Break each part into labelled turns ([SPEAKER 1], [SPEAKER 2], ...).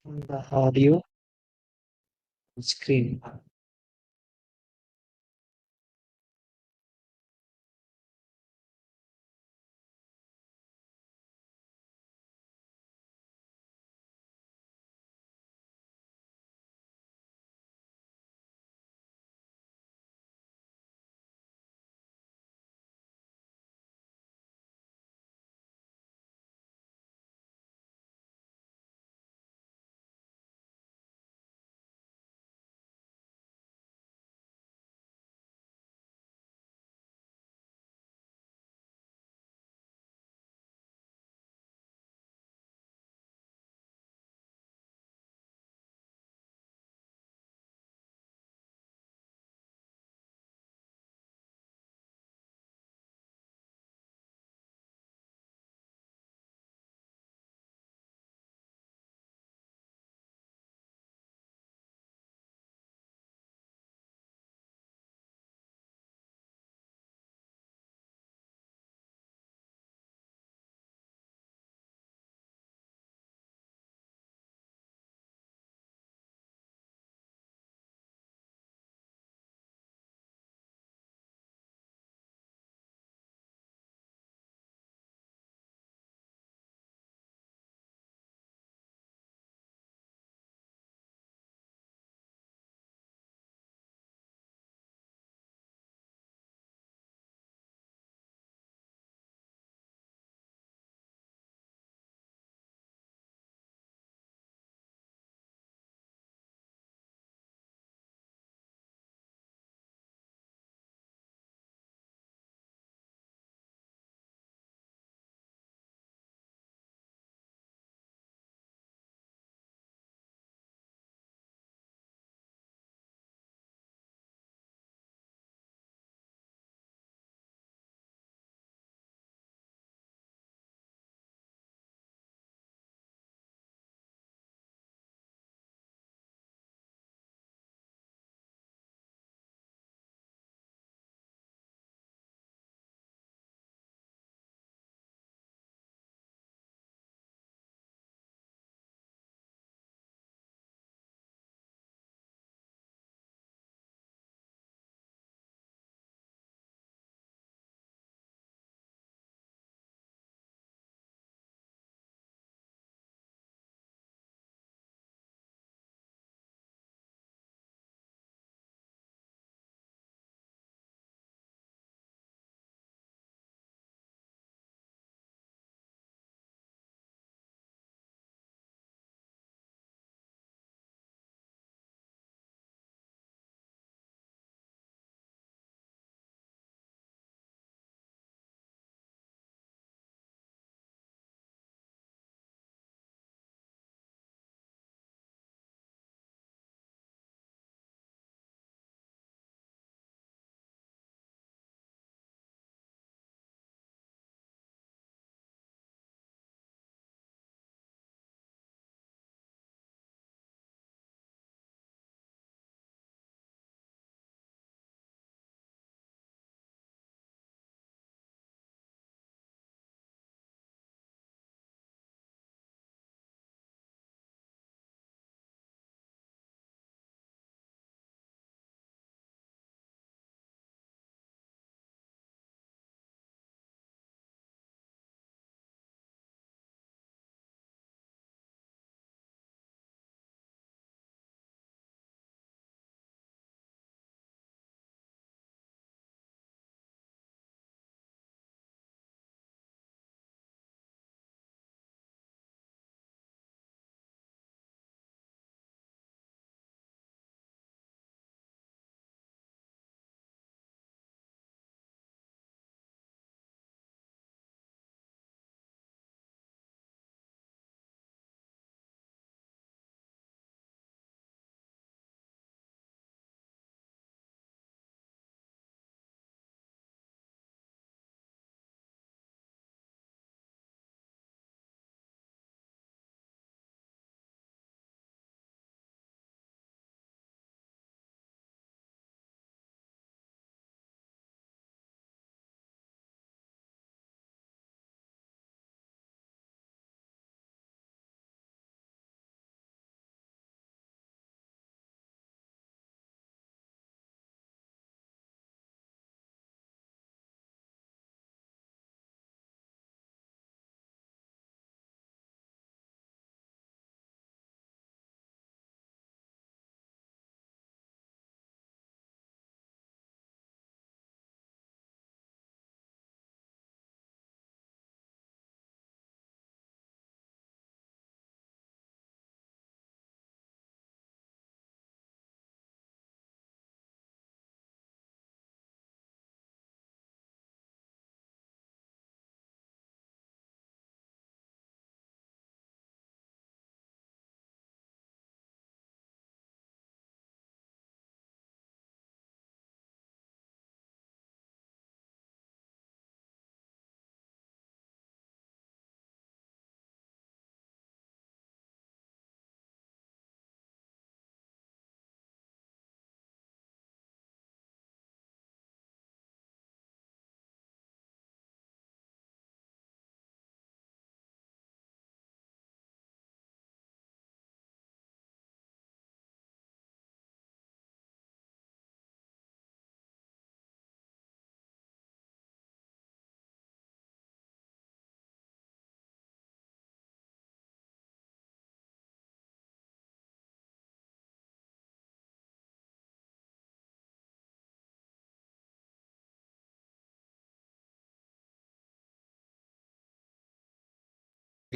[SPEAKER 1] on the audio screen.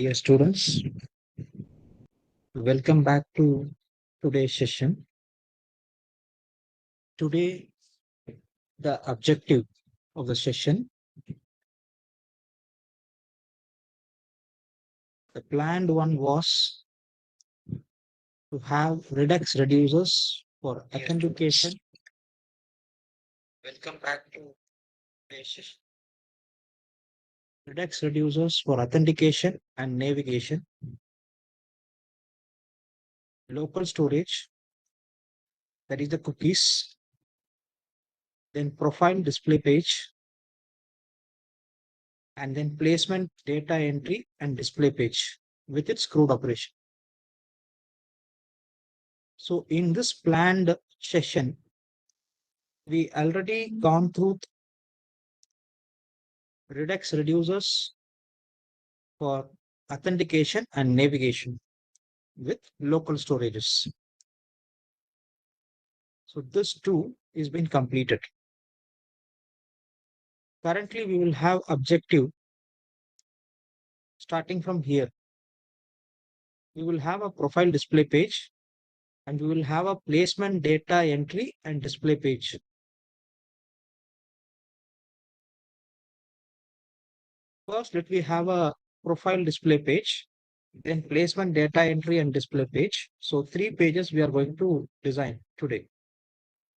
[SPEAKER 1] Dear students, welcome back to today's session. Today, the objective of the session, the planned one was to have Redux reducers for authentication. Welcome back to today's session. Redux reducers for authentication and navigation, local storage, that is the cookies, then profile display page, and then placement data entry and display page with its CRUD operation. So in this planned session, we already gone through Redux reducers for authentication and navigation with local storages. So this too is been completed. Currently, we will have objective starting from here. We will have a profile display page and we will have a placement data entry and display page. First, let me have a profile display page, then placement data entry and display page. So 3 pages we are going to design today.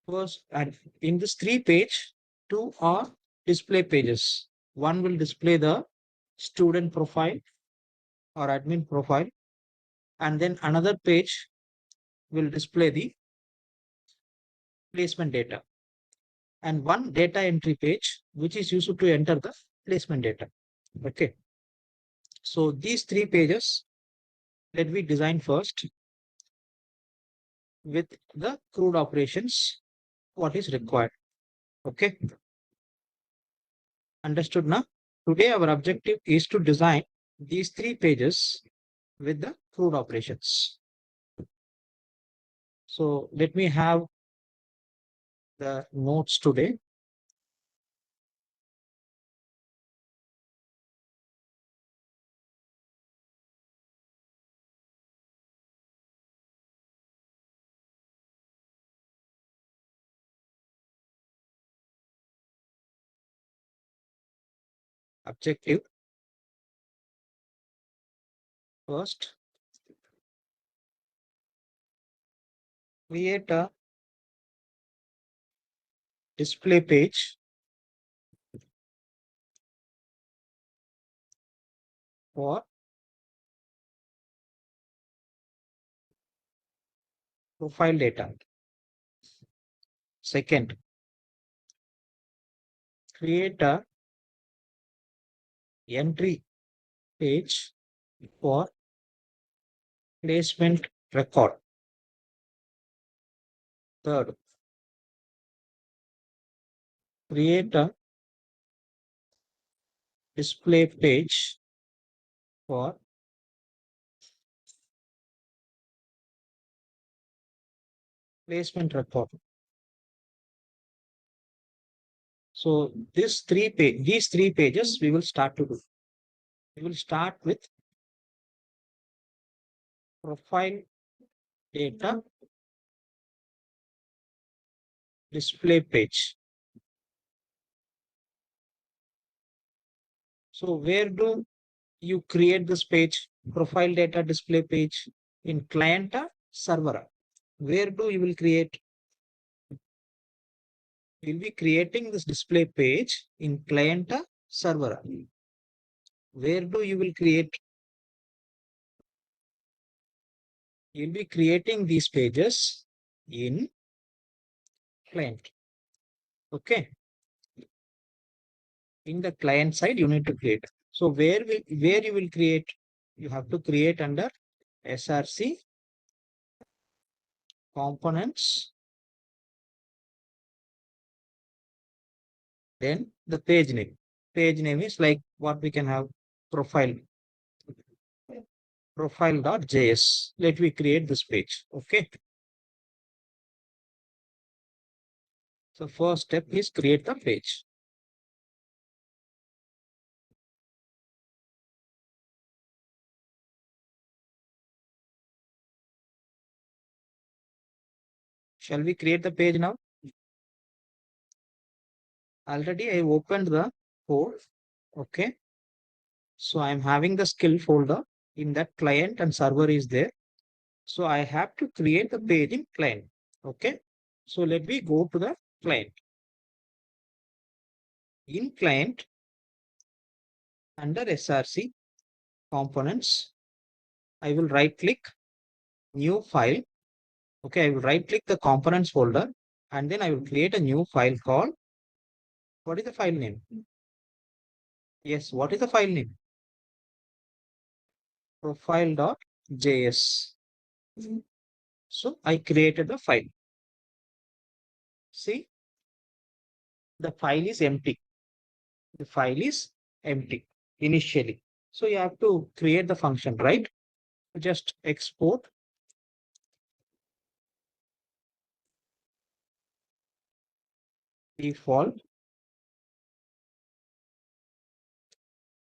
[SPEAKER 1] First, and in this 3 page, 2 are display pages. One will display the student profile or admin profile, and then another page will display the placement data, and one data entry page, which is used to enter the placement data. Okay. So these 3 pages, let me design first with the CRUD operations, what is required. Okay. Understood now? Today our objective is to design these 3 pages with the CRUD operations. So let me have the notes today. Objective first, create a display page for profile data. Second, create a entry page for placement record. Third, create a display page for placement record. So these 3 pages we will start to do. We will start with profile data display page. So where do you create this page, profile data display page, in client or server? Where do you will create? We'll be creating this display page in client or server. Where do you will create? You'll be creating these pages in client. Okay. In the client side, you need to create. So where you will create? You have to create under SRC components. Then the page name. Page name is like what we can have profile. Profile.js. Let me create this page. Okay. So first step is create the page. Shall we create the page now? Already I opened the code. Okay. So I'm having the skill folder. In that, client and server is there. So I have to create the page in client. Okay. So let me go to the client. In client, under SRC components, I will right click new file. Okay, I will right click the components folder and then I will create a new file called, what is the file name? Yes, what is the file name? Profile.js. So I created the file. See, the file is empty. The file is empty initially. So you have to create the function, right? Just export default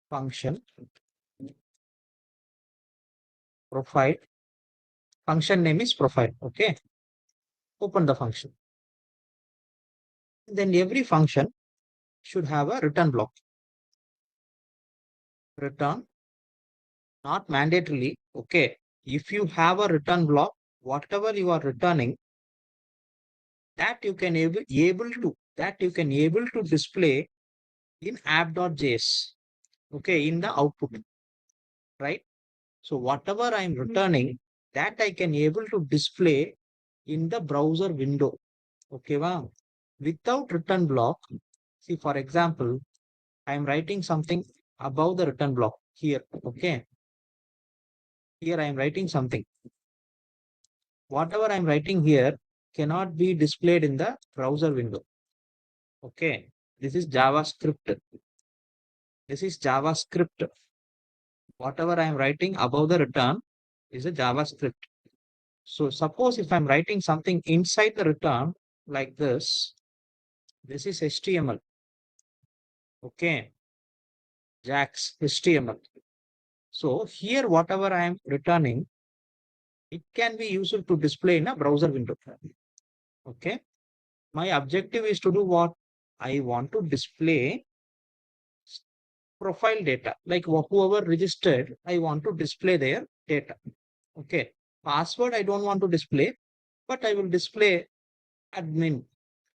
[SPEAKER 1] function profile. Function name is profile. Okay. Open the function. Then every function should have a return block. Return, not mandatorily. Okay. If you have a return block, whatever you are returning, that you can able to display in app.js. Okay, in the output, right? So whatever I'm returning, that I can able to display in the browser window. Okay, wow. Without return block, see, for example, I'm writing something above the return block here. Okay, here I'm writing something. Whatever I'm writing here cannot be displayed in the browser window. Okay, this is JavaScript. This is JavaScript. Whatever I'm writing above the return is a JavaScript. So suppose if I'm writing something inside the return like this is HTML. Okay, Jax HTML. So here, whatever I am returning, it can be used to display in a browser window. Okay, my objective is to do what? I want to display profile data, like whoever registered, I want to display their data. Okay, password I don't want to display, but I will display admin,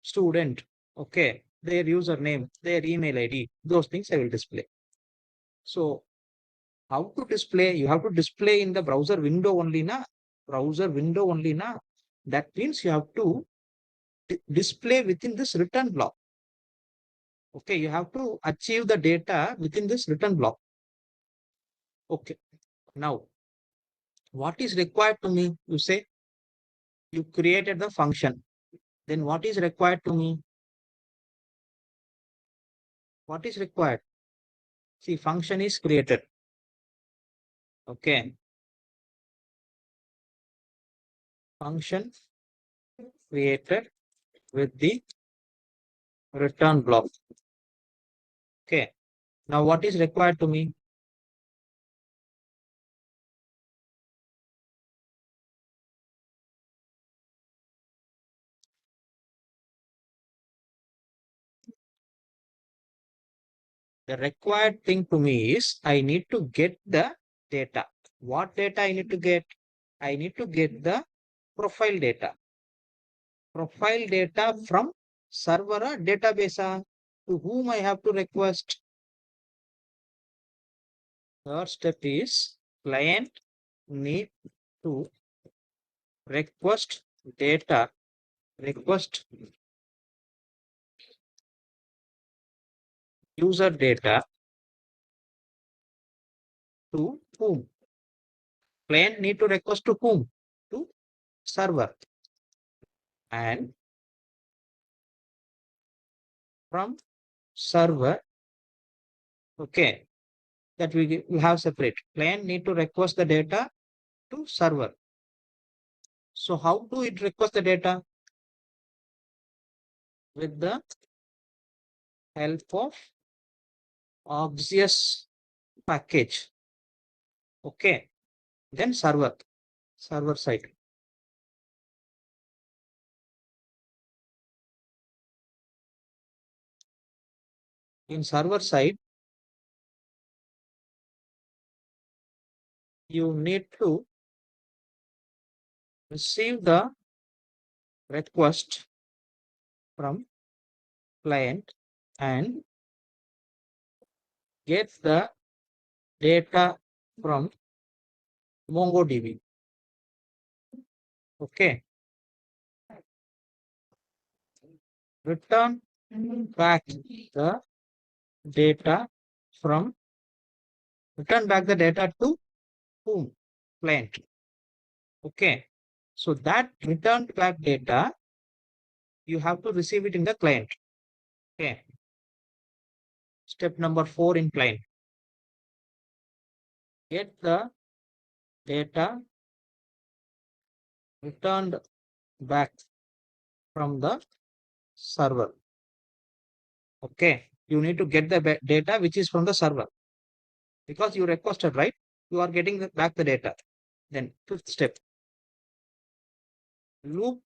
[SPEAKER 1] student, okay, their username, their email ID, those things I will display. So how to display? You have to display in the browser window only, na? Browser window only, na? That means you have to display within this return block. Okay, you have to achieve the data within this return block. Okay, now what is required to me? You say you created the function. Then what is required to me? What is required? See, function is created. Okay, function created with the return block. Okay, now what is required to me? The required thing to me is I need to get the data. What data I need to get? I need to get the profile data. Profile data from server or database. To whom I have to request? Third step is client need to request data. Request user data to whom? Client need to request to whom? To server. And from server, okay, that we will have separate. Client need to request the data to server. So how do it request the data? With the help of Obvious package. Okay, then server side. in server side, you need to receive the request from client and get the data from MongoDB. Okay. Return back the data from return back the data to whom? Client. Okay. So that returned back data, you have to receive it in the client. Okay. Step number 4 in client. Get the data returned back from the server. Okay. You need to get the data which is from the server because you requested, right? You are getting back the data. Then fifth step, loop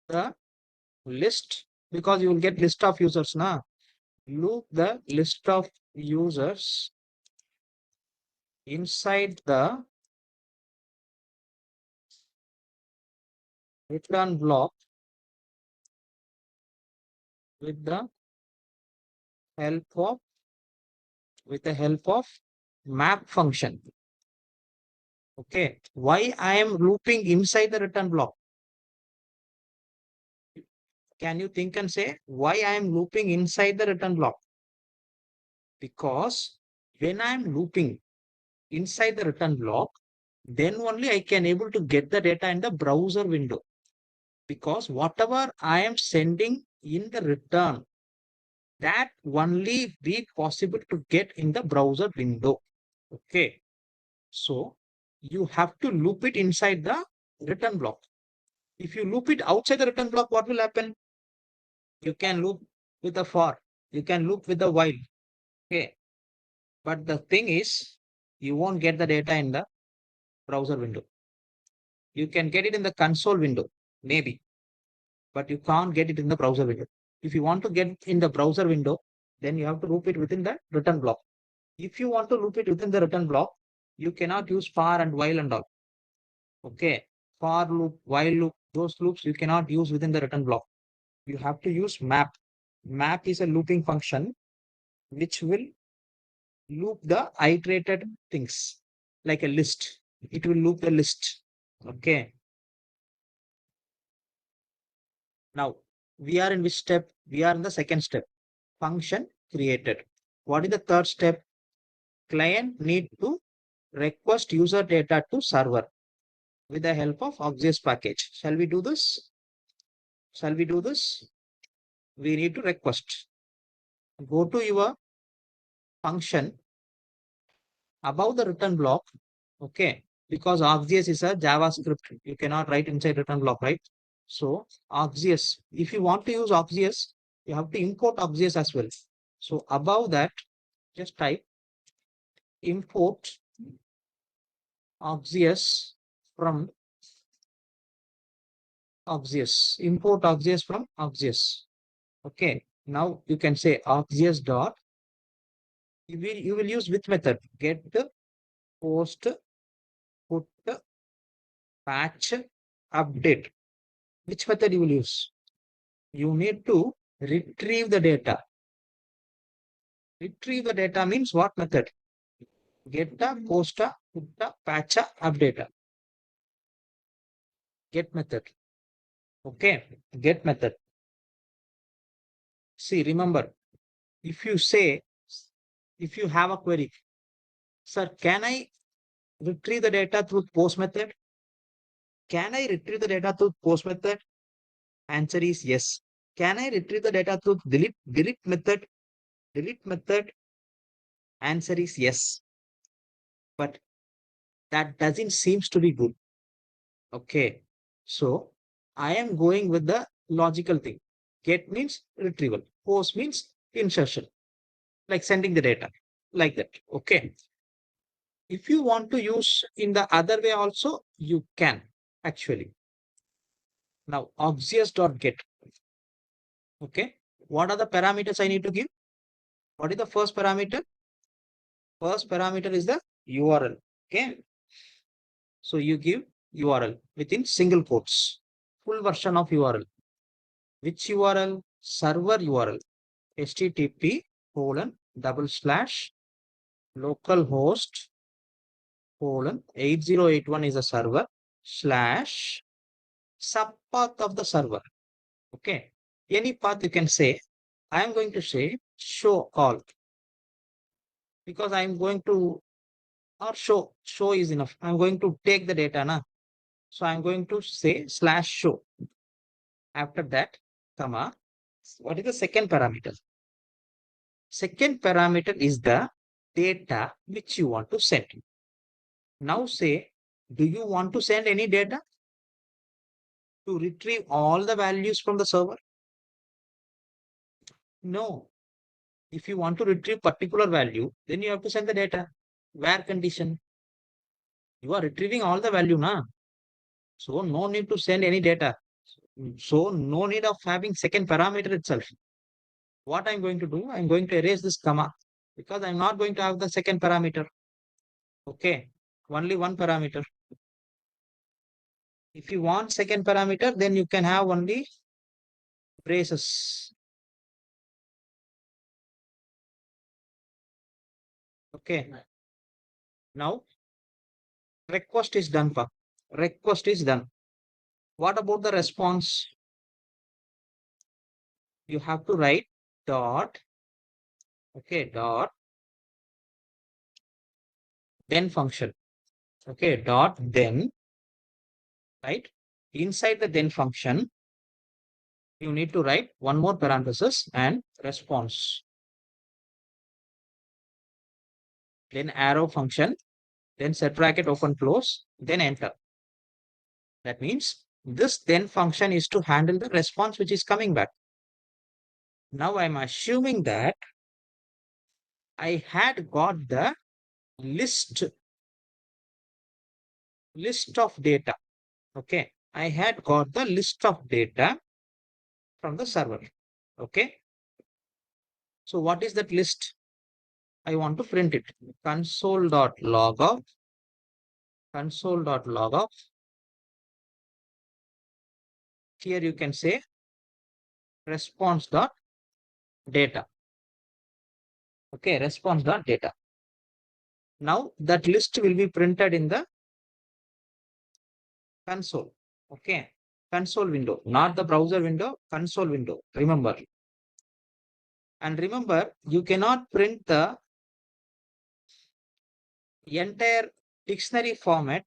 [SPEAKER 1] the list because you will get list of users now. Loop the list of users inside the return block with the help of map function. Okay, why I am looping inside the return block? Can you think and say why I am looping inside the return block? Because when I am looping inside the return block, then only I can able to get the data in the browser window. Because whatever I am sending in the return, that only be possible to get in the browser window. Okay. So you have to loop it inside the return block. If you loop it outside the return block, what will happen? You can loop with the for, you can loop with the while. Okay. But the thing is, you won't get the data in the browser window. You can get it in the console window, maybe, but you can't get it in the browser window. If you want to get in the browser window, then you have to loop it within the return block. If you want to loop it within the return block, you cannot use for and while and all. Okay. For loop, while loop, those loops you cannot use within the return block. You have to use map. Map is a looping function which will loop the iterated things like a list. It will loop the list. Okay. Now we are in which step? We are in the second step. Function created. What is the third step? Client need to request user data to server with the help of Auxis package. Shall we do this? Shall we do this? We need to request. Go to your function above the return block. Okay. Because Auxis is a JavaScript. You cannot write inside return block, right? So Auxis, if you want to use Auxis, you have to import Auxis as well. So above that, just type import Auxis from Auxis. Import Auxis from Auxis. Okay. Now you can say Auxis dot. You will use which method? Get, post, put, patch, update. Which method you will use? You need to retrieve the data. Retrieve the data means what method? Get, post, put, patch, update. Get method. Okay. Get method. See, remember, if you say, if you have a query, sir, can I retrieve the data through post method? Can I retrieve the data through post method? Answer is yes. Can I retrieve the data through delete method? Delete method. Answer is yes. But that doesn't seems to be good. Okay. So I am going with the logical thing. Get means retrieval. Post means insertion. Like sending the data. Like that. Okay. If you want to use in the other way also, you can actually. Now, Auxis.get. Okay. What are the parameters I need to give? What is the first parameter? First parameter is the URL. Okay. So you give URL within single quotes, full version of URL. Which URL? Server URL. HTTP colon double slash localhost colon 8081 is a server slash subpath of the server. Okay. Any path you can say. I am going to say show all because I am going to or show is enough. I'm going to take the data now. So I'm going to say slash show. After that, comma, what is the second parameter? Second parameter is the data which you want to send. Now say, do you want to send any data to retrieve all the values from the server? No. If you want to retrieve particular value, then you have to send the data. Where condition? You are retrieving all the value now. So no need to send any data. So no need of having second parameter itself. What I'm going to do, I'm going to erase this comma because I'm not going to have the second parameter. Okay, only one parameter. If you want second parameter, then you can have only braces. Okay, now request is done. Request is done. What about the response? You have to write dot, okay, dot then function. Okay, dot then, right? Inside the then function, you need to write one more parenthesis and response. Then arrow function, then set bracket open close, then enter. That means this then function is to handle the response which is coming back. Now I'm assuming that I had got the list of data. Okay, I had got the list of data from the server. Okay, so what is that list? I want to print it. Console.logout. Console.logout. Here you can say response.data. Okay, response.data. Now that list will be printed in the console. Okay, console window, not the browser window, console window. Remember. And remember, you cannot print the entire dictionary format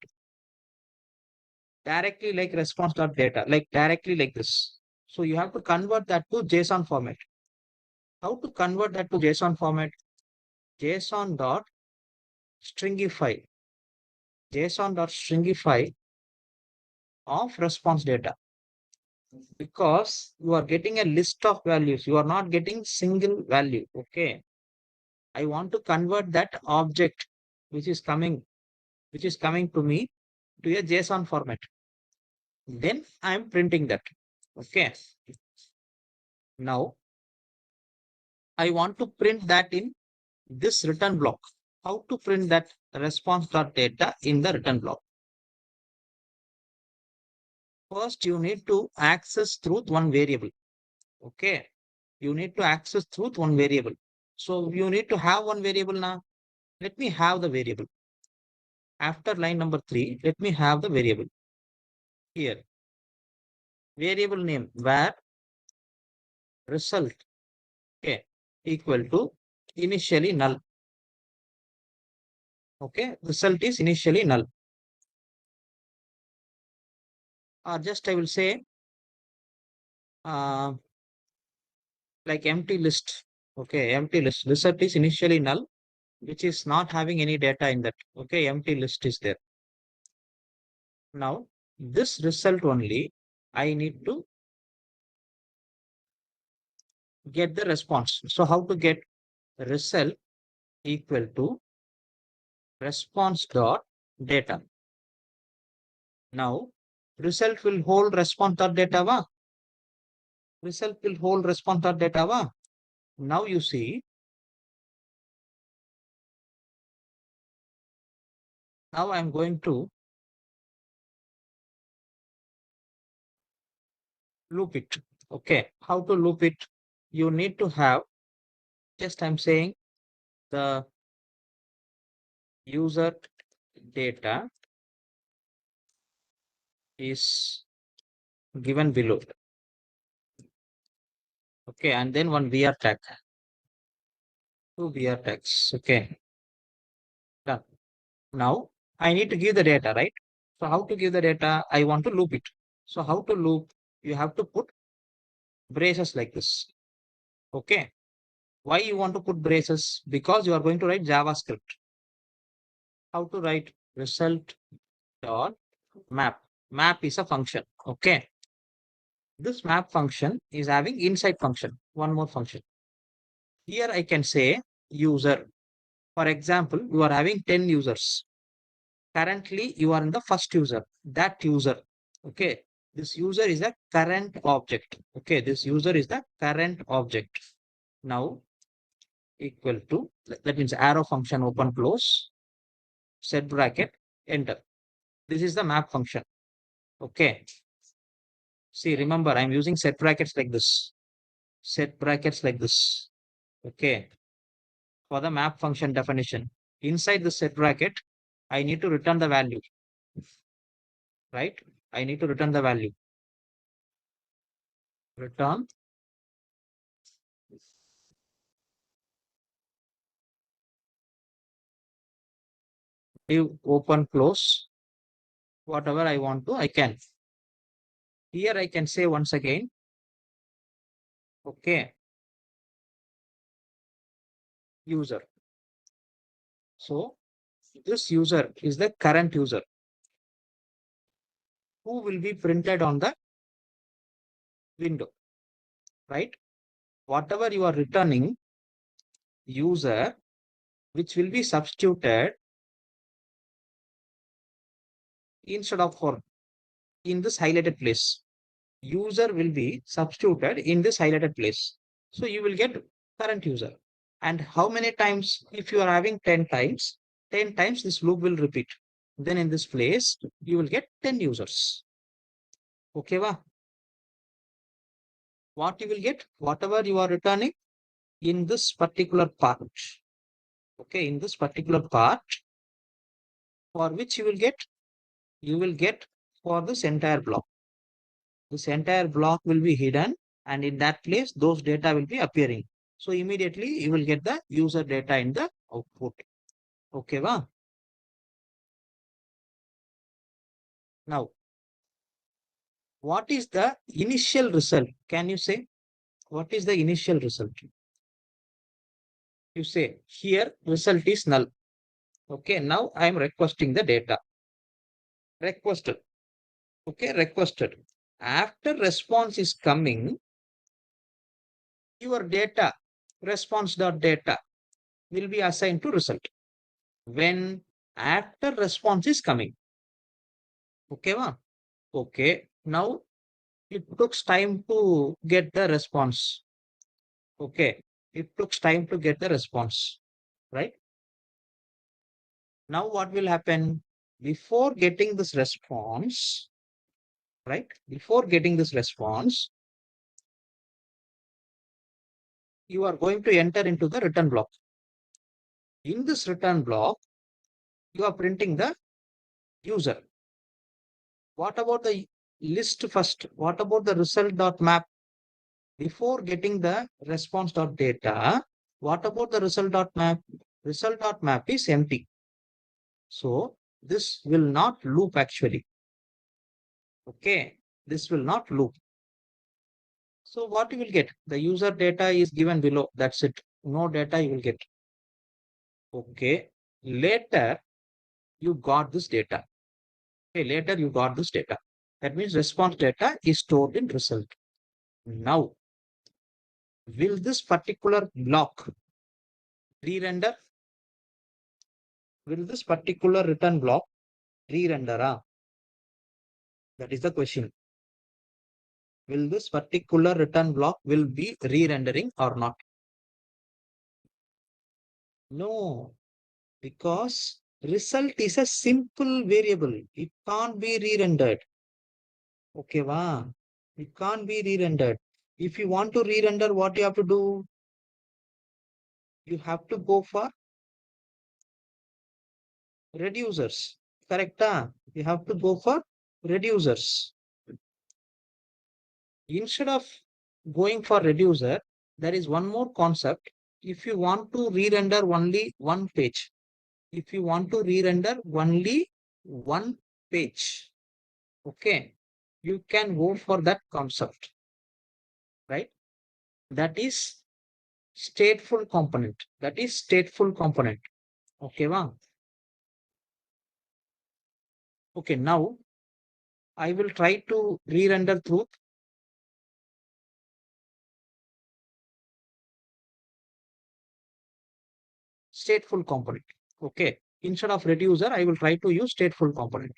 [SPEAKER 1] directly like response.data, like directly like this. So you have to convert that to JSON format. How to convert that to JSON format? JSON.stringify. JSON.stringify of response data. Because you are getting a list of values, you are not getting single value. Okay. I want to convert that object which is coming to me to a JSON format. Then I'm printing that. Okay. Now I want to print that in this return block. How to print that response.data in the return block? First, you need to access through one variable. Okay. You need to access through one variable. So you need to have one variable now. Let me have the variable. After line number 3, let me have the variable. Here. Variable name where result, okay, equal to initially null. Okay, result is initially null. Or just I will say like empty list. Okay, empty list. Result is initially null, which is not having any data in that. Okay, empty list is there. Now, this result only I need to get the response. So how to get result equal to response dot data. Now, result will hold response dot data. Result will hold response dot data. Va? Now you see, now I'm going to loop it. Okay, how to loop it? You need to have, just I'm saying, the user data is given below. Okay, and then one BR tag, two BR tags. Okay, done. Now I need to give the data, right? So how to give the data? I want to loop it. So how to loop? You have to put braces like this. Okay. Why you want to put braces? Because you are going to write JavaScript. How to write? Result dot map. Map is a function. Okay. This map function is having inside function. One more function. Here I can say user. For example, you are having 10 users. Currently, you are in the first user. That user. Okay. This user is the current object. Okay. This user is the current object. Now equal to, that means arrow function open close, set bracket, enter. This is the map function. Okay. See, remember, I'm using set brackets like this. Set brackets like this. Okay. For the map function definition. Inside the set bracket, I need to return the value. Right? I need to return the value. Return div open close. Whatever I want to, I can. Here I can say once again. Okay. User. So this user is the current user who will be printed on the window, right? Whatever you are returning, user, which will be substituted instead of for in this highlighted place. User will be substituted in this highlighted place. So you will get current user. And how many times? If you are having 10 times, 10 times this loop will repeat. Then in this place, you will get 10 users. Okay, va? What you will get? Whatever you are returning in this particular part. Okay, in this particular part, for which you will get for this entire block. This entire block will be hidden, and in that place, those data will be appearing. So immediately you will get the user data in the output. Okay, va? Now, what is the initial result? Can you say? What is the initial result? You say here result is null. Okay, now I am requesting the data. Requested. Okay, requested. After response is coming, your data, response.data, will be assigned to result. When after response is coming. Okay, ma? Okay. Now it took time to get the response. Okay. It took time to get the response. Right? Now what will happen? Before getting this response, right? Before getting this response, you are going to enter into the return block. In this return block, you are printing the user. What about the list first? What about the result.map? Before getting the response.data, what about the result.map? Result.map is empty. So this will not loop actually. Okay, this will not loop. So what you will get? The user data is given below. That's it. No data you will get. Okay. Later you got this data. Okay, later you got this data. That means response data is stored in result. Now, will this particular block re-render? Will this particular return block re-render? That is the question. Will this particular return block will be re-rendering or not? No, because result is a simple variable. It can't be re-rendered. Okay, wow. It can't be re-rendered. If you want to re-render, what you have to do? You have to go for reducers. Correct? You have to go for reducers. Instead of going for reducer, there is one more concept. If you want to re-render only one page, if you want to re-render only one page, okay, you can go for that concept, right? That is stateful component. That is stateful component. Okay, wow. Okay, now I will try to re-render truth. Stateful component. Okay. Instead of reducer, I will try to use stateful component.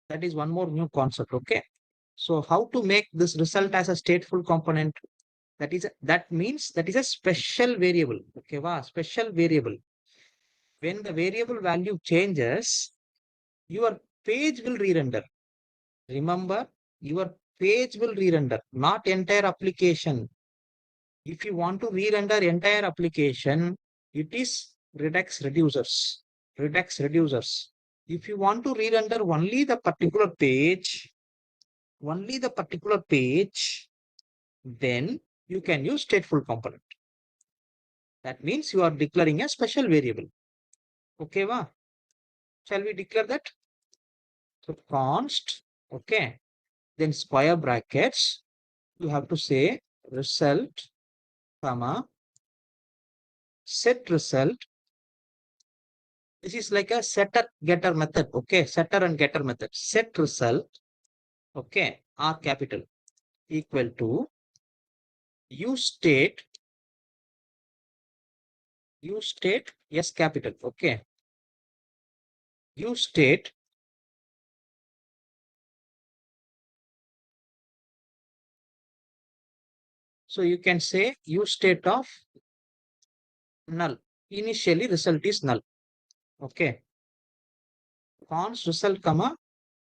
[SPEAKER 1] That is one more new concept. Okay. So how to make this result as a stateful component? That means that is a special variable. Okay, wow, special variable. When the variable value changes, your page will re-render. Remember, your page will re-render, not entire application. If you want to re-render entire application, it is Redux reducers. Redux reducers. If you want to re-render only the particular page, then you can use stateful component. That means you are declaring a special variable. Okay, va? Shall we declare that? So const, okay. Then square brackets, you have to say result, comma, set result. This is like a setter getter method. Okay, setter and getter method. Set result, okay, R capital equal to use state S capital. Okay, use state. So you can say use state of null. Initially result is null. Okay, const result comma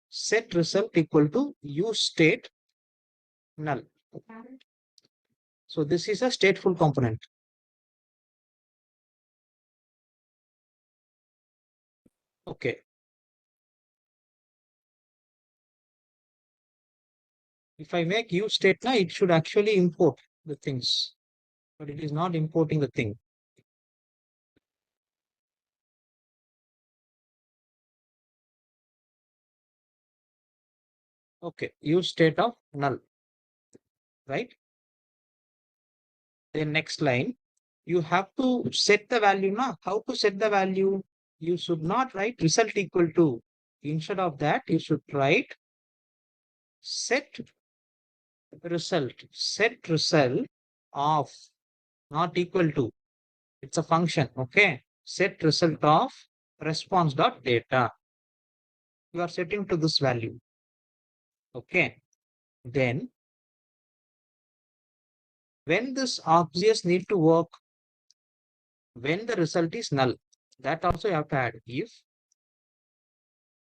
[SPEAKER 1] set result equal to use state null. So this is a stateful component. Okay. If I make use state now, it should actually import the things, but it is not importing the thing. Okay, use state of null, right? Then next line, you have to set the value now. How to set the value? You should not write result equal to. Instead of that, you should write set result of, not equal to. It's a function, okay? Set result of response dot data. You are setting to this value. Okay. Then when this obvious need to work, when the result is null, that also you have to add. If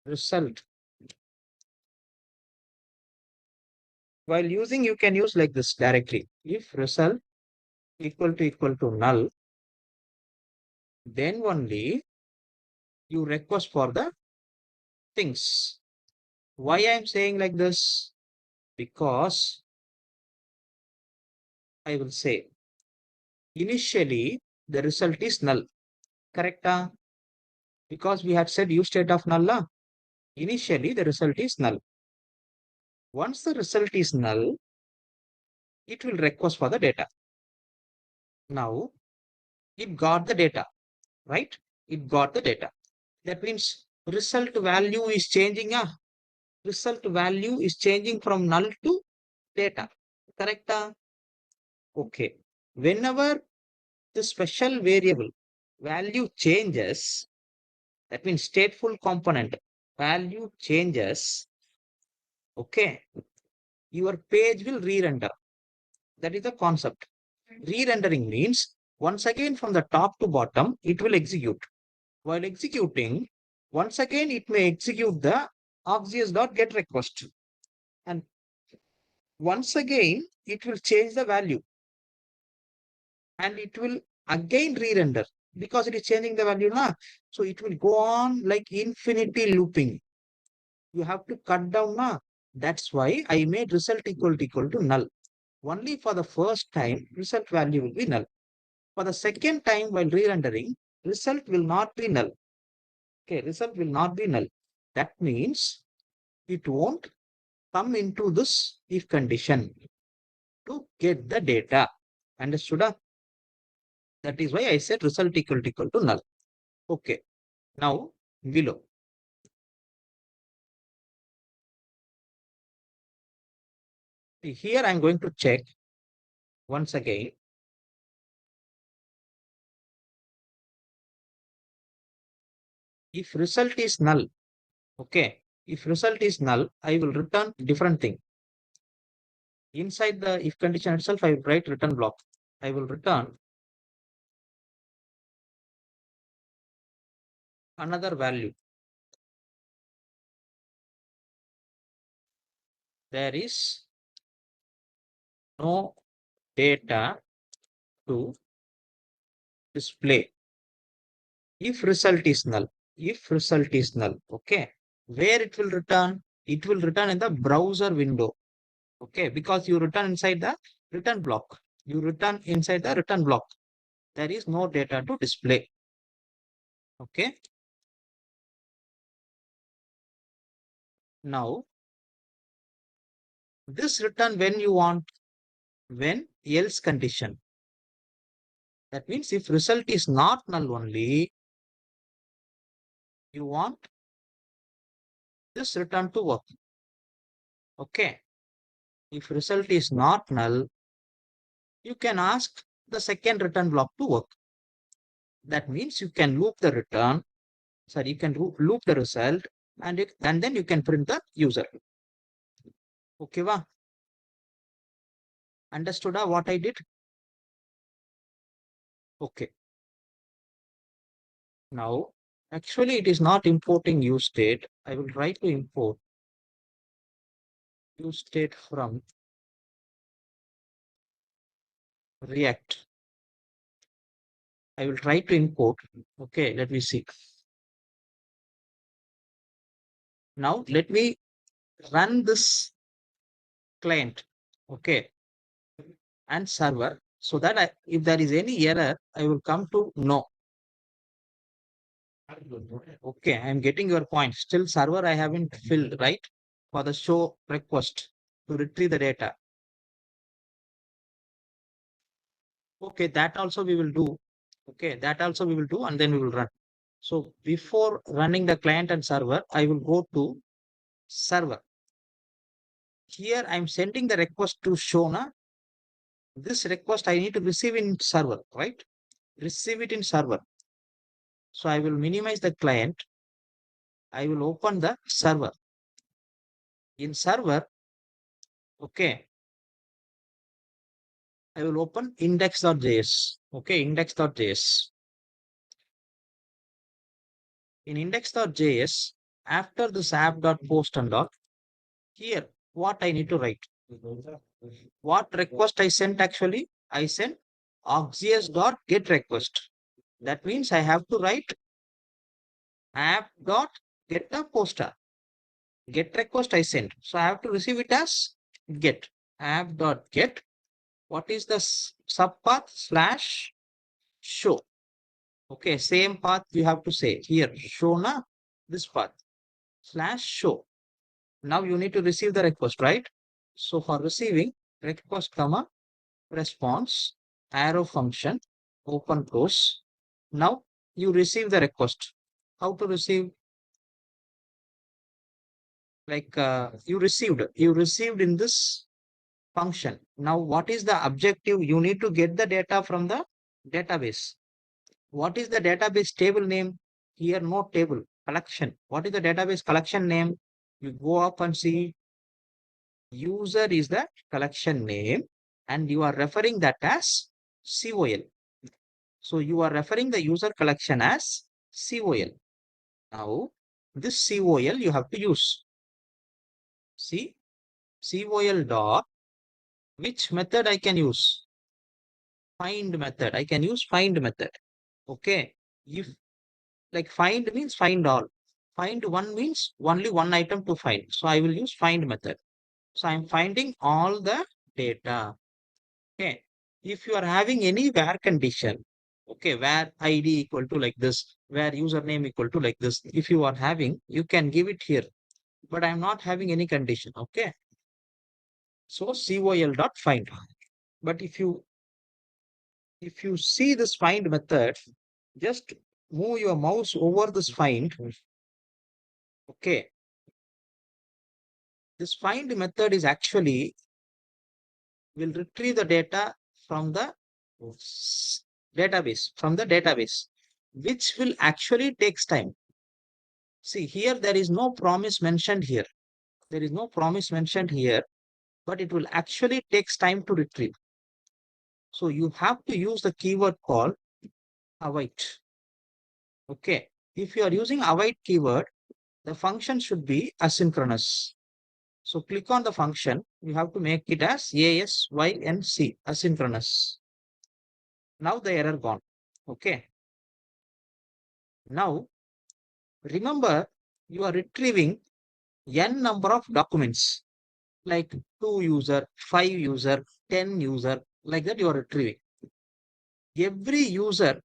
[SPEAKER 1] result, while using, you can use like this directly. If result equal to null, then only you request for the things. Why I am saying like this? Because I will say initially the result is null. Correct? Because we had said use state of null. Initially the result is null. Once the result is null, it will request for the data. Now it got the data, right? It got the data. That means result value is changing. Result value is changing from null to data. Correct? Okay. Whenever the special variable value changes, that means stateful component value changes. Okay. your page will re-render. That is the concept. Re-rendering means once again from the top to bottom, it will execute. While executing, once again it may execute the obvious.get request. And once again, it will change the value. And it will again re-render because it is changing the value now. So it will go on like infinity looping. You have to cut down now. That's why I made result equal to null. Only for the first time, result value will be null. For the second time while re-rendering, result will not be null. Okay, result will not be null. That means it won't come into this if condition to get the data. Understood? That is why I said result equal to null. Okay. Now below. Here I'm going to check once again. If result is null, okay. If result is null, I will return different thing. Inside the if condition itself, I will write return block. I will return another value. There is no data to display. If result is null, okay, where it will return? It will return in the browser window. Okay, because you return inside the return block. You return inside the return block. There is no data to display. Okay. Now, this return when you want, when else condition. That means if result is not null only, you want this return to work. Okay. If result is not null, you can ask the second return block to work. That means you can loop the return, sorry, you can loop the result and then you can print the user. Okay, va? Understood what I did? Okay. Now, actually it is not importing use state. I will try to import use state from React. I will try to import. Okay, let me see. Now let me run this client. Okay, and server so that if there is any error, I will come to know. Okay, I am getting your point. Still server I haven't filled, right? For the show request to retrieve the data. Okay, that also we will do. Okay, that also we will do and then we will run. So before running the client and server, I will go to server. Here I'm sending the request to Shona. This request I need to receive in server, right? Receive it in server. So I will minimize the client. I will open the server. In server, okay, I will open index.js. Okay, index.js. In index.js, after this app.post and all, here, what I need to write? What request I sent actually? I sent auxious.get request. That means I have to write app.get the poster. Get request I sent. So I have to receive it as get app.get. What is the subpath slash show? Okay, same path you have to say here. Show na this path slash show. Now you need to receive the request, right? So for receiving request comma response arrow function open close. Now you receive the request. How to receive? Like you received in this function. Now what is the objective? You need to get the data from the database. What is the database table name? Here no table, collection. What is the database collection name? You go up and see User is the collection name and you are referring that as COL. So you are referring the user collection as COL. Now this COL you have to use. See, COL dot, which method I can use? Find method. I can use find method. Okay. If like find means find all. Find one means only one item to find. So I will use find method. So I'm finding all the data. Okay. If you are having any where condition, okay, where ID equal to like this, where username equal to like this, if you are having, you can give it here. But I'm not having any condition. Okay. So COL dot find. But if you see this find method, just move your mouse over this find. Okay. This find method is actually will retrieve the data from the database, which will actually takes time. See here, there is no promise mentioned here. There is no promise mentioned here, but it will actually takes time to retrieve. So you have to use the keyword called await. Okay. If you are using await keyword, the function should be asynchronous. So click on the function. You have to make it as ASYNC, asynchronous. Now the error gone. Okay. Now remember, you are retrieving n number of documents like 2 user, 5 user, 10 user, like that you are retrieving. Every user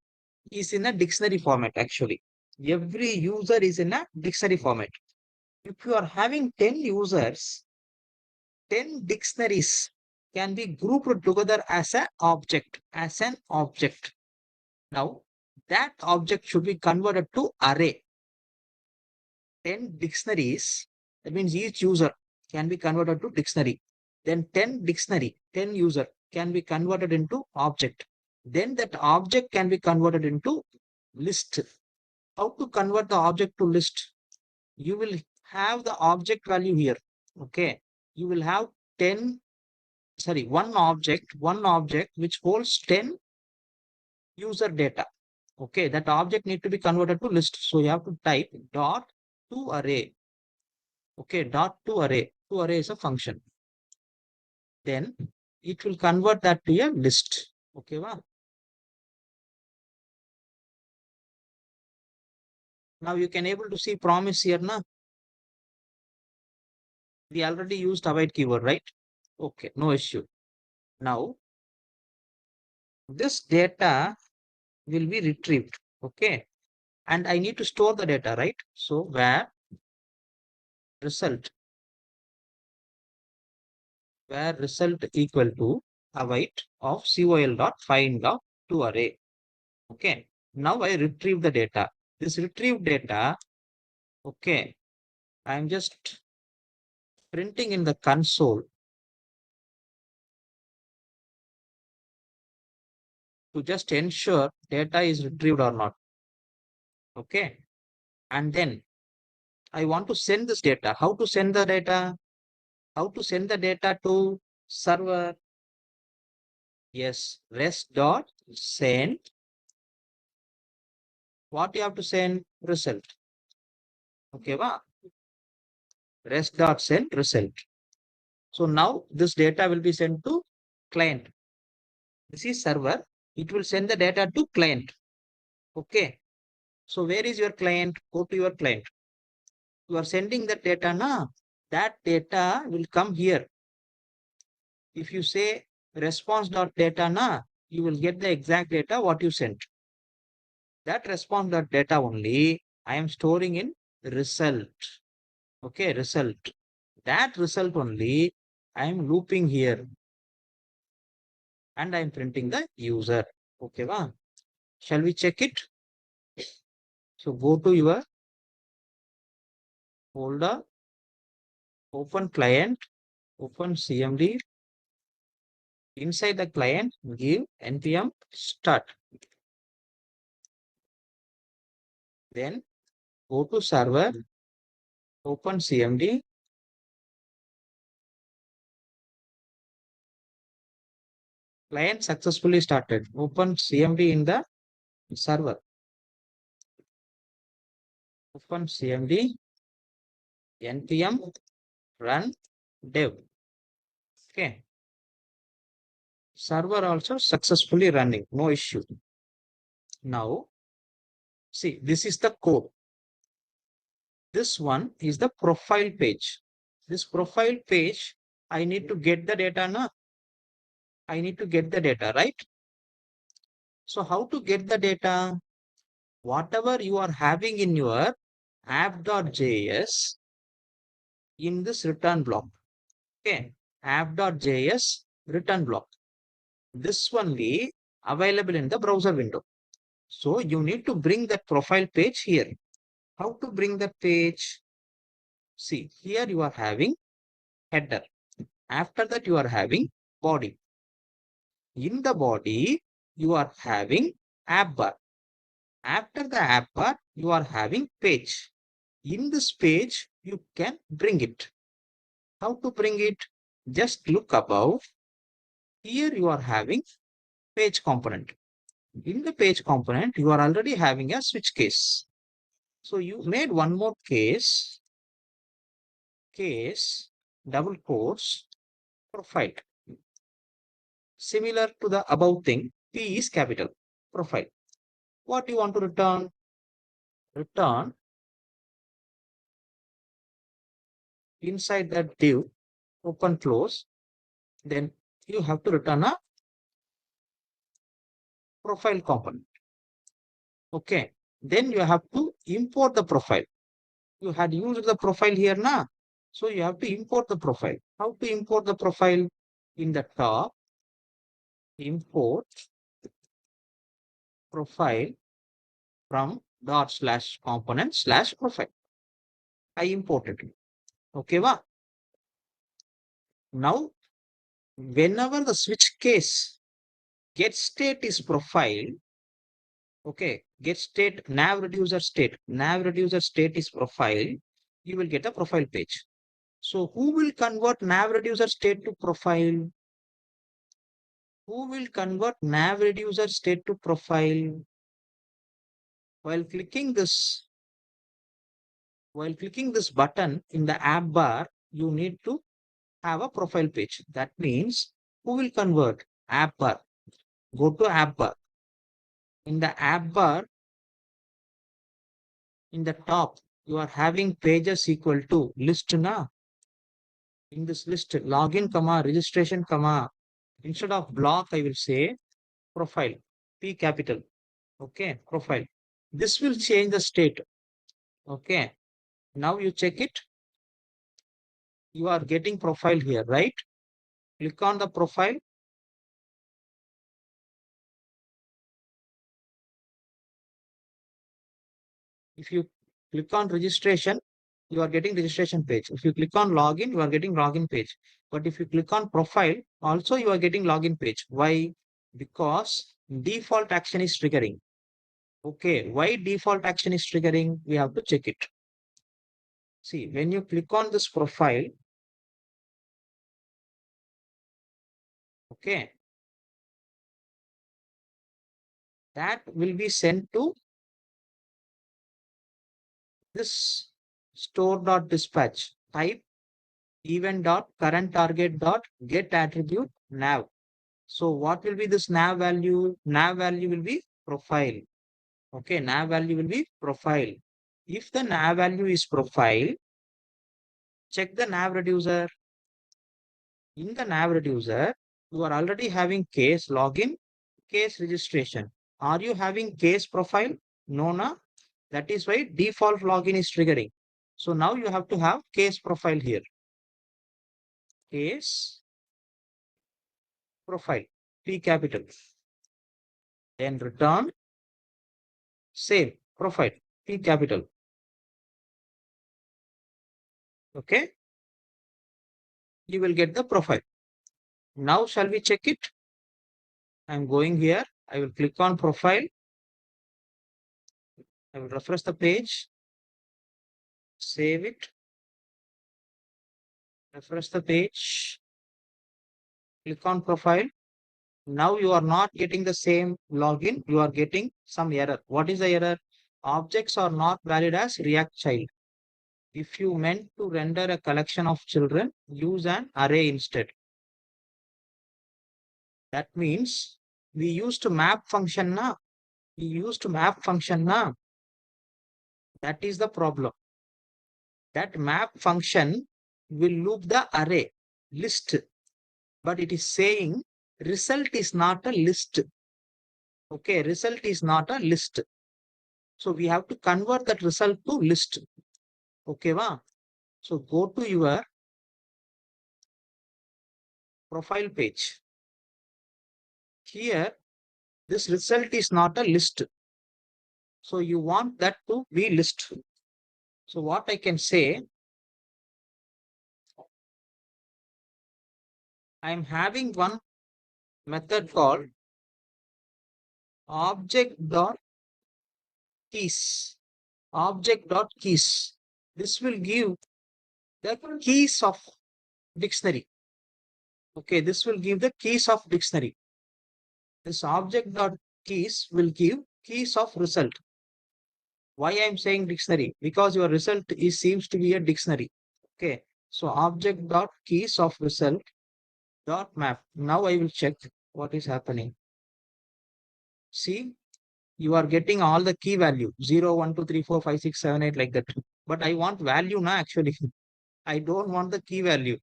[SPEAKER 1] is in a dictionary format actually. Every user is in a dictionary format. If you are having 10 users, 10 dictionaries can be grouped together as an object, Now, that object should be converted to array. 10 dictionaries, that means each user can be converted to dictionary. Then 10 dictionary, 10 user can be converted into object. Then that object can be converted into list. How to convert the object to list? You will have the object value here. Okay. You will have 10, sorry, one object which holds 10 user data. Okay. That object need to be converted to list. So you have to type dot to array. Okay. Dot to array. To array is a function. Then it will convert that to a list. Okay. Wow. Now you can able to see promise here now. We already used await keyword, right? Okay. No issue. Now this data will be retrieved. Okay. And I need to store the data, right? So where result equal to await of COL dot find of to array. Okay. Now I retrieve the data. This retrieved data, okay, I'm just printing in the console to just ensure data is retrieved or not. Okay. And then I want to send this data. How to send the data? How to send the data to server? Yes, rest dot send. What you have to send? Result. Okay, wow. Rest dot send result. So now this data will be sent to client. This is server. It will send the data to client. Okay. So where is your client? Go to your client. You are sending the data now. That data will come here. If you say response.data na, you will get the exact data what you sent. That response.data only I am storing in result. Okay, result. That result only I am looping here and I am printing the user. Okay, wow. Shall we check it? So go to your folder, open client, open CMD. Inside the client, give npm start. Then go to server, open CMD, Client successfully started. Open CMD in the server. Open CMD, npm run dev. Okay. Server also successfully running. No issue. Now, see, this is the code. This one is the profile page. This profile page, I need to get the data now. I need to get the data, right? So how to get the data? Whatever you are having in your app.js in this return block. Okay, app.js return block. This one be available in the browser window. So you need to bring that profile page here. How to bring that page? See, here you are having header. After that, you are having body. In the body, you are having app bar. After the app bar, you are having page. In this page, you can bring it. How to bring it? Just look above. Here you are having page component. In the page component, you are already having a switch case. So you made one more case, double quotes, profile. Similar to the above thing, P is capital, profile. What you want to return? Return inside that div, open close, then you have to return a profile component. Okay, then you have to import the profile. You had used the profile here now, so you have to import the profile. How to import the profile? In the top, import profile from dot slash component slash profile. I imported it. Okay, wa? Now, whenever the switch case get state is profile, okay, get state nav reducer state is profile, you will get a profile page. So who will convert nav reducer state to profile? Who will convert nav reducer state to profile? While clicking this button in the app bar, you need to have a profile page. That means who will convert? App bar. Go to app bar. In the app bar, in the top, you are having pages equal to list na. In this list, login, comma, registration, comma. Instead of block, I will say profile. P capital. Okay, profile. This will change the state. Okay. Now you check it. You are getting profile here, right? Click on the profile. If you click on registration, you are getting registration page. If you click on login, you are getting login page. But if you click on profile, also you are getting login page. Why? Because default action is triggering. Okay, why default action is triggering? We have to check it. See, when you click on this profile, okay, that will be sent to this store.dispatch. Type event.current target.get attribute nav. So what will be this nav value? Nav value will be profile. Okay, nav value will be profile. If the nav value is profile, check the nav reducer. In the nav reducer, you are already having case login, case registration. Are you having case profile? No, na. That is why default login is triggering. So now you have to have case profile here. Case profile, P capital. Then return, save, profile, P capital. Okay. You will get the profile. Now shall we check it? I'm going here. I will click on profile. I will refresh the page. Save it. Refresh the page. Click on profile. Now you are not getting the same login, you are getting some error. What is the error? Objects are not valid as React child. If you meant to render a collection of children, use an array instead. That means we used map function na. We used map function na. That is the problem. That map function will loop the array list, but it is saying result is not a list. Okay, result is not a list. So we have to convert that result to list. Okay, va? So go to your profile page. Here, this result is not a list. So you want that to be list. So what I can say, I'm having one method called object.keys. Object.keys. This will give the keys of dictionary. Okay, this will give the keys of dictionary. This object.keys will give keys of result. Why I'm saying dictionary? Because your result is seems to be a dictionary. Okay, so object.keys of result dot map. Now I will check what is happening. See, you are getting all the key value 0, 1, 2, 3, 4, 5, 6, 7, 8 like that. But I want value now actually. I don't want the key value.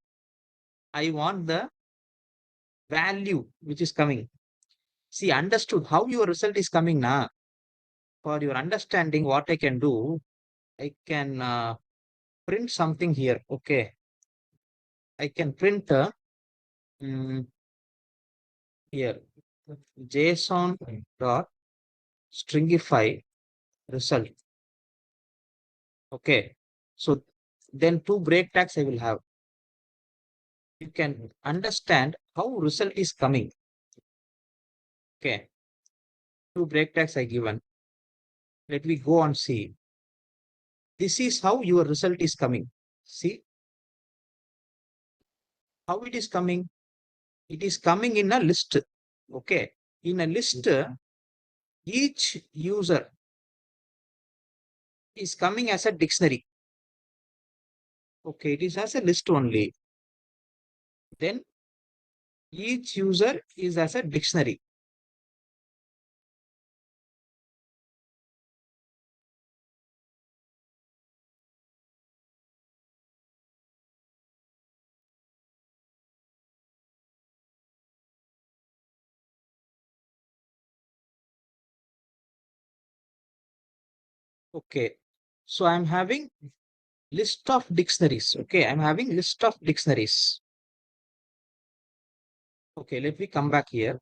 [SPEAKER 1] I want the value which is coming. See, understood how your result is coming now. For your understanding, what I can do, I can print something here. Okay, I can print here JSON dot stringify result. Okay, so then two break tags I will have. You can understand how result is coming. Okay, two break tags I given. Let me go and see. This is how your result is coming. See how it is coming. It is coming in a list. Okay, in a list, each user is coming as a dictionary. Okay, it is as a list only. Then each user is as a dictionary. Okay, so I'm having list of dictionaries. Okay, I'm having list of dictionaries. Okay, let me come back here.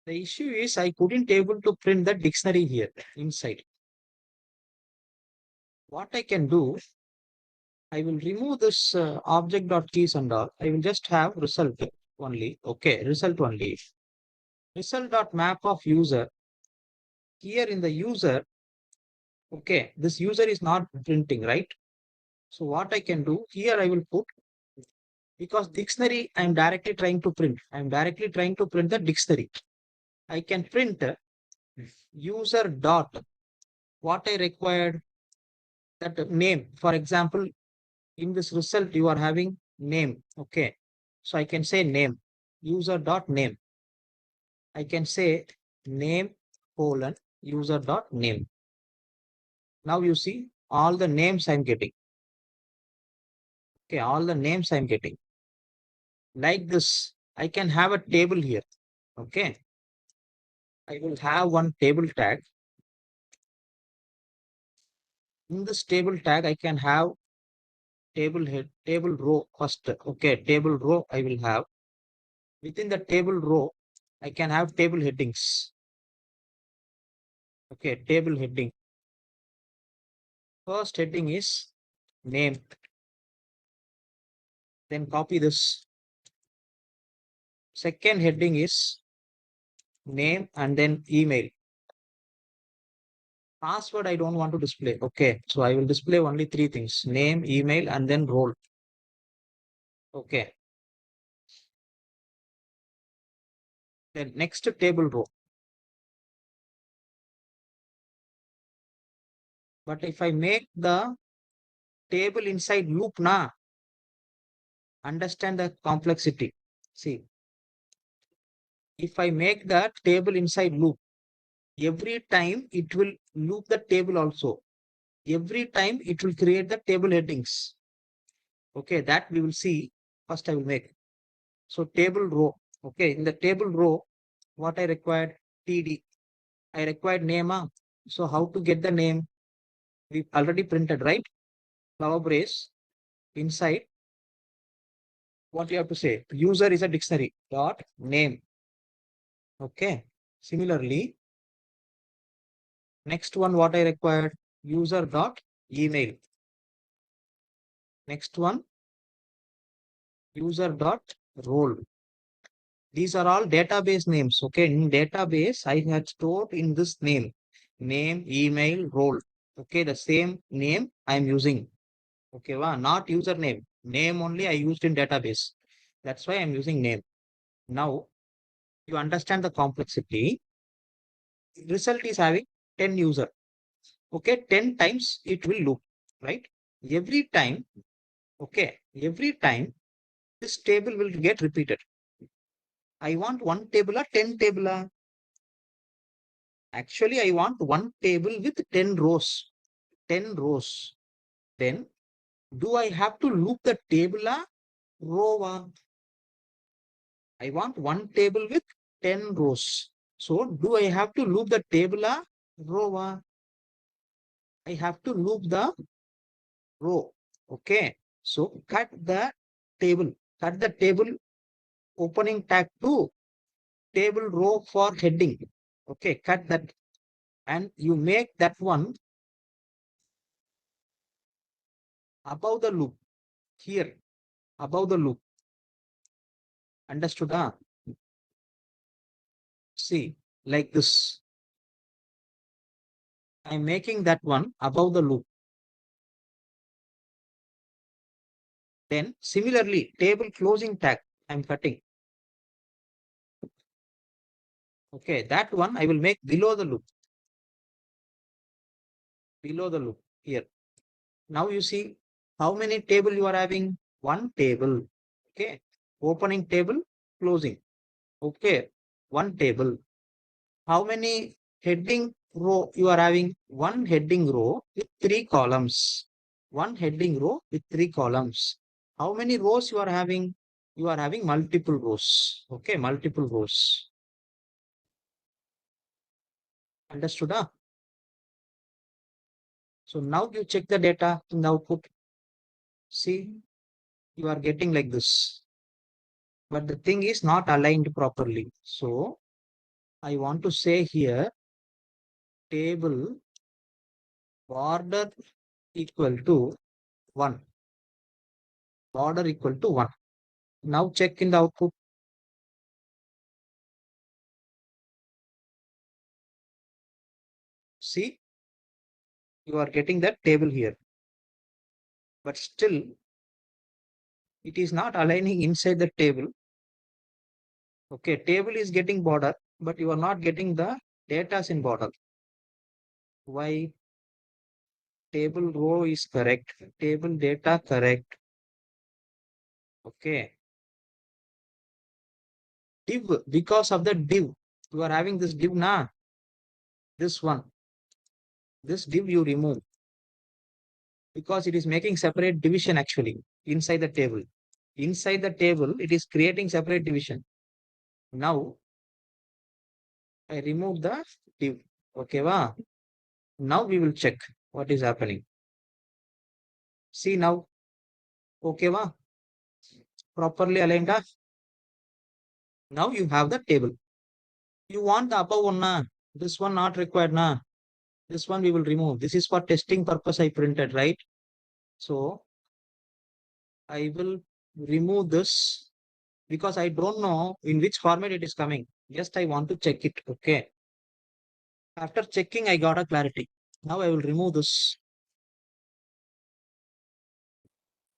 [SPEAKER 1] The issue is I couldn't able to print the dictionary here inside. What I can do, I will remove this object.keys and all. I will just have result only. Okay, result only. Result.map of user. Here in the user, okay, this user is not printing, right? So what I can do here, I will put, because dictionary, I'm directly trying to print. I'm directly trying to print the dictionary. I can print user dot what I required, that name. For example, in this result, you are having name. Okay. So I can say name, user dot name. I can say name colon user dot name. Now you see all the names I'm getting. Okay, all the names I'm getting. Like this, I can have a table here. Okay. I will have one table tag. In this table tag, I can have table head, table row first. Okay, table row I will have. Within the table row, I can have table headings. Okay, table heading. First heading is name. Then copy this. Second heading is name and then email. Password I don't want to display. Okay, so I will display only three things: name, email, and then role. Okay. Then next table row. But if I make the table inside loop na, understand the complexity. See, if I make the table inside loop, every time it will loop the table also. Every time it will create the table headings. Okay, that we will see. First I will make. So table row. Okay, in the table row, what I required? TD. I required name. So how to get the name? We already printed, right? Flower brace inside. What you have to say? User is a dictionary. Dot name. Okay. Similarly, next one what I required? User dot email. Next one, user dot role. These are all database names. Okay. In database, I had stored in this name, email, role. Okay. The same name I am using. Okay. Not username. Name only I used in database. That's why I'm using name. Now you understand the complexity. Result is having 10 user. Okay. 10 times it will loop, right? Every time. Okay. Every time this table will get repeated. I want one table or 10 table. Actually, I want one table with 10 rows. 10 rows. Then, do I have to loop the table or row? I want one table with 10 rows. So, do I have to loop the table or row? I have to loop the row. Okay. So, cut the table. Cut the table opening tag to table row for heading. Okay. Cut that. And you make that one above the loop. Here. Above the loop. Understood? See, like this. I'm making that one above the loop. Then similarly, table closing tag, I'm cutting. Okay, that one I will make below the loop. Below the loop here. Now you see how many table you are having? One table. Okay. Opening table, closing. Okay. One table. How many heading row you are having? One heading row with three columns. One heading row with three columns. How many rows you are having? You are having multiple rows. Okay, multiple rows. Understood? So now you check the data in the output. See, you are getting like this. But the thing is not aligned properly. So I want to say here table border equal to 1. Border equal to 1. Now check in the output. See, you are getting that table here. But still, it is not aligning inside the table. Okay, table is getting border, but you are not getting the data in border. Why? Table row is correct. Table data correct. Okay. Div, because of the div, you are having this div na. This one. This div you remove. Because it is making separate division actually inside the table. Inside the table, it is creating separate division. Now, I remove the div. Okay, now we will check what is happening. See now. Okay, properly aligned. Now you have the table. You want the above one, na? This one not required, na? This one we will remove. This is for testing purpose I printed, right? So I will remove this because I don't know in which format it is coming. Just I want to check it. Okay. After checking, I got a clarity. Now I will remove this.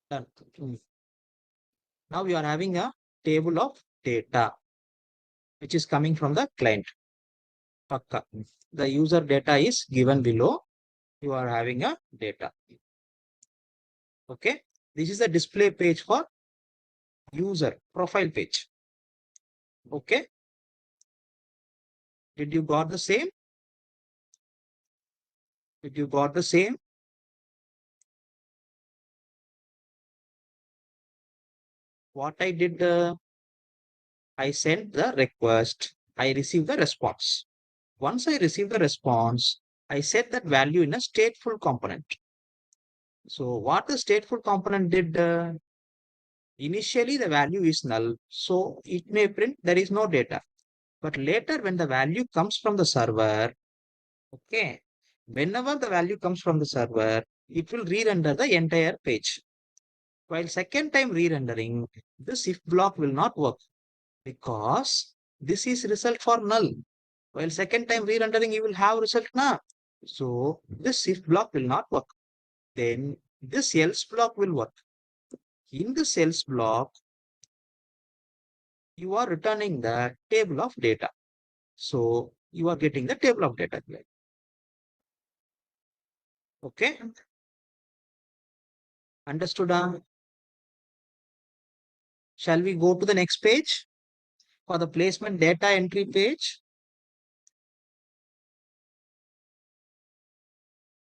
[SPEAKER 1] Done. Now we are having a table of data, which is coming from the client. Pakka. The user data is given below. You are having a data. Okay. This is the display page for user profile page. Okay. Did you got the same? Did you got the same? What I did, I sent the request. I received the response. Once I receive the response, I set that value in a stateful component. So what the stateful component did, initially the value is null. So it may print there is no data. But later when the value comes from the server, okay, whenever the value comes from the server, it will re-render the entire page. While second time re-rendering, this if block will not work because this is result for null. While second time re-rendering, you will have result now. So this if block will not work. Then this else block will work. In this else block, you are returning the table of data. So you are getting the table of data. Okay. Understood? Shall we go to the next page for the placement data entry page?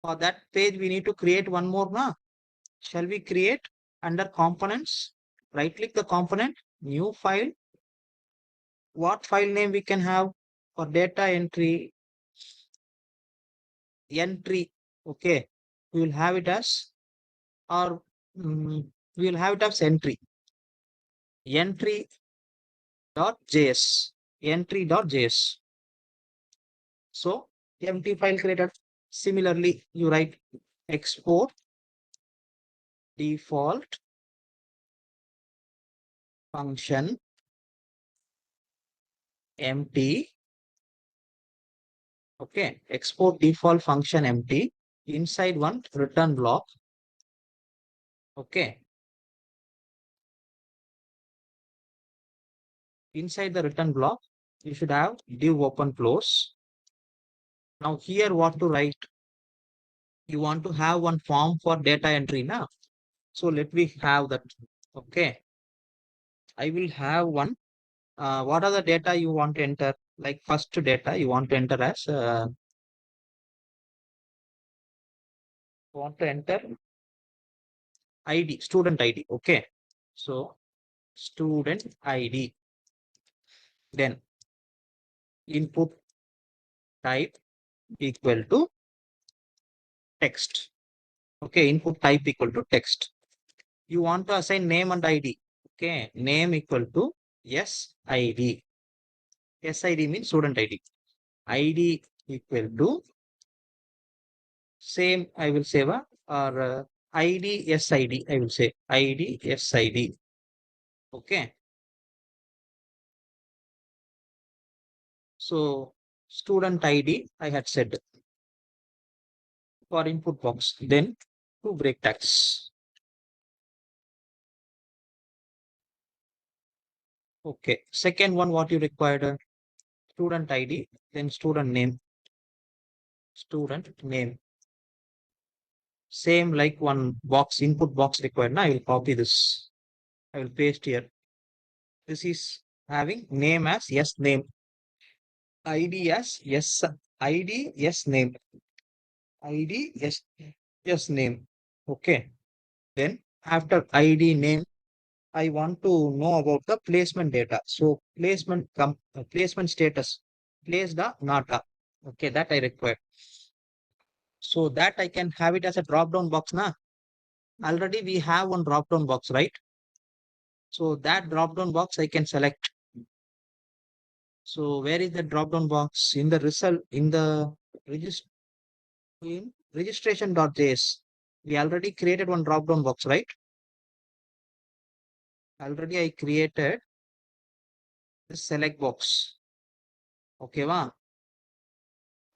[SPEAKER 1] For that page, we need to create one more now. Shall we create under components? Right click the component, new file. What file name we can have for data entry? Entry. Okay. We will have it as, or we will have it as entry. Entry.js. Entry.js. So empty file created. Similarly, you write export default function empty. Okay, export default function empty inside one return block. Okay, inside the return block, you should have div open close. Now here what to write? You want to have one form for data entry now. So let me have that. Okay, I will have one. What are the data you want to enter? Like first data you want to enter as ID, student ID. Okay, so student ID. Then input type equal to text. Okay, input type equal to text. You want to assign name and ID. Okay, name equal to SID. SID means student ID. ID equal to same. I will say or ID SID. I will say ID SID. Okay. So student ID I had said for input box. Then two break tags. Okay. Second one, what you required? Student ID, then student name. Student name. Same like one box, input box required. Now I will copy this. I will paste here. This is having name as yes name. ID as yes ID yes name. ID yes name. Okay. Then after ID name, I want to know about the placement data. So placement status, placed or not. Okay, that I require. So that I can have it as a drop down box now. Already we have one drop down box, right? So that drop down box I can select. So where is the drop down box? In the result, in the registration.js. We already created one drop down box, right? Already I created the select box. Okay, va?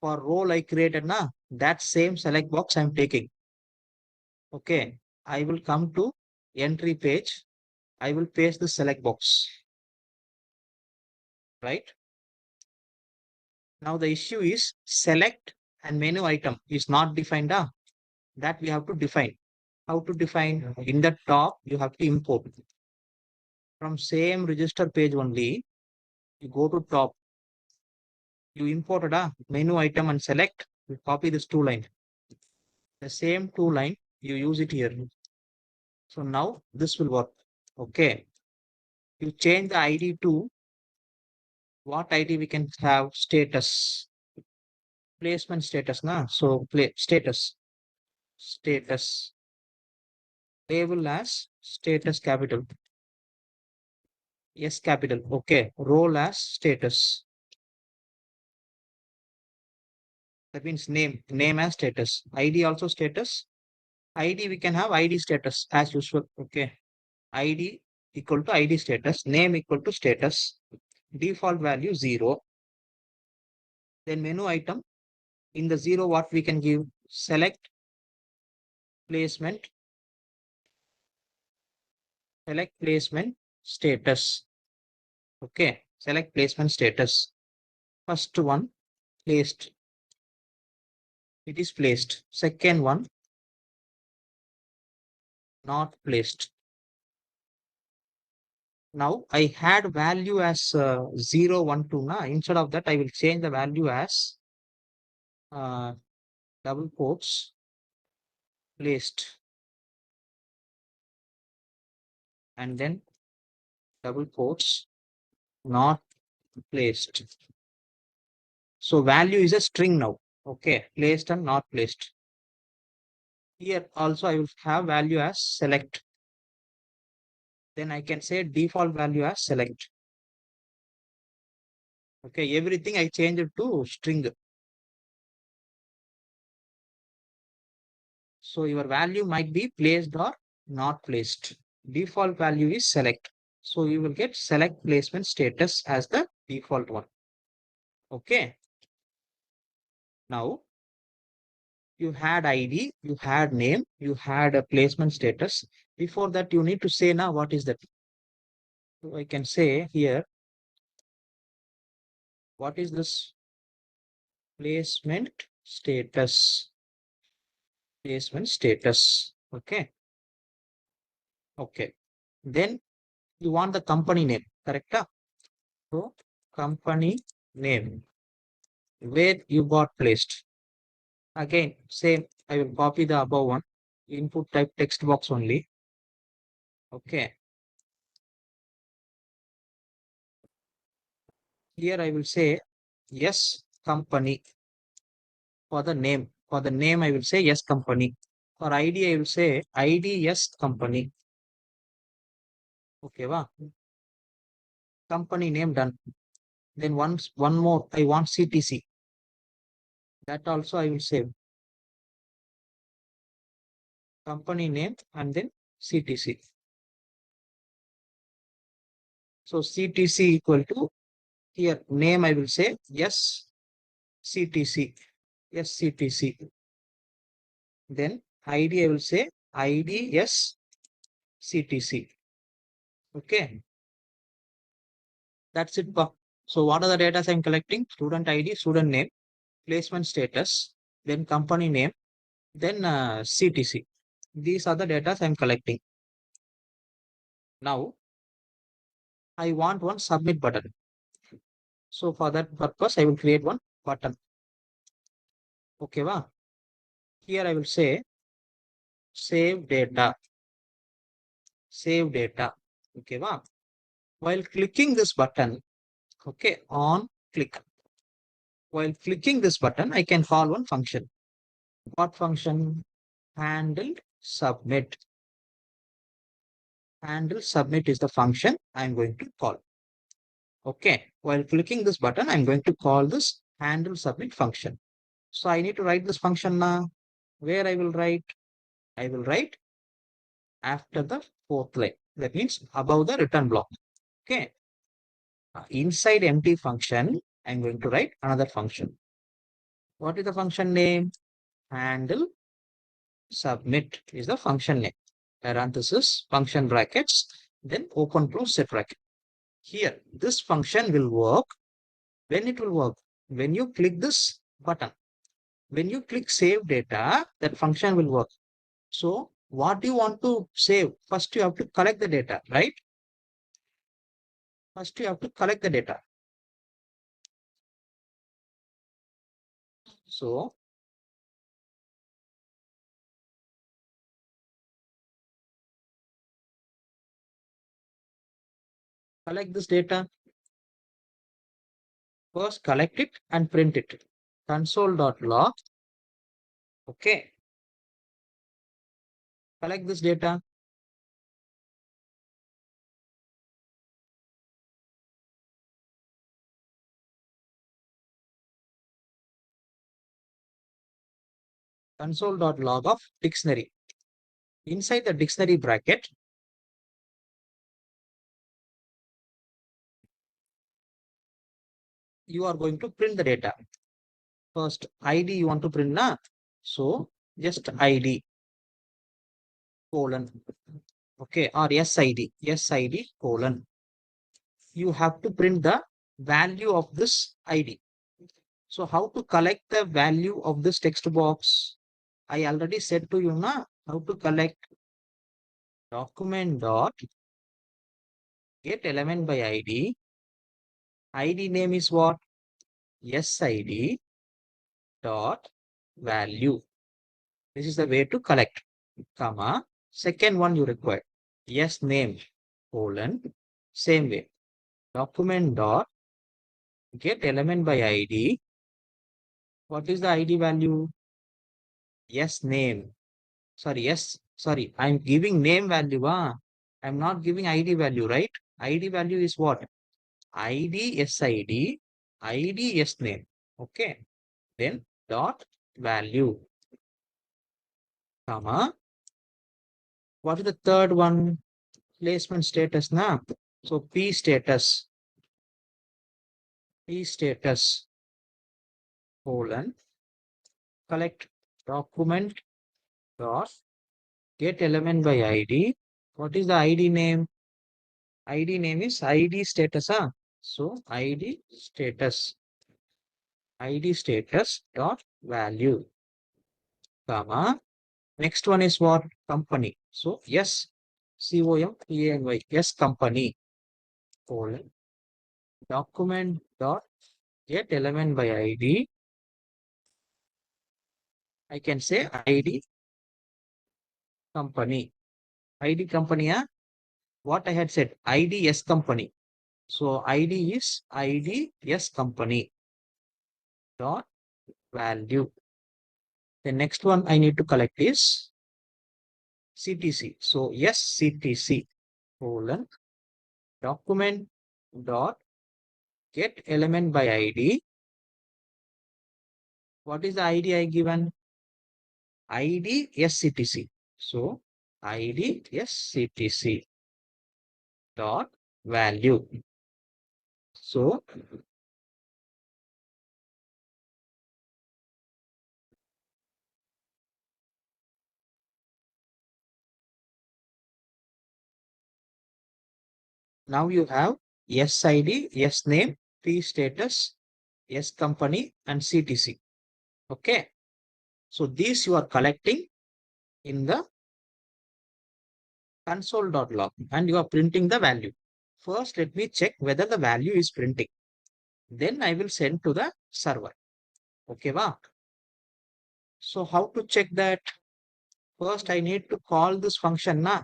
[SPEAKER 1] For role I created na. That same select box I'm taking. Okay. I will come to entry page. I will paste the select box. Right. Now the issue is select and menu item is not defined. That we have to define. How to define? In the top, you have to import. From same register page only, you go to top. You imported a menu item and select. You copy this two line. The same two line, you use it here. So now this will work. Okay. You change the ID to what ID we can have status. Placement status. So status. Label as status capital. Yes, capital. Okay. Role as status. That means name as status. ID also status. ID we can have ID status as usual. Okay. ID equal to ID status. Name equal to status. Default value 0. Then menu item in the 0 what we can give? Select placement. Select placement status. Okay. Select placement status. First one placed. It is placed. Second one not placed. Now I had value as 0, 1, 2. Instead of that, I will change the value as uh, double quotes placed and then double quotes not placed. So value is a string now. Okay, placed and not placed. Here also I will have value as select. Then I can say default value as select. Okay, everything I change it to string. So your value might be placed or not placed. Default value is select. So you will get select placement status as the default one. Okay. Now you had ID, you had name, you had a placement status. Before that, you need to say now what is that? So I can say here, what is this placement status? Placement status. Okay. Okay. Then you want the company name, correct? So company name, where you got placed. Again, same, I will copy the above one, input type text box only. Okay. Here I will say yes company. For the name, I will say yes company. For ID, I will say ID yes company. Okay, wow. Company name done. Then one more, I want CTC. That also I will say company name and then CTC. So CTC equal to here name I will say yes CTC. Yes CTC. Then ID I will say ID yes CTC. Okay. That's it. So what are the data I'm collecting? Student ID, student name, placement status, then company name, then CTC. These are the data I'm collecting. Now I want one submit button. So for that purpose, I will create one button. Okay, wow. Here I will say save data. Save data. Okay, wow. While clicking this button, okay, on click. While clicking this button, I can call one function. What function? Handle submit. Handle submit is the function I'm going to call. Okay, while clicking this button, I'm going to call this handle submit function. So I need to write this function now. Where I will write? I will write after the fourth line. That means above the return block. Okay. Inside empty function, I'm going to write another function. What is the function name? handle submit is the function name. Parenthesis, function brackets, then open close set bracket. Here, this function will work. When it will work? When you click this button. When you click save data, that function will work. So what do you want to save? First, you have to collect the data, right? First, you have to collect the data. So collect this data. First, collect it and print it. Console.log. Okay. Collect this data. Console.log of dictionary. Inside the dictionary bracket, you are going to print the data. First, ID you want to print now. So just ID colon. Okay, or SID colon. You have to print the value of this ID. So how to collect the value of this text box? I already said to you now how to collect document dot get element by ID. ID name is what? SID dot value. This is the way to collect, comma. Second one you require yes name colon. Same way. Document dot get element by ID. What is the ID value? Yes name. Sorry, I'm giving name value. I'm not giving ID value, right? ID value is what? ID SID, ID yes name. Okay. Then dot value, comma. What is the third one? Placement status now. So P status colon collect document dot get element by ID. What is the ID name? ID name is ID status. So ID status dot value, comma. Next one is what? Company. So yes, COMPANY, yes company colon document dot get element by ID. I can say ID company. ID company. What I had said, ID yes company. So ID is ID yes company dot value. The next one I need to collect is CTC. So yes, CTC colon document dot get element by ID. What is the ID I given? ID SCTC. So ID SCTC dot value. So now you have SID, S name, P status, S company, and CTC. Okay. So these you are collecting in the console.log and you are printing the value. First, let me check whether the value is printing. Then I will send to the server. Okay, wow. So how to check that? First, I need to call this function na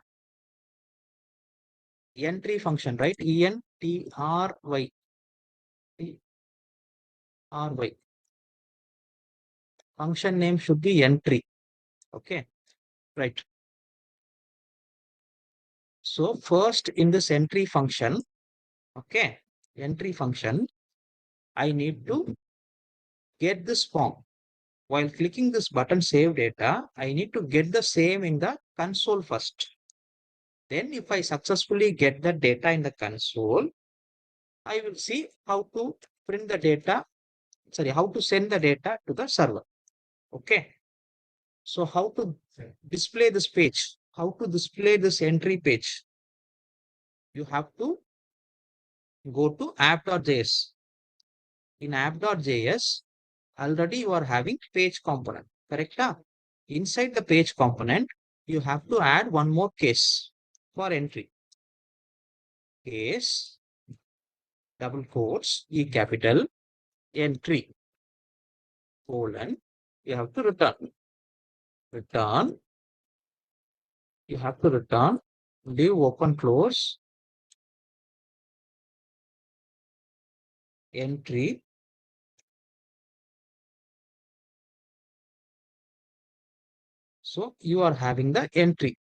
[SPEAKER 1] entry function, right? ENTRY. TRY. Function name should be entry. Okay, right. So first in this entry function, okay, entry function, I need to get this form. While clicking this button save data, I need to get the same in the console first. Then if I successfully get the data in the console, I will see how to print the data, how to send the data to the server. Okay. So how to display this page? How to display this entry page? You have to go to app.js. In app.js, already you are having page component, correct? Inside the page component, you have to add one more case for entry. Case, double quotes, E capital, entry, colon, you have to return. Return, you have to return, div open close, entry, so you are having the entry,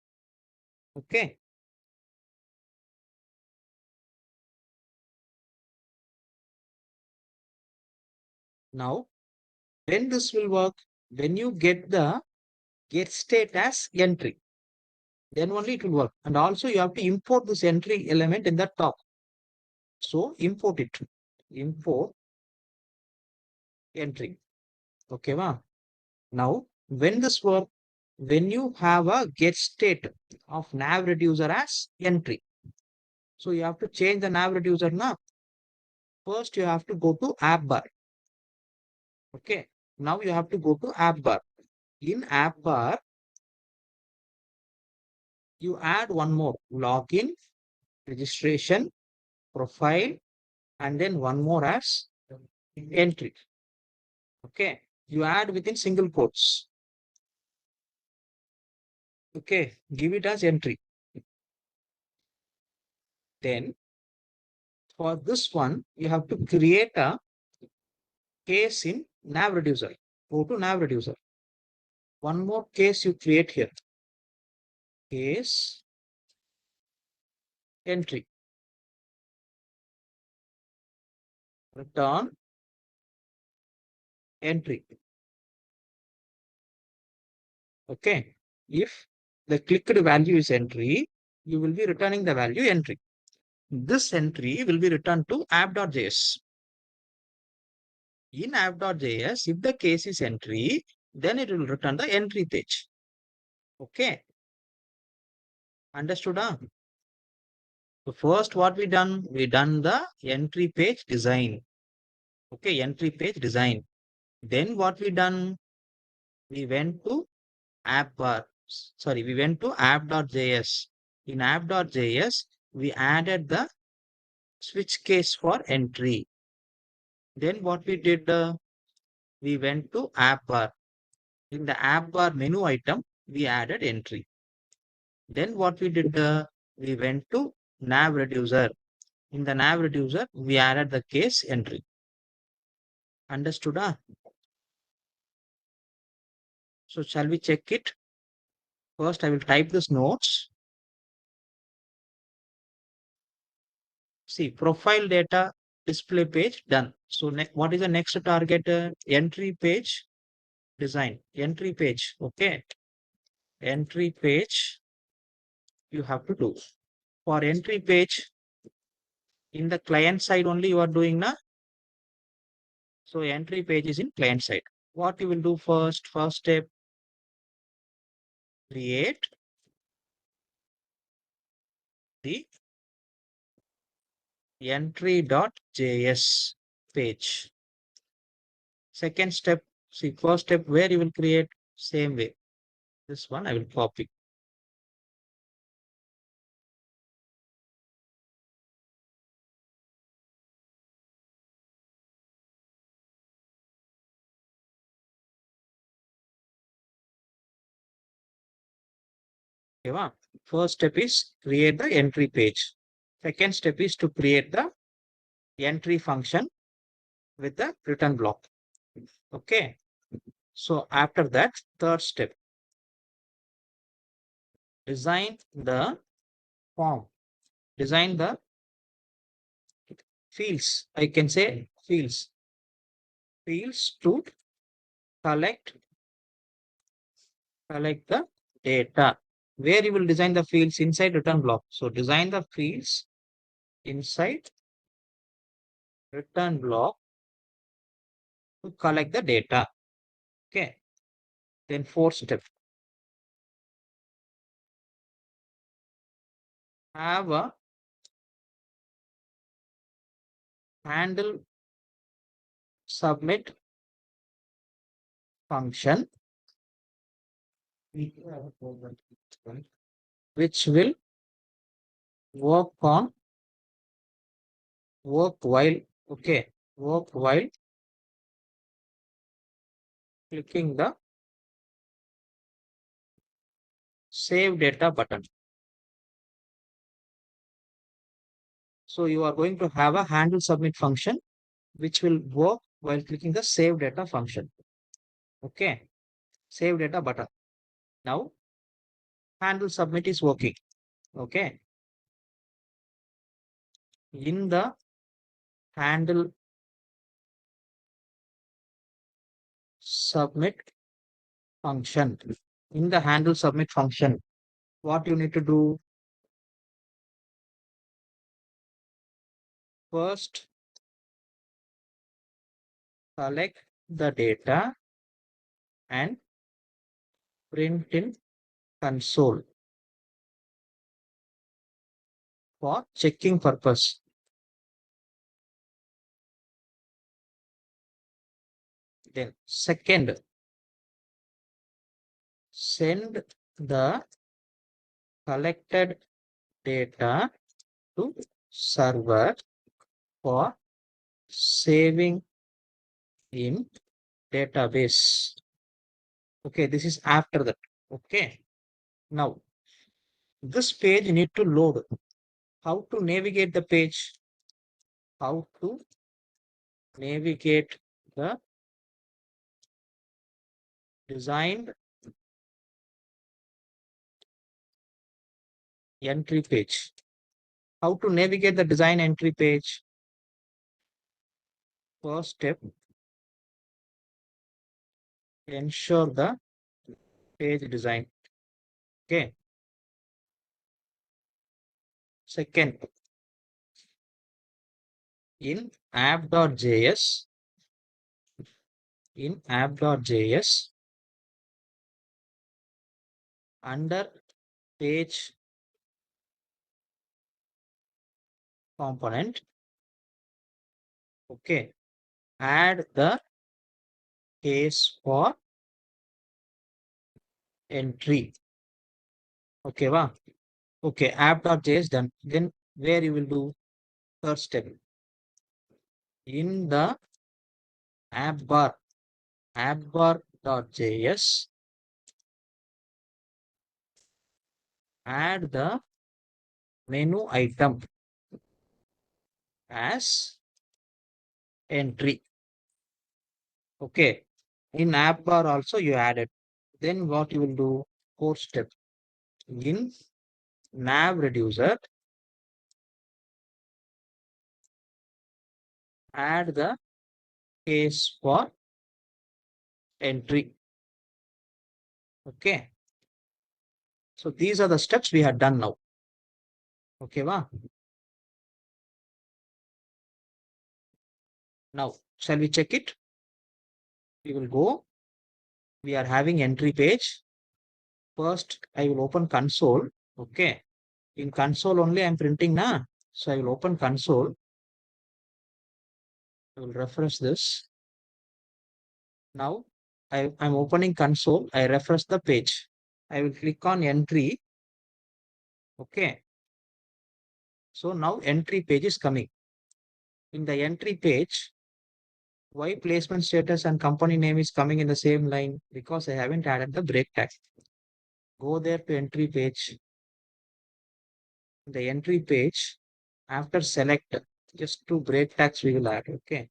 [SPEAKER 1] okay? Now, when this will work, when you get the get state as entry, then only it will work. And also you have to import this entry element in the top. So import it. Import entry. Okay, wow. Now, when this work, when you have a get state of nav reducer as entry, so you have to change the nav reducer now. First, you have to go to app bar. Okay. Now you have to go to app bar. In app bar, you add one more login, registration, profile, and then one more as entry. Okay. You add within single quotes. Okay. Give it as entry. Then for this one, you have to create a case in nav reducer. Go to nav reducer. One more case you create here. Case entry. Return entry. Okay. If the clicked value is entry, you will be returning the value entry. This entry will be returned to app.js. In app.js, if the case is entry, then it will return the entry page. Okay. Understood? Huh? So first what we done? We done the entry page design. Okay, entry page design. Then what we done? We went to app bar. Sorry, we went to app.js. In app.js, we added the switch case for entry. Then what we did? We went to app bar. In the app bar menu item, we added entry. Then what we did? We went to nav reducer. In the nav reducer, we added the case entry. Understood? So shall we check it? First, I will type this notes. See, profile data display page done. So what is the next target? Entry page design. Entry page. Okay. Entry page you have to do. For entry page, in the client side only you are doing now. So entry page is in client side. What you will do first? First step, create the entry.js page. Second step, see first step where you will create same way. This one I will copy. Okay, first step is create the entry page. Second step is to create the entry function with the return block. Okay. So after that, third step, design the form, design the fields. I can say fields to collect the data. Where you will design the fields inside return block. So design the fields inside return block to collect the data. Okay. Then fourth step, have a handle submit function which will work while, okay, work while clicking the save data button. So you are going to have a handle submit function which will work while clicking the save data function. Okay, save data button. Now handle submit is working. Okay, in the handle submit function, what you need to do? First, collect the data and print in console for checking purpose. Then second, send the collected data to server for saving in database. Okay, this is after that. Okay, now this page need to load. How to navigate the page? How to navigate the designed entry page? How to navigate the design entry page? First step, ensure the page design. Okay. Second, in app.js, under page component, okay, add the case for entry. Okay, wow. Okay, app.js done. Then where you will do? Third step, in the app bar.js, add the menu item as entry. Okay, in app bar also you added. Then what you will do? Fourth step, in nav reducer, add the case for entry. Okay, so these are the steps we have done now. Okay, wow. Now shall we check it? We will go. We are having entry page. First, I will open console. Okay, in console only I'm printing now. So I will open console. I will refresh this. Now I'm opening console. I refresh the page. I will click on entry. Okay. So now entry page is coming. In the entry page, why placement status and company name is coming in the same line? Because I haven't added the break tag. Go there to entry page. The entry page, after select, just two break tags we will add. Okay.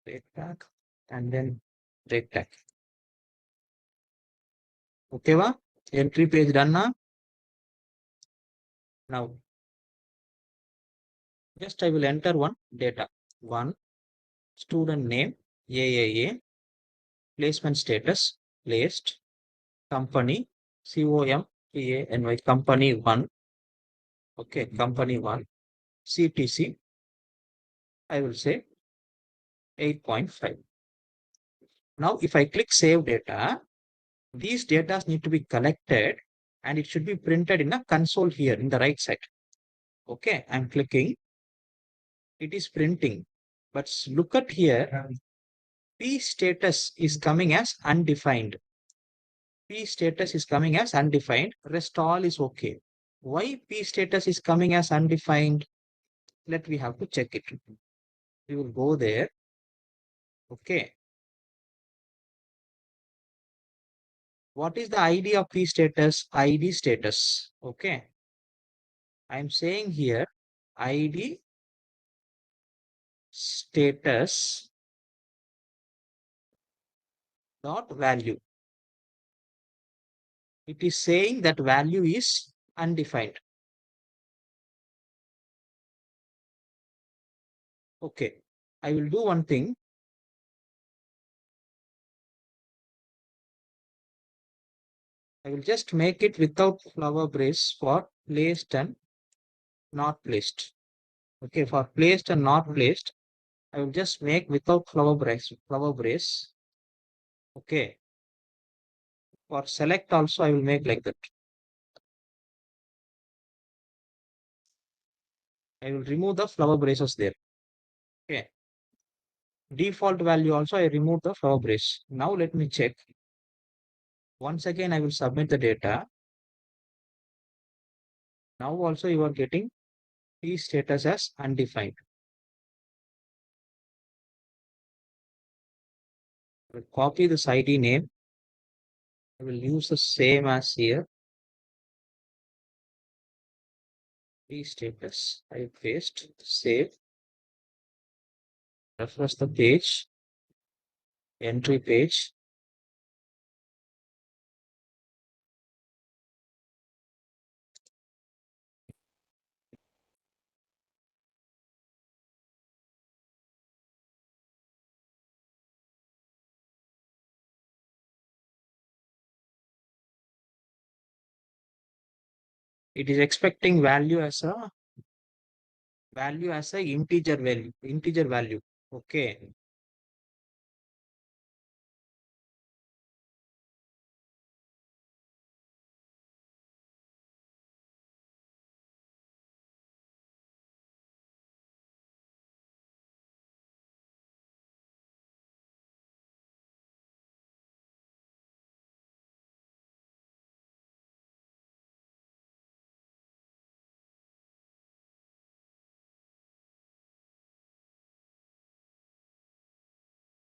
[SPEAKER 1] Break tag and then break tag. Okay, va? Entry page done now. Now, just I will enter one data. One student name, AAA, placement status, placed, company, COMPANY, company one. Okay, company one, CTC, I will say 8.5. Now, if I click save data, these data need to be collected and it should be printed in a console here in the right side. Okay, I'm clicking, it is printing. But look at here, P status is coming as undefined. P status is coming as undefined, rest all is okay. Why P status is coming as undefined? We have to check it. We will go there. Okay. What is the ID of P status? ID status. Okay. I'm saying here ID status dot value. It is saying that value is undefined. Okay. I will do one thing. I will just make it without flower brace for placed and not placed. Okay, for placed and not placed, I will just make without flower brace. Flower brace. Okay. For select also, I will make like that. I will remove the flower braces there. Okay. Default value also, I remove the flower brace. Now let me check. Once again, I will submit the data. Now also you are getting P status as undefined. I will copy this ID name. I will use the same as here. P status. I paste, save, refresh the page, entry page. It is expecting value as a integer value. Okay.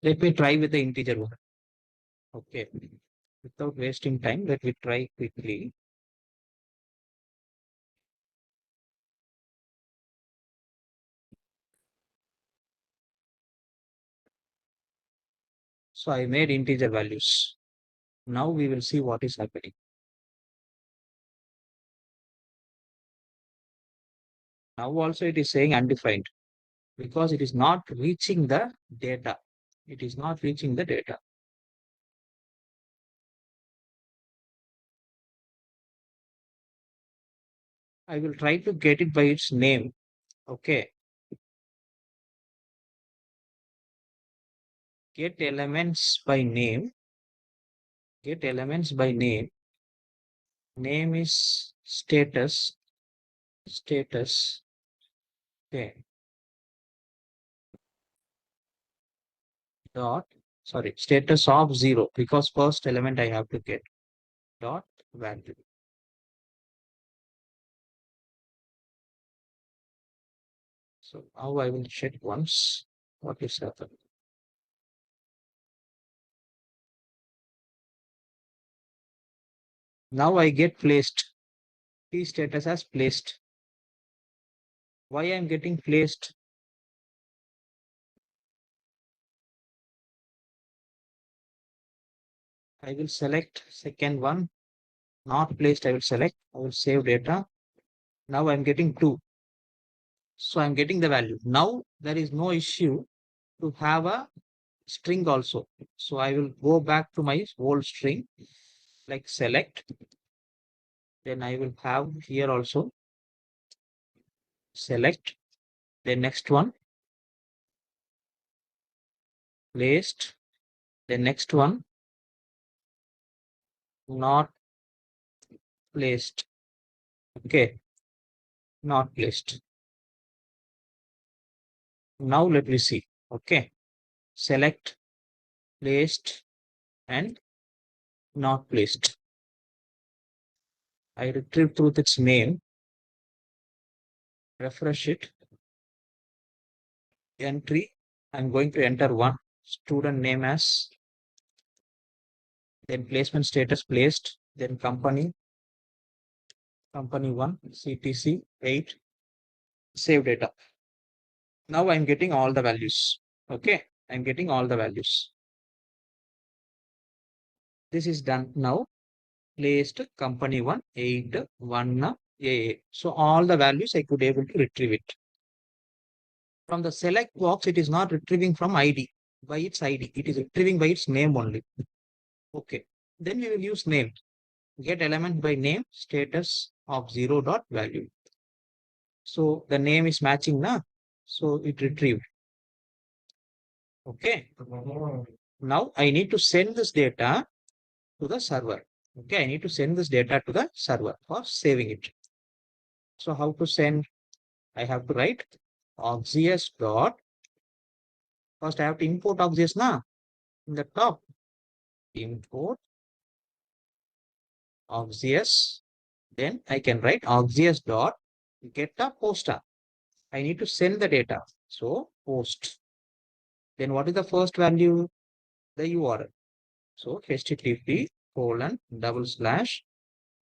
[SPEAKER 1] Let me try with the integer one. Okay. Without wasting time, let me try quickly. So I made integer values. Now we will see what is happening. Now also it is saying undefined because it is not reaching the data. It is not reaching the data. I will try to get it by its name. Okay. Get elements by name. Get elements by name. Name is status. Status. Okay. Dot. Sorry. Status of 0 because first element I have to get. Dot value. So now I will check once what is happening. Now I get placed. P status as placed. Why I'm getting placed? I will select second one. Not placed, I will select. I will save data. Now I'm getting 2. So I'm getting the value. Now there is no issue to have a string also. So I will go back to my old string, like select. Then I will have here also select. The next one placed. The next one, not placed. Okay, not placed. Now let me see. Okay, select placed and not placed. I retrieve through its name, refresh it, entry. I'm going to enter one student name as, then placement status placed, then company 1, CTC 8, save data. Now I'm getting all the values. Okay, I'm getting all the values. This is done now. Placed company 1, 8, 1, AA. So all the values I could able to retrieve it. From the select box, it is not retrieving from ID by its ID. It is retrieving by its name only. Okay. Then we will use name. Get element by name status of 0 dot value. So the name is matching now. So it retrieved. Okay. Now I need to send this data to the server. Okay. I need to send this data to the server for saving it. So how to send? I have to write auxius dot. First I have to import auxius now. In the top, import auxius. Then I can write auxius dot get a poster. I need to send the data. So post. Then what is the first value? The URL. So http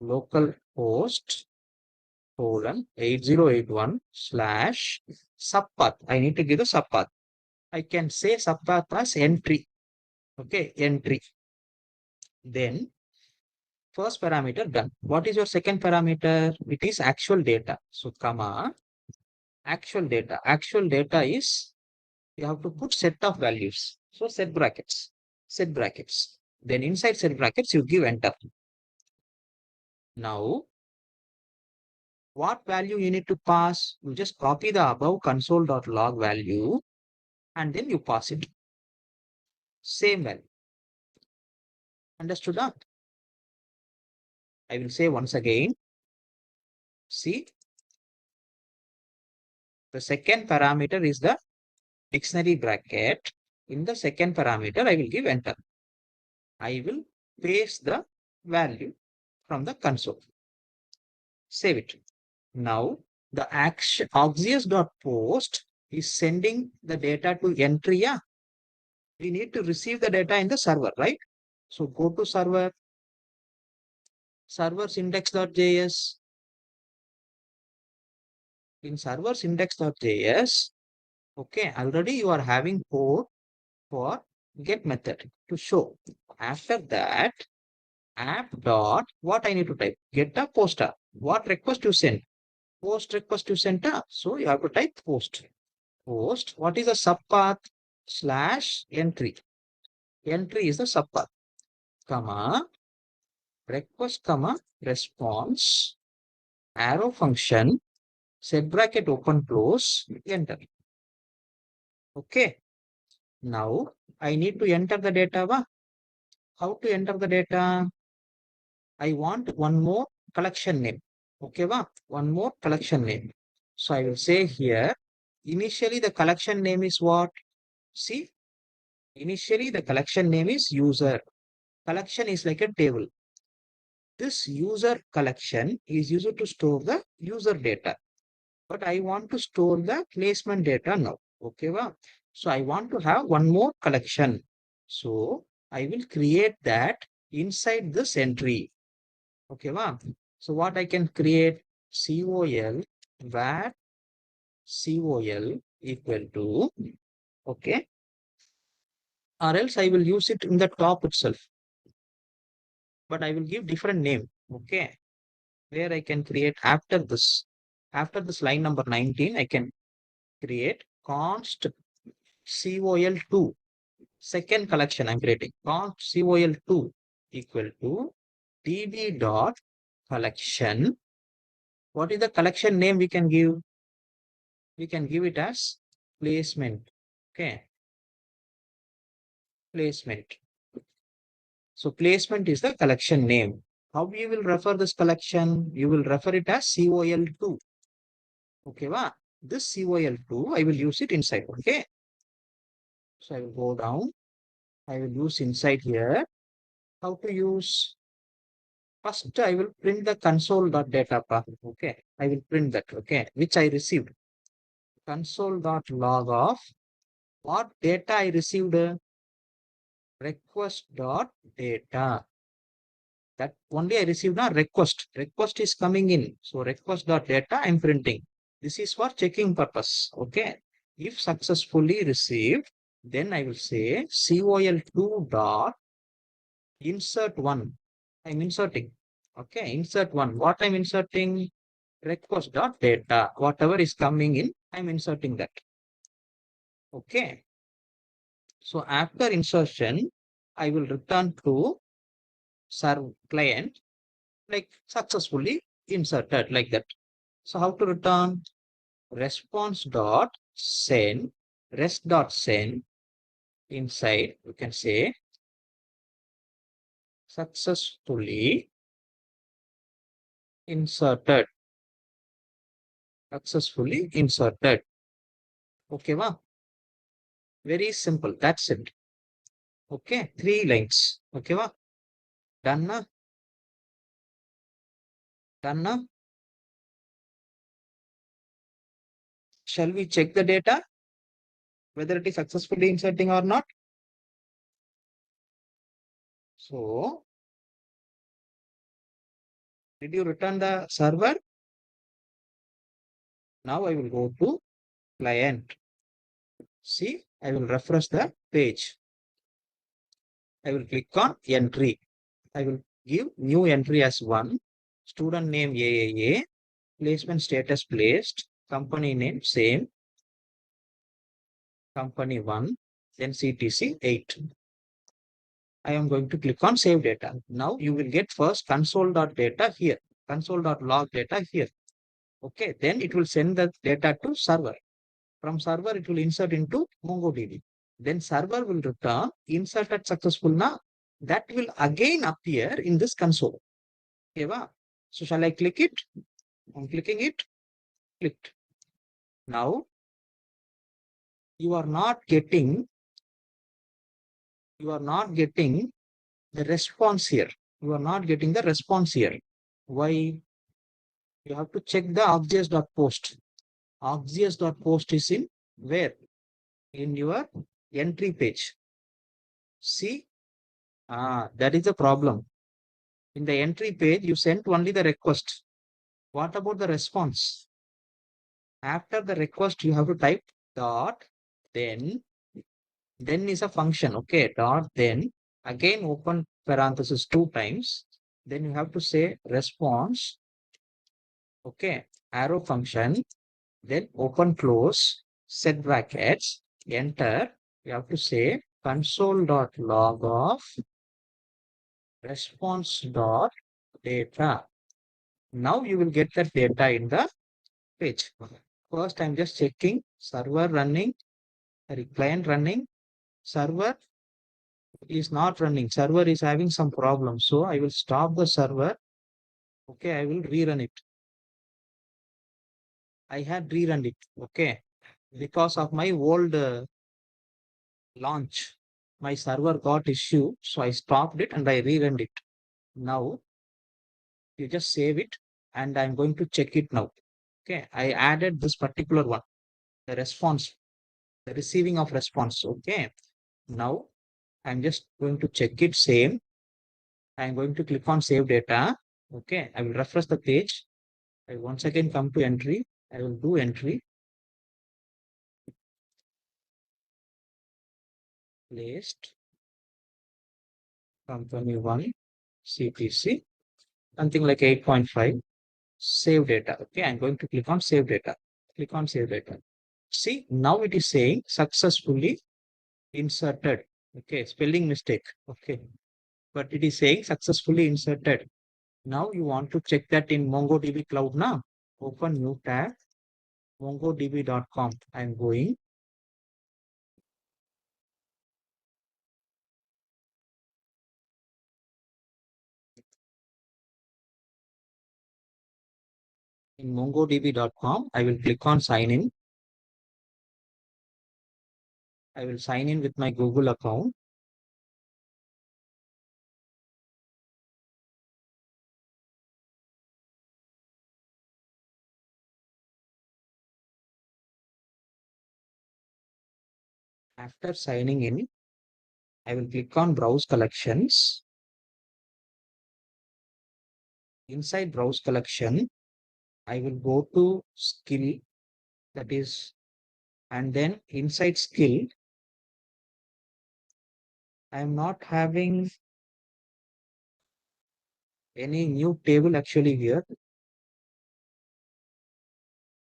[SPEAKER 1] :/local host :8081 / subpath. I need to give the subpath. I can say subpath as entry. Okay, entry. Then first parameter done. What is your second parameter? It is actual data. So comma actual data. Actual data is, you have to put set of values. So set brackets. Set brackets. Then inside set brackets, you give enter. Now, what value you need to pass? You just copy the above console.log value and then you pass it. Same value. Understood that? I will say once again. See, the second parameter is the dictionary bracket. In the second parameter, I will give enter. I will paste the value from the console. Save it. Now, the action auxius.post is sending the data to entry. Yeah, we need to receive the data in the server, right? So go to server, servers index.js. In servers index.js, okay, already you are having code for get method to show. After that, app dot, what I need to type? Get a poster. What request you send? Post request you sent. So you have to type post. Post. What is the subpath? /entry. Entry is the subpath. Comma. Request comma response. Arrow function. Set bracket open close. Enter. Okay. Now I need to enter the data. How to enter the data? I want one more collection name. Okay, one more collection name. So I will say here, initially the collection name is what? See, initially the collection name is user. Collection is like a table. This user collection is used to store the user data. But I want to store the placement data now. Okay, so I want to have one more collection. So I will create that inside this entry. Okay, so what I can create? COL var COL equal to, okay, or else I will use it in the top itself, but I will give different name. Okay, where I can create after this line number 19, I can create const COL2. Second collection I'm creating const COL2 equal to db dot collection. What is the collection name we can give? We can give it as placement. Okay, placement. So placement is the collection name. How you will refer this collection? You will refer it as COL2. Okay, va? This COL2, I will use it inside. Okay. So I will go down. I will use inside here. How to use? First, I will print the console.data path. Okay. I will print that. Okay. Which I received. Console.log of what data I received? Request.data. That only I received a request. Request is coming in. So request.data I'm printing. This is for checking purpose. Okay. If successfully received, then I will say col2 dot insert one. I'm inserting. Okay. Insert one. What I'm inserting? Request.data. Whatever is coming in, I'm inserting that. Okay. So after insertion, I will return to serve client like successfully inserted like that. So how to return? Response dot send, rest dot send inside, you can say successfully inserted, successfully inserted. Okay, va? Very simple. That's it. Okay, 3 lines. Okay, va? Done na? Done na? Shall we check the data? Whether it is successfully inserting or not? So, did you return the server? Now I will go to client. See, I will refresh the page. I will click on entry. I will give new entry as 1. Student name AAA. Placement status placed. Company name same. Company 1. Then CTC 8. I am going to click on save data. Now you will get first console.data here. Console.log data here. Okay. Then it will send the data to server. From server, it will insert into MongoDB. Then server will return inserted successful now. That will again appear in this console. Okay, wow. So shall I click it? I'm clicking it. Clicked. Now you are not getting the response here. You are not getting the response here. Why? You have to check the args.post. Args.post is in where? In your entry page. See? That is the problem. In the entry page, you sent only the request. What about the response? After the request, you have to type dot, then is a function. Okay, dot, then again open parenthesis 2 times. Then you have to say response. Okay, arrow function, then open close, set brackets, enter. You have to say console.log of response.data. Now you will get that data in the page. First, I'm just checking server running, client running, server is not running. Server is having some problem. So I will stop the server. Okay, I will rerun it. I had rerun it. Okay, because of my old launch, my server got issue. So I stopped it and I rerun it. Now you just save it and I'm going to check it now. Okay, I added this particular one, the response, the receiving of response. Okay, now I'm just going to check it same. I'm going to click on save data. Okay, I will refresh the page. I once again come to entry. I will do entry. Placed. Company 1. CPC. Something like 8.5. Save data. Okay, I'm going to click on save data. Click on save data. See, now it is saying successfully inserted. Okay, spelling mistake. Okay, but it is saying successfully inserted. Now you want to check that in MongoDB Cloud now. Open new tab, mongodb.com. I'm going. In mongodb.com, I will click on sign in. I will sign in with my Google account. After signing in, I will click on browse collections. Inside browse collection, I will go to skill, that is, and then inside skill, I am not having any new table actually here.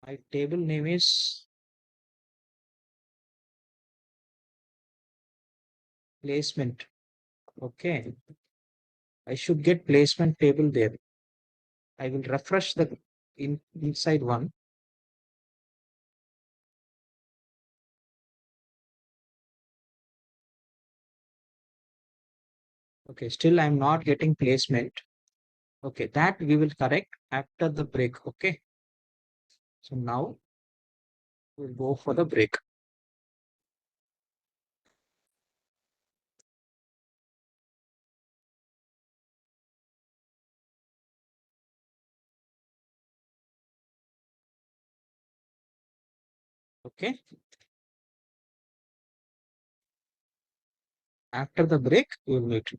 [SPEAKER 1] My table name is placement. Okay. I should get placement table there. I will refresh the inside one. Okay, still I'm not getting placement. Okay, that we will correct after the break. Okay. So now we'll go for the break. Okay. After the break, we'll meet.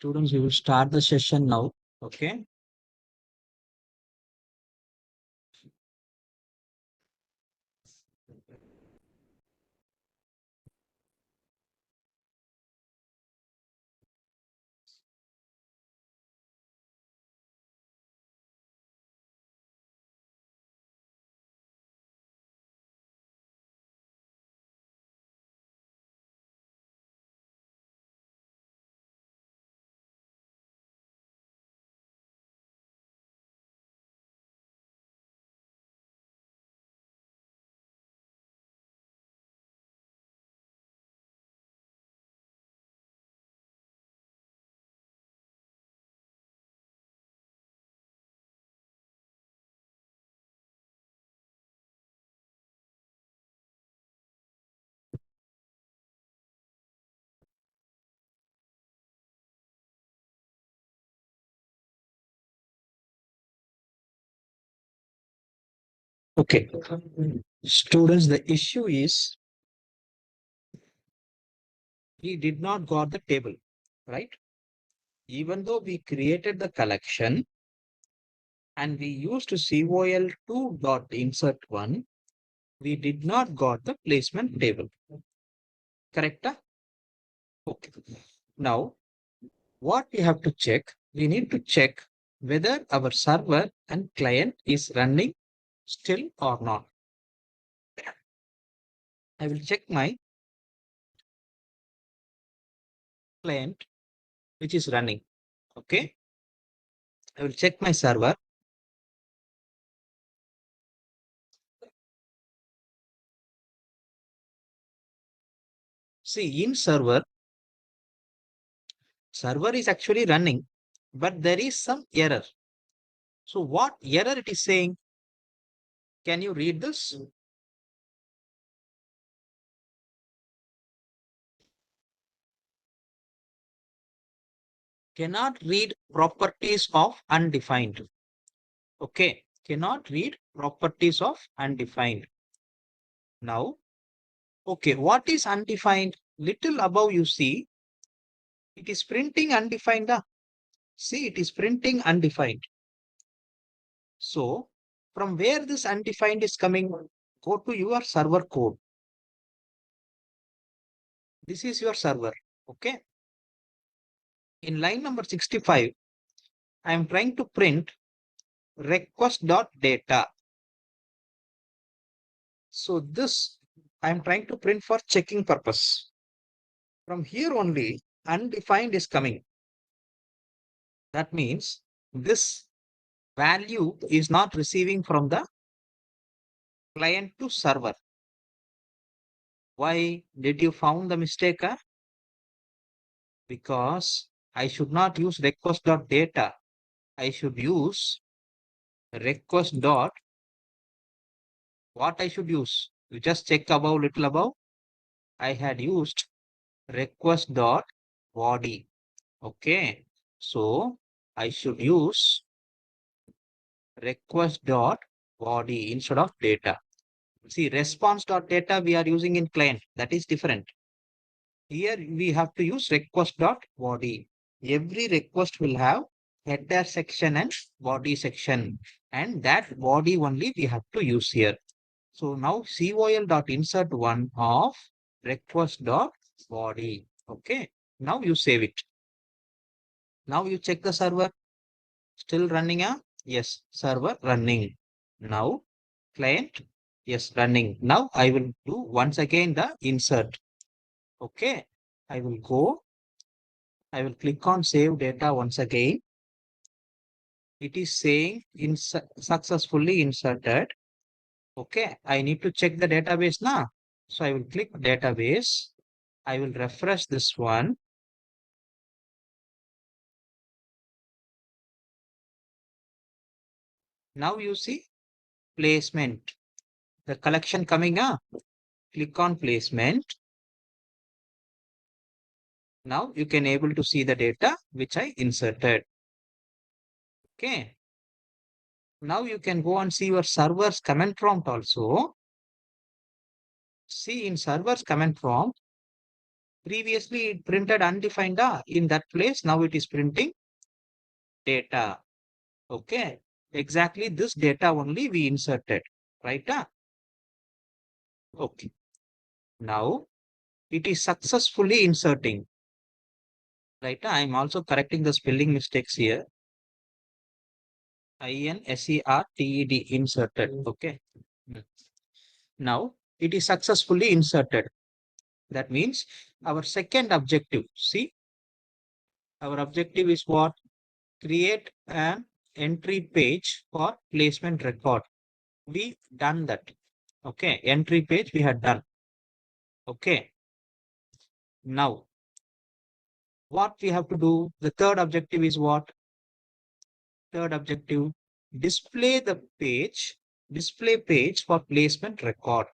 [SPEAKER 1] Students, we will start the session now. Okay. Okay. Students, the issue is we did not got the table, right? Even though we created the collection and we used COL2 dot insert one, we did not got the placement table. Correct? Okay. Now, what we have to check, we need to check whether our server and client is running still or not. I will check my client which is running. Okay. I will check my server. See, in server is actually running, but there is some error. So what error it is saying? Can you read this? Cannot read properties of undefined. Okay. Cannot read properties of undefined. Now, okay, what is undefined? Little above you see, it is printing undefined. See, it is printing undefined. So, from where this undefined is coming, go to your server code. This is your server. Okay. In line number 65, I am trying to print request.data. So this I am trying to print for checking purpose. From here only undefined is coming. That means this value is not receiving from the client to server. Why did you found the mistake? Because I should not use request.data. I should use request dot what I should use. You just check above, little above. I had used request dot body. Okay. So I should use request dot body instead of data. See, response dot data we are using in client. That is different. Here we have to use request dot body. Every request will have header section and body section, and that body only we have to use here. So now COL dot insert one of request dot body. Okay. Now you save it. Now you check the server. Still running? Yes, server running. Now client, yes, running. Now I will do once again the insert. Okay. I will go. I will click on save data once again. It is saying successfully inserted. Okay. I need to check the database now. So I will click database. I will refresh this one. Now you see placement. The collection coming up. Click on placement. Now you can able to see the data which I inserted. Okay. Now you can go and see your server's command prompt also. See in server's command prompt, Previously it printed undefined in that place. Now it is printing data. Okay. Exactly this data only we inserted. Right? Okay. Now it is successfully inserting. Right? I am also correcting the spelling mistakes here. INSERTED inserted. Okay. Now it is successfully inserted. That means our second objective. See, our objective is what? Create an entry page for placement record. We done that. Okay. Entry page we had done. Okay. Now what we have to do? The third objective is what? Third objective, display page for placement record.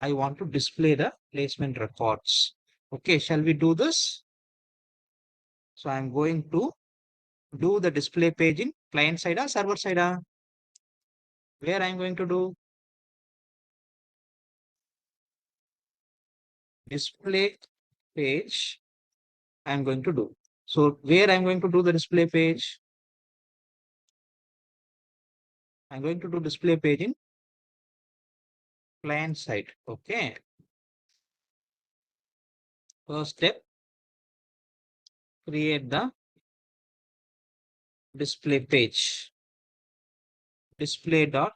[SPEAKER 1] I want to display the placement records. Okay, shall we do this? So I'm going to do the display page in client side or server side. Where I'm going to do display page, I'm going to do. So where I'm going to do the display page? I'm going to do display page in client side. Okay. First step, create the display page. Display.js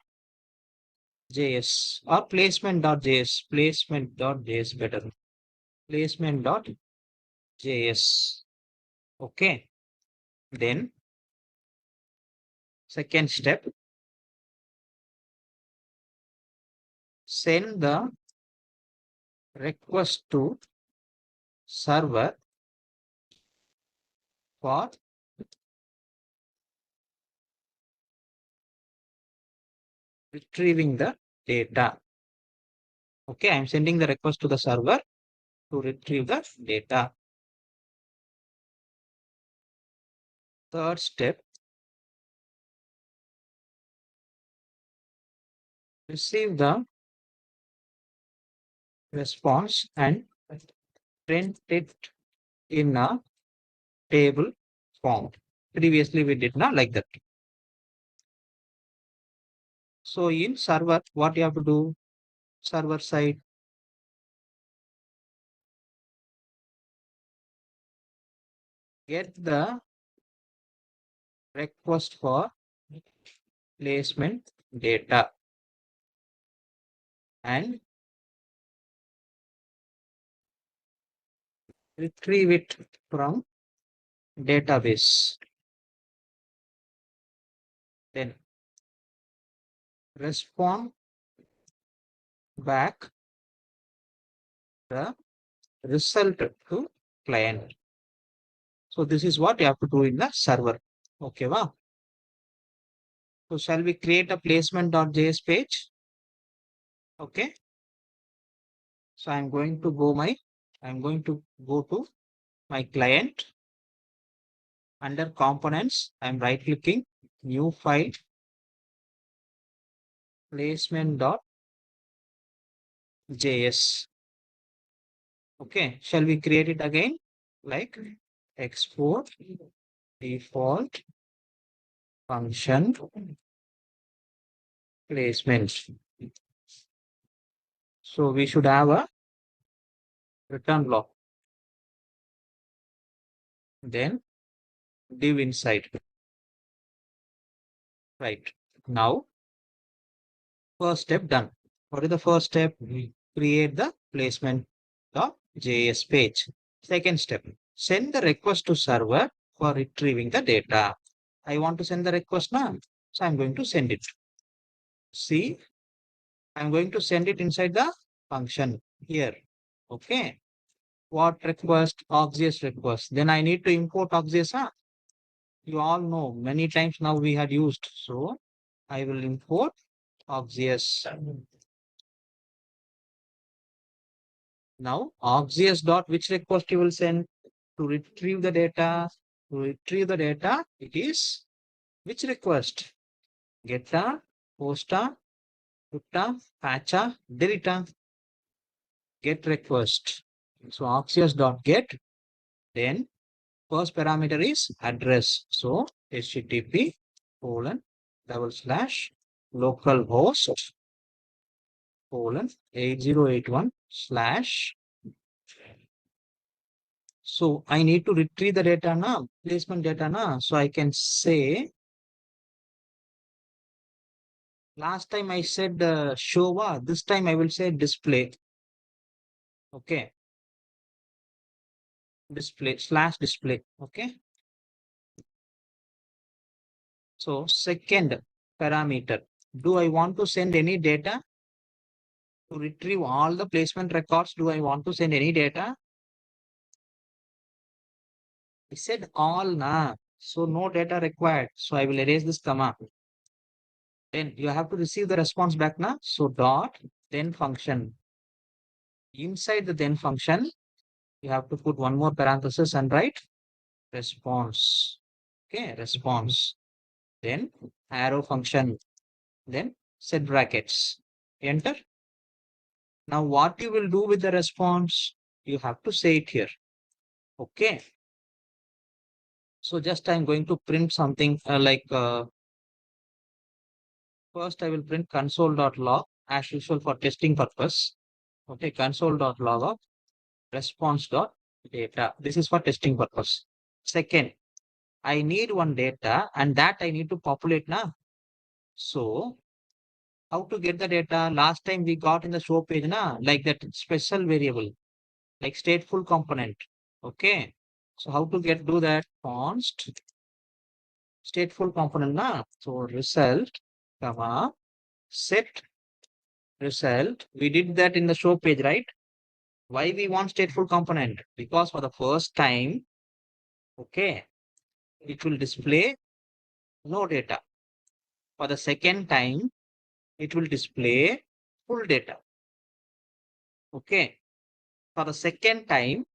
[SPEAKER 1] or placement.js. Placement.js better. Placement.js. Okay. Then second step, send the request to server for retrieving the data. Okay, I'm sending the request to the server to retrieve the data. Third step, receive the response and print it in a table form. Previously, we did not like that. So in server, what you have to do? Server side, get the request for placement data and retrieve it from database. Then respond back the result to client. So this is what you have to do in the server. Okay, wow. So shall we create a placement.js page? Okay. So I'm going to go to my client. Under components, I'm right clicking, new file, placement.js. Okay, shall we create it again? Like export default function placement. So we should have a return block. Then div inside. Right. Now, first step done. What is the first step? We create the placement.js page. Second step, send the request to server for retrieving the data. I want to send the request now. So I'm going to send it. See, I'm going to send it inside the function here. Okay. What request? Auxis request. Then I need to import Auxis. You all know many times now we had used. So I will import Auxis. Now Auxis dot which request you will send to retrieve the data. To retrieve the data, it is which request? Geta, posta, putta, patcha, deleta. Get request. So Axios dot get, then first parameter is address. So HTTP colon /localhost colon 8081 slash. So I need to retrieve the data now, placement data now. So I can say, last time I said show, this time I will say display. Okay. Display / display. Okay. So second parameter, do I want to send any data to retrieve all the placement records? Do I want to send any data? I said all na, so no data required. So I will erase this comma. Then you have to receive the response back now. So dot then function. Inside the then function, you have to put one more parenthesis and write response. Okay, response. Then arrow function. Then set brackets. Enter. Now what you will do with the response? You have to say it here. Okay. So just I'm going to print something first I will print console.log as usual for testing purpose. Okay, console.log of response.data. This is for testing purpose. Second, I need one data and that I need to populate now. So how to get the data? Last time we got in the show page now, like that special variable, like stateful component. Okay. So how to do that? Const stateful component now. So result, comma, set result. We did that in the show page, right? Why we want stateful component? Because for the first time, okay, it will display no data. For the second time, it will display full data. Okay. For the second time,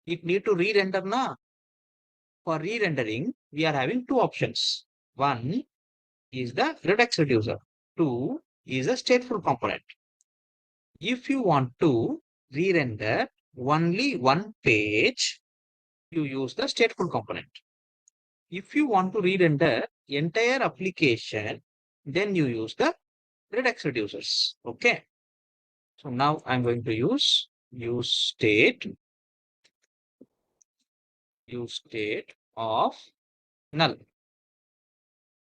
[SPEAKER 1] it need to re-render now. For re-rendering, we are having two options. One is the regex reducer. Two is a stateful component. If you want to re-render only one page, you use the stateful component. If you want to re-render entire application, then you use the regex reducers. Okay. So now I'm going to use state of null.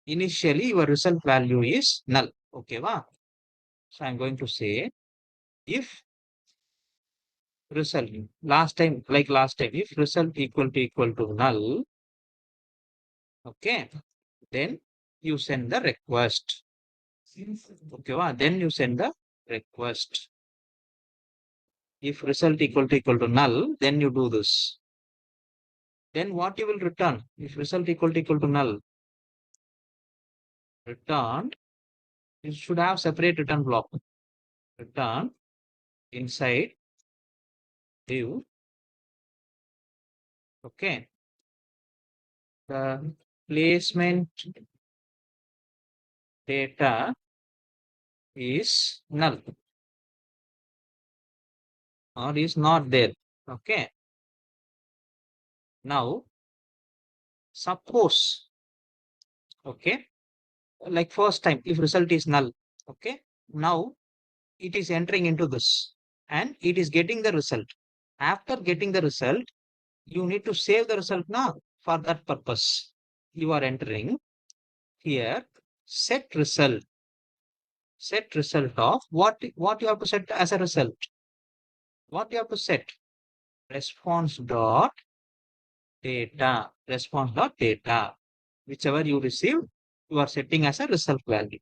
[SPEAKER 1] Initially, your result value is null. Okay, wow. So I'm going to say if result last time, if result equal to null, okay, then you send the request. Okay, wow. Then you send the request. If result equal to null, then you do this. Then what you will return? If result equal to null, return, you should have separate return block. Return inside div. Okay. The placement data is null or is not there. Okay. Now, suppose, okay, like first time, if result is null, okay, now it is entering into this and it is getting the result. After getting the result, you need to save the result now. For that purpose, you are entering here set result of what you have to set as a result. What you have to set? Response dot data. Whichever you receive, you are setting as a result value.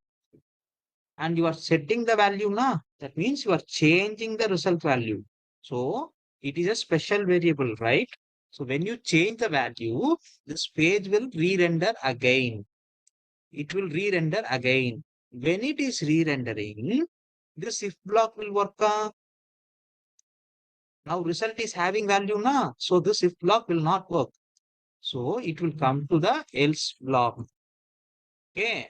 [SPEAKER 1] And you are setting the value now. That means you are changing the result value. So it is a special variable, right? So when you change the value, this page will re-render again. It will re-render again. When it is re-rendering, this if block will work. Now result is having value now. So this if block will not work. So it will come to the else block. Okay.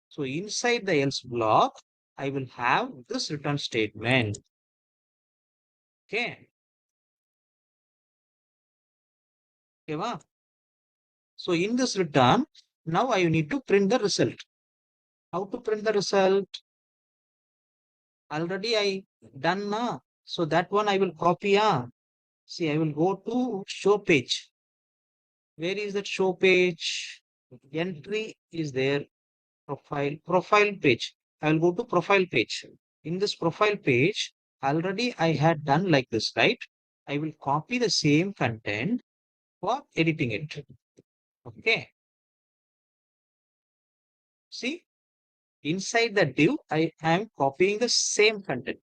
[SPEAKER 1] So inside the else block, I will have this return statement. Okay. Okay, wow. So in this return, now I need to print the result. How to print the result? Already I done now. So that one I will copy. See, I will go to show page. Where is that show page? Entry is there. Profile page. I will go to profile page. In this profile page, already I had done like this, right? I will copy the same content for editing it. Okay. See, inside the div, I am copying the same content.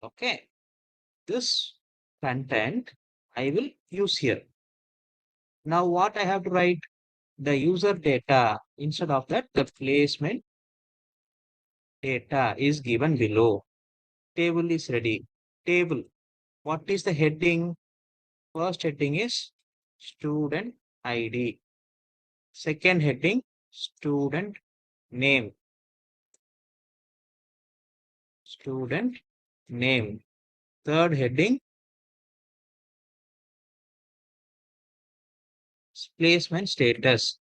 [SPEAKER 1] Okay. This content I will use here. Now what I have to write? The user data. Instead of that, the placement data is given below. Table is ready. Table. What is the heading? First heading is student ID. Second heading, student name. Student name. Third heading, placement status.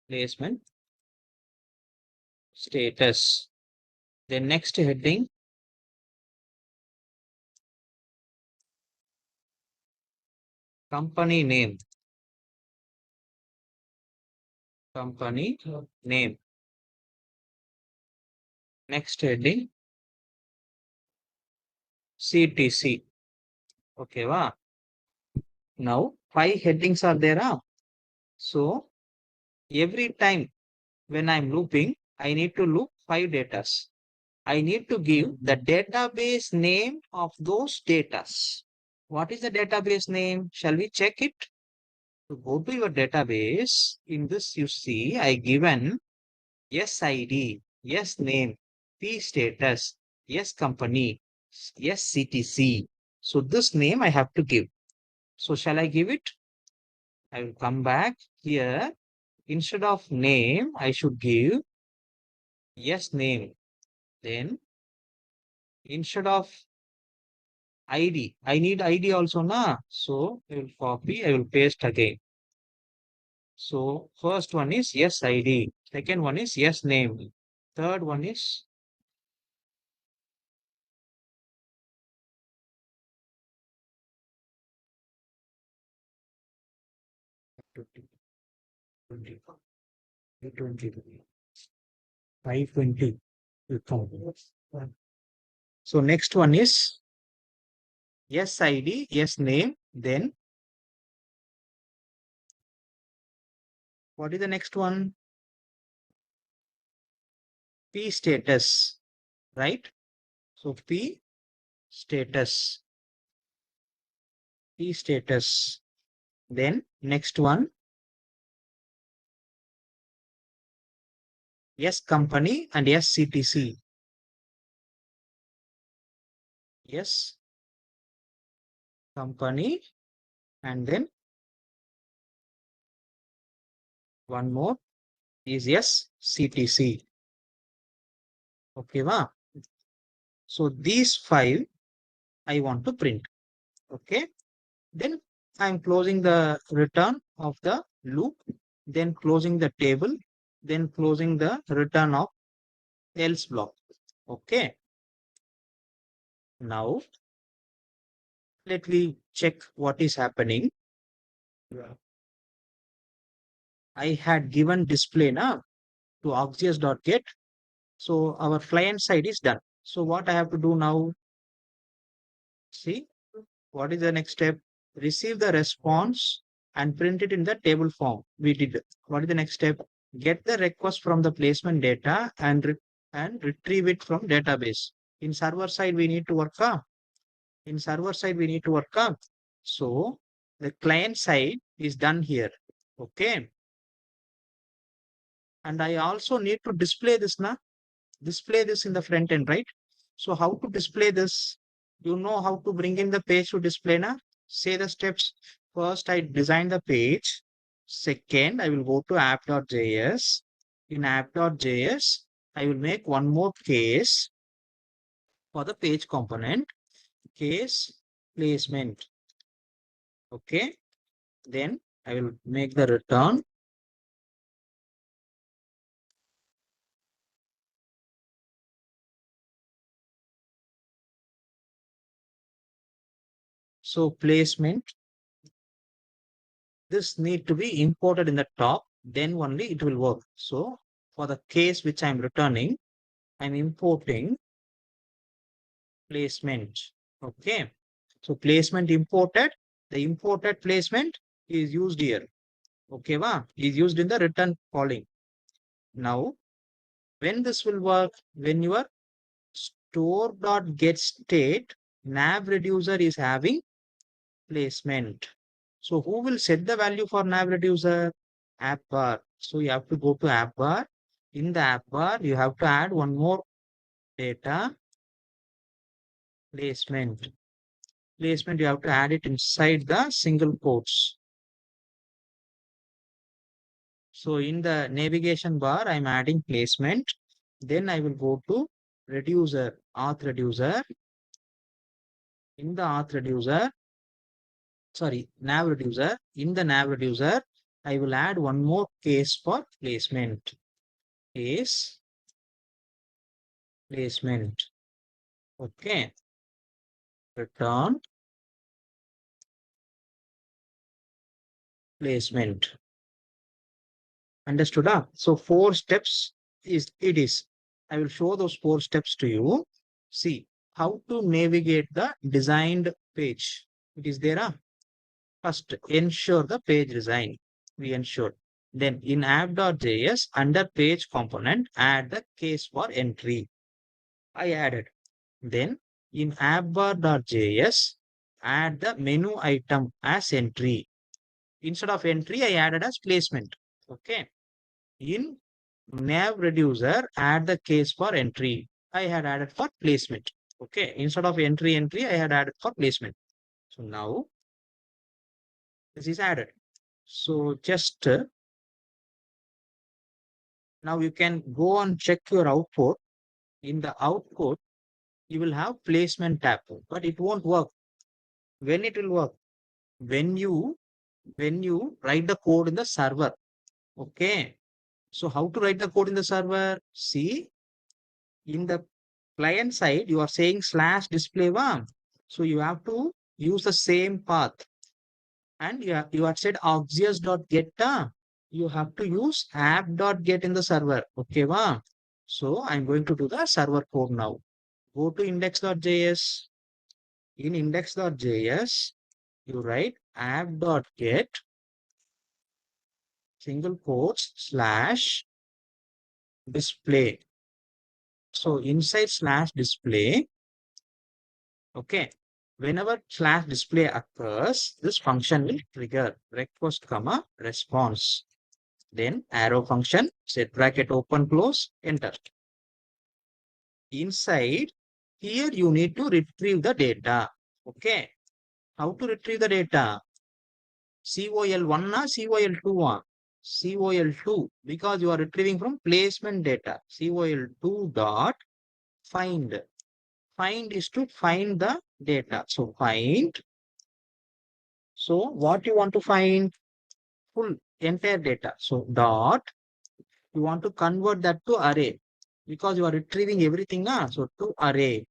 [SPEAKER 1] Placement status. The next heading, company name. Company name. Next heading, CTC. Okay, wow. Now 5 headings are there. So every time when I'm looping, I need to loop 5 datas. I need to give the database name of those datas. What is the database name? Shall we check it? To go to your database, in this you see I given yes ID, yes name, P status, yes company, yes CTC. So this name I have to give. So shall I give it? I will come back here. Instead of name, I should give yes name. Then instead of ID, I need ID also na. So I will copy, I will paste again. So first one is yes ID. Second one is yes name. Third one is twenty, 520. So next one is yes ID, yes name. Then what is the next one? P status, right? So P status, P status. Then next one, yes company and yes CTC. Yes company and then one more is yes CTC. Okay, wow. So these 5 I want to print. Okay. Then I'm closing the return of the loop, then closing the table, then closing the return of else block. Okay. Now let me check what is happening. I had given display now to args.get. So our client side is done. So what I have to do now? See, what is the next step? Receive the response and print it in the table form. We did. What is the next step? Get the request from the placement data and retrieve it from database. In server side, we need to work on. In server side, we need to work on. So the client side is done here. Okay. And I also need to display this now. Display this in the front end, right? So how to display this? You know how to bring in the page to display now? Say the steps. First, I design the page. Second, I will go to app.js. In app.js, I will make one more case for the page component. Case placement. Okay. Then I will make the return. So placement, this need to be imported in the top, then only it will work. So for the case which I'm returning, I'm importing placement. Okay. So placement imported, the imported placement is used here. Okay, is used in the return calling. Now, when this will work, when your store.getState nav reducer is having placement. So who will set the value for nav reducer? App bar. So you have to go to app bar. In the app bar, you have to add one more data placement. Placement, you have to add it inside the single quotes. So in the navigation bar, I'm adding placement. Then I will go to reducer, auth reducer. In the auth reducer, sorry, nav reducer. In the nav reducer, I will add one more case for placement. Case placement. Okay. Return placement. Understood? So 4 steps is it is. I will show those 4 steps to you. See how to navigate the designed page. It is there. First, ensure the page design. We ensure. Then in app.js under page component, add the case for entry. I added. Then in appbar.js, add the menu item as entry. Instead of entry, I added as placement. Okay. In nav reducer, add the case for entry. I had added for placement. Okay. Instead of entry, I had added for placement. So now this is added. So just now you can go and check your output. In the output, you will have placement tab, but it won't work. When it will work? When you write the code in the server. Okay. So how to write the code in the server? See, in the client side, you are saying /display one. So you have to use the same path. And you have said auxias.get. You have to use app.get in the server. Okay, wow. So I'm going to do the server code now. Go to index.js. In index.js, you write app.get single quotes /display. So inside /display, okay, whenever /display occurs, this function will trigger request comma response. Then arrow function, set bracket open close, enter. Inside here you need to retrieve the data. Okay. How to retrieve the data? COL1 or COL2? COL2 because you are retrieving from placement data. COL2 dot find. Find is to find the data. So find. So what you want to find? Full entire data. So dot. You want to convert that to array because you are retrieving everything now. So to array.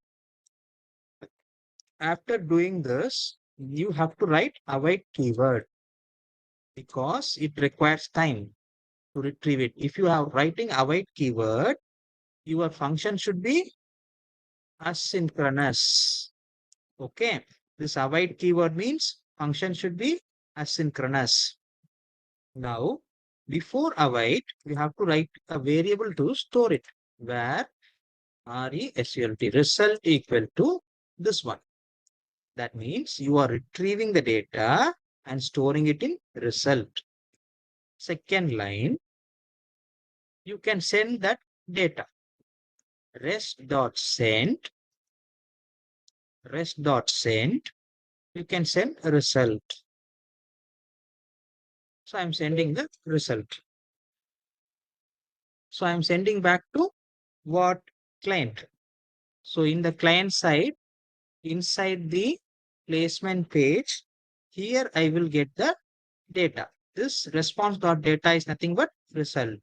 [SPEAKER 1] After doing this, you have to write await keyword because it requires time to retrieve it. If you are writing await keyword, your function should be asynchronous. Okay. This await keyword means function should be asynchronous. Now, before await, you have to write a variable to store it where result equal to this one. That means you are retrieving the data and storing it in result. Second line, you can send that data. rest.send, you can send a result. So I'm sending the result. So I'm sending back to what client. So in the client side, inside the placement page, here I will get the data. This response.data is nothing but result.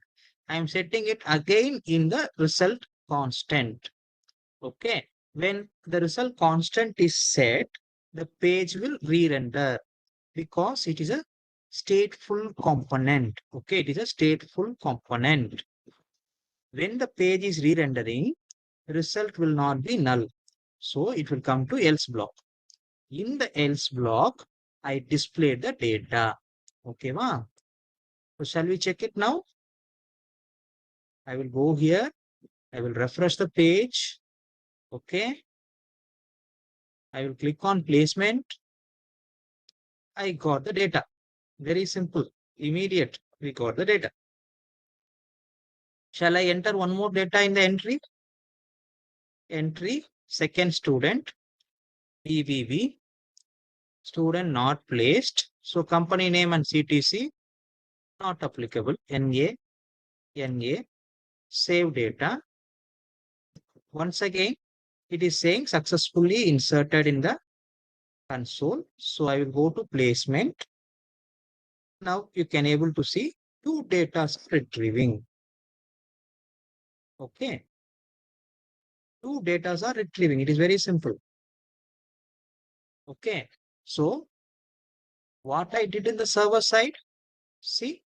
[SPEAKER 1] I am setting it again in the result constant. Okay. When the result constant is set, the page will re-render because it is a stateful component. Okay, it is a stateful component. When the page is re-rendering, result will not be null. So it will come to else block. In the else block, I display the data. Okay, ma. So shall we check it now? I will go here. I will refresh the page. Okay. I will click on placement. I got the data. Very simple. Immediate. We got the data. Shall I enter one more data in the entry? Entry, second student, EVV, student not placed. So company name and CTC not applicable. NA, save data. Once again, it is saying successfully inserted in the console. So I will go to placement. Now you can able to see two data retrieving. Okay. Two data are retrieving. It is very simple. Okay. So what I did in the server side, see,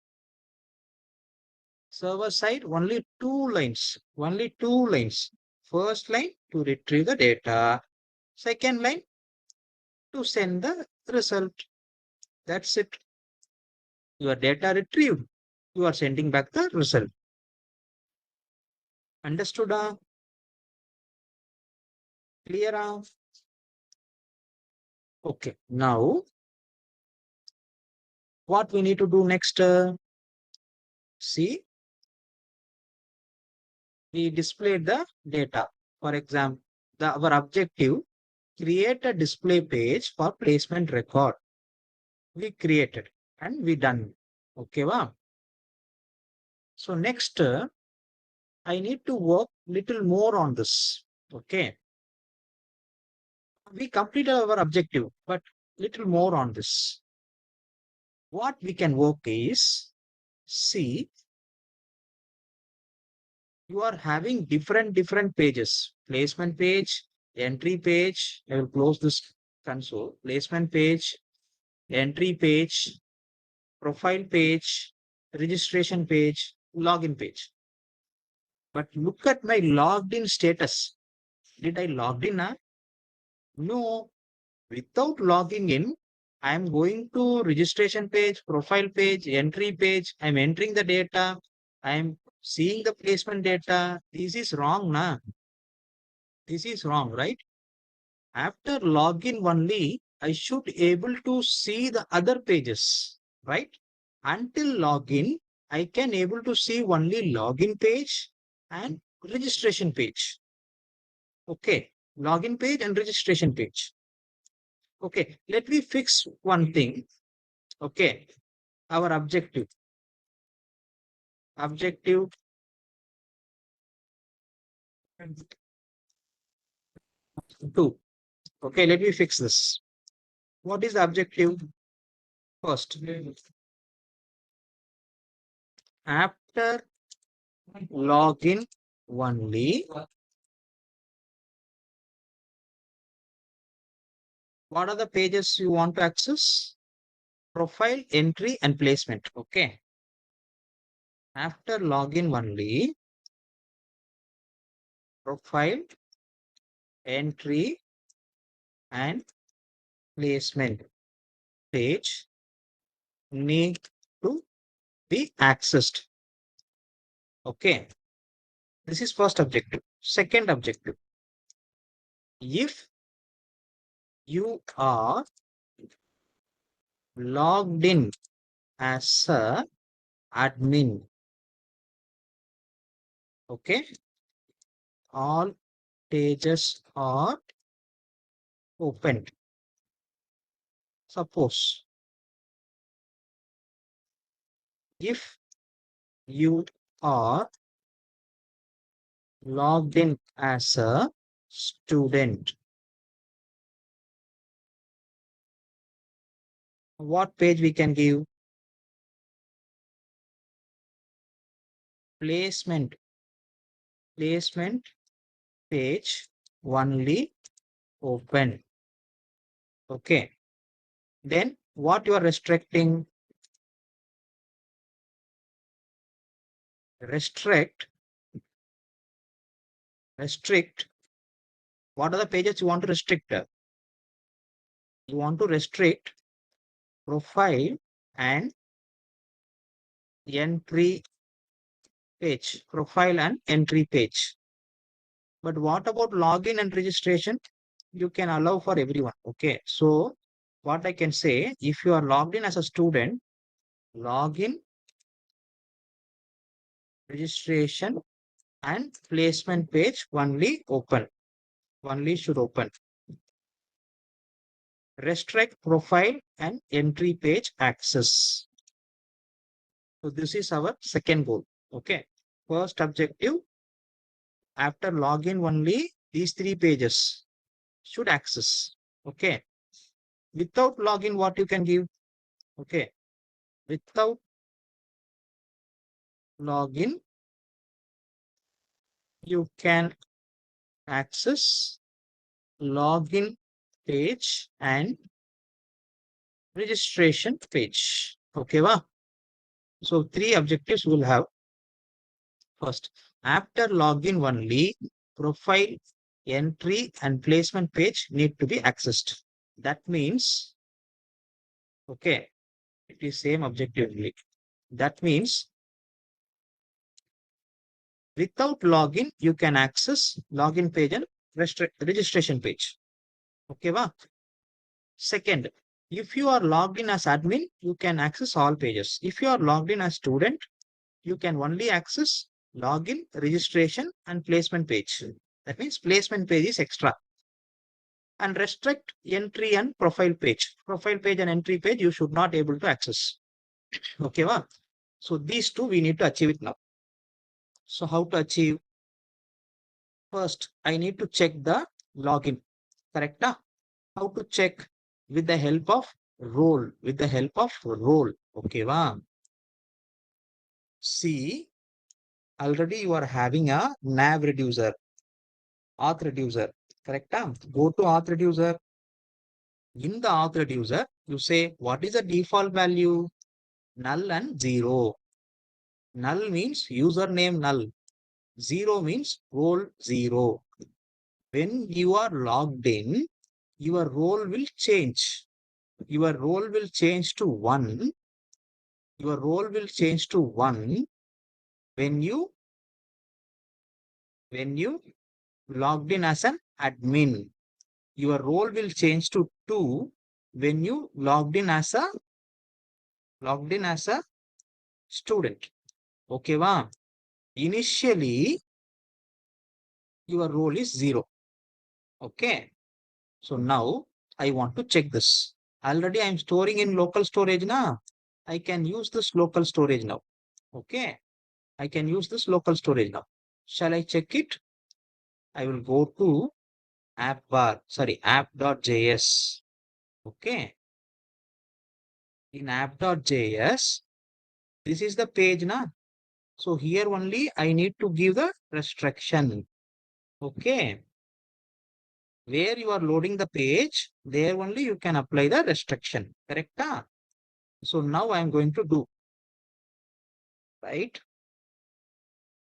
[SPEAKER 1] server side only two lines. First line to retrieve the data. Second line to send the result. That's it. Your data retrieved. You are sending back the result. Understood? Clear? Okay. Now, what we need to do next? See, we displayed the data. For example, our objective, create a display page for placement record. We created and we done. Okay, wow. So next, I need to work little more on this. Okay. We completed our objective, but little more on this. What we can work is, see, you are having different pages. Placement page, entry page. I will close this console. Placement page, entry page, profile page, registration page, login page. But look at my logged in status. Did I logged in? No. Without logging in, I'm going to registration page, profile page, entry page. I'm entering the data. I'm seeing the placement data. This is wrong, na? This is wrong, right? After login only, I should able to see the other pages, right? Until login, I can able to see only login page and registration page. Okay, login page and registration page. Okay, let me fix one thing. Okay, our objective. Objective 2. Okay, let me fix this. What is the objective? First, after login only, what are the pages you want to access? Profile, entry, and placement. Okay. After login only, profile, entry, and placement page need to be accessed. Okay. This is first objective. Second objective. If you are logged in as a admin, okay, all pages are opened. Suppose if you are logged in as a student, what page we can give? placement page only open. Okay. Then what you are restricting? Restrict. What are the pages you want to restrict? You want to restrict profile and entry page. Profile and entry page. But what about login and registration? You can allow for everyone. Okay. So what I can say, if you are logged in as a student, login, registration and placement page only open. Only should open. Restrict profile and entry page access. So this is our second goal. Okay. First objective, after login only these three pages should access. Okay. Without login, what you can give? Okay. Without login, you can access login page and registration page. Okay, wow. So three objectives we'll have. First, after login only, profile, entry and placement page need to be accessed. That means, okay, it is same objective only. That means without login, you can access login page and registration page. Okay, wow. Second, if you are logged in as admin, you can access all pages. If you are logged in as student, you can only access login, registration and placement page. That means placement page is extra. And restrict entry and profile page. Profile page and entry page you should not able to access. Okay, wow. So these two we need to achieve it now. So how to achieve? First, I need to check the login. Correct? How to check? With the help of role. With the help of role. Okay, wow. See, already you are having a nav reducer, auth reducer. Correct? Go to auth reducer. In the auth reducer, you say what is the default value? Null and zero. Null means username null. Zero means role zero. When you are logged in, your role will change. Your role will change to 1. Your role will change to 1 when you logged in as an admin. Your role will change to 2 when you logged in as a student. Okay, wow. Initially, your role is 0. Okay. So now I want to check this. Already I'm storing in local storage now. I can use this local storage now. Okay. I can use this local storage now. Shall I check it? I will go to app.js. Okay. In app.js, this is the page now. So here only I need to give the restriction. Okay. Where you are loading the page, there only you can apply the restriction. Correct? So now I am going to do, right?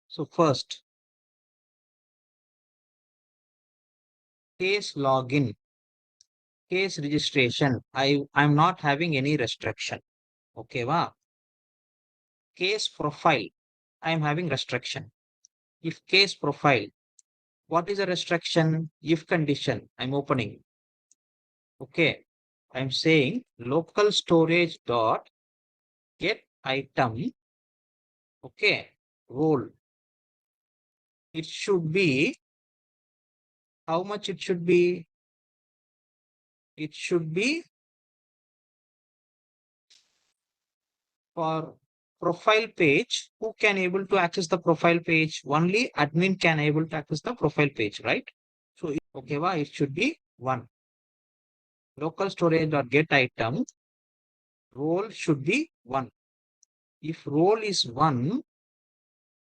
[SPEAKER 1] So first, case login, case registration. I'm not having any restriction. Okay, wow. Case profile, I'm having restriction. If case profile, what is a restriction? If condition, I'm opening. Okay, I'm saying local storage dot get item. Okay, role. It should be, how much it should be? It should be for profile page. Who can able to access the profile page? Only admin can able to access the profile page, right? So, okay, well, it should be 1. Local storage dot get item, role should be 1. If role is 1,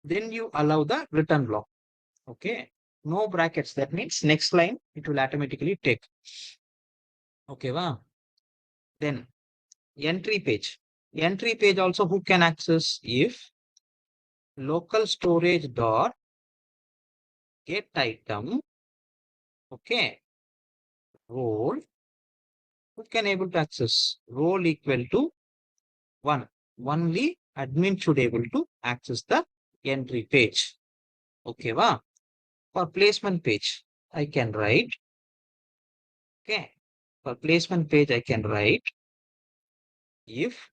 [SPEAKER 1] Then you allow the return block. Okay. No brackets. That means next line, it will automatically take. Okay. Wow. Then entry page. Entry page also who can access if local storage dot get item. Okay. Role. Who can able to access? Role equal to 1. Only admin should able to access the entry page. Okay. Wow. For placement page, I can write. Okay. For placement page, I can write if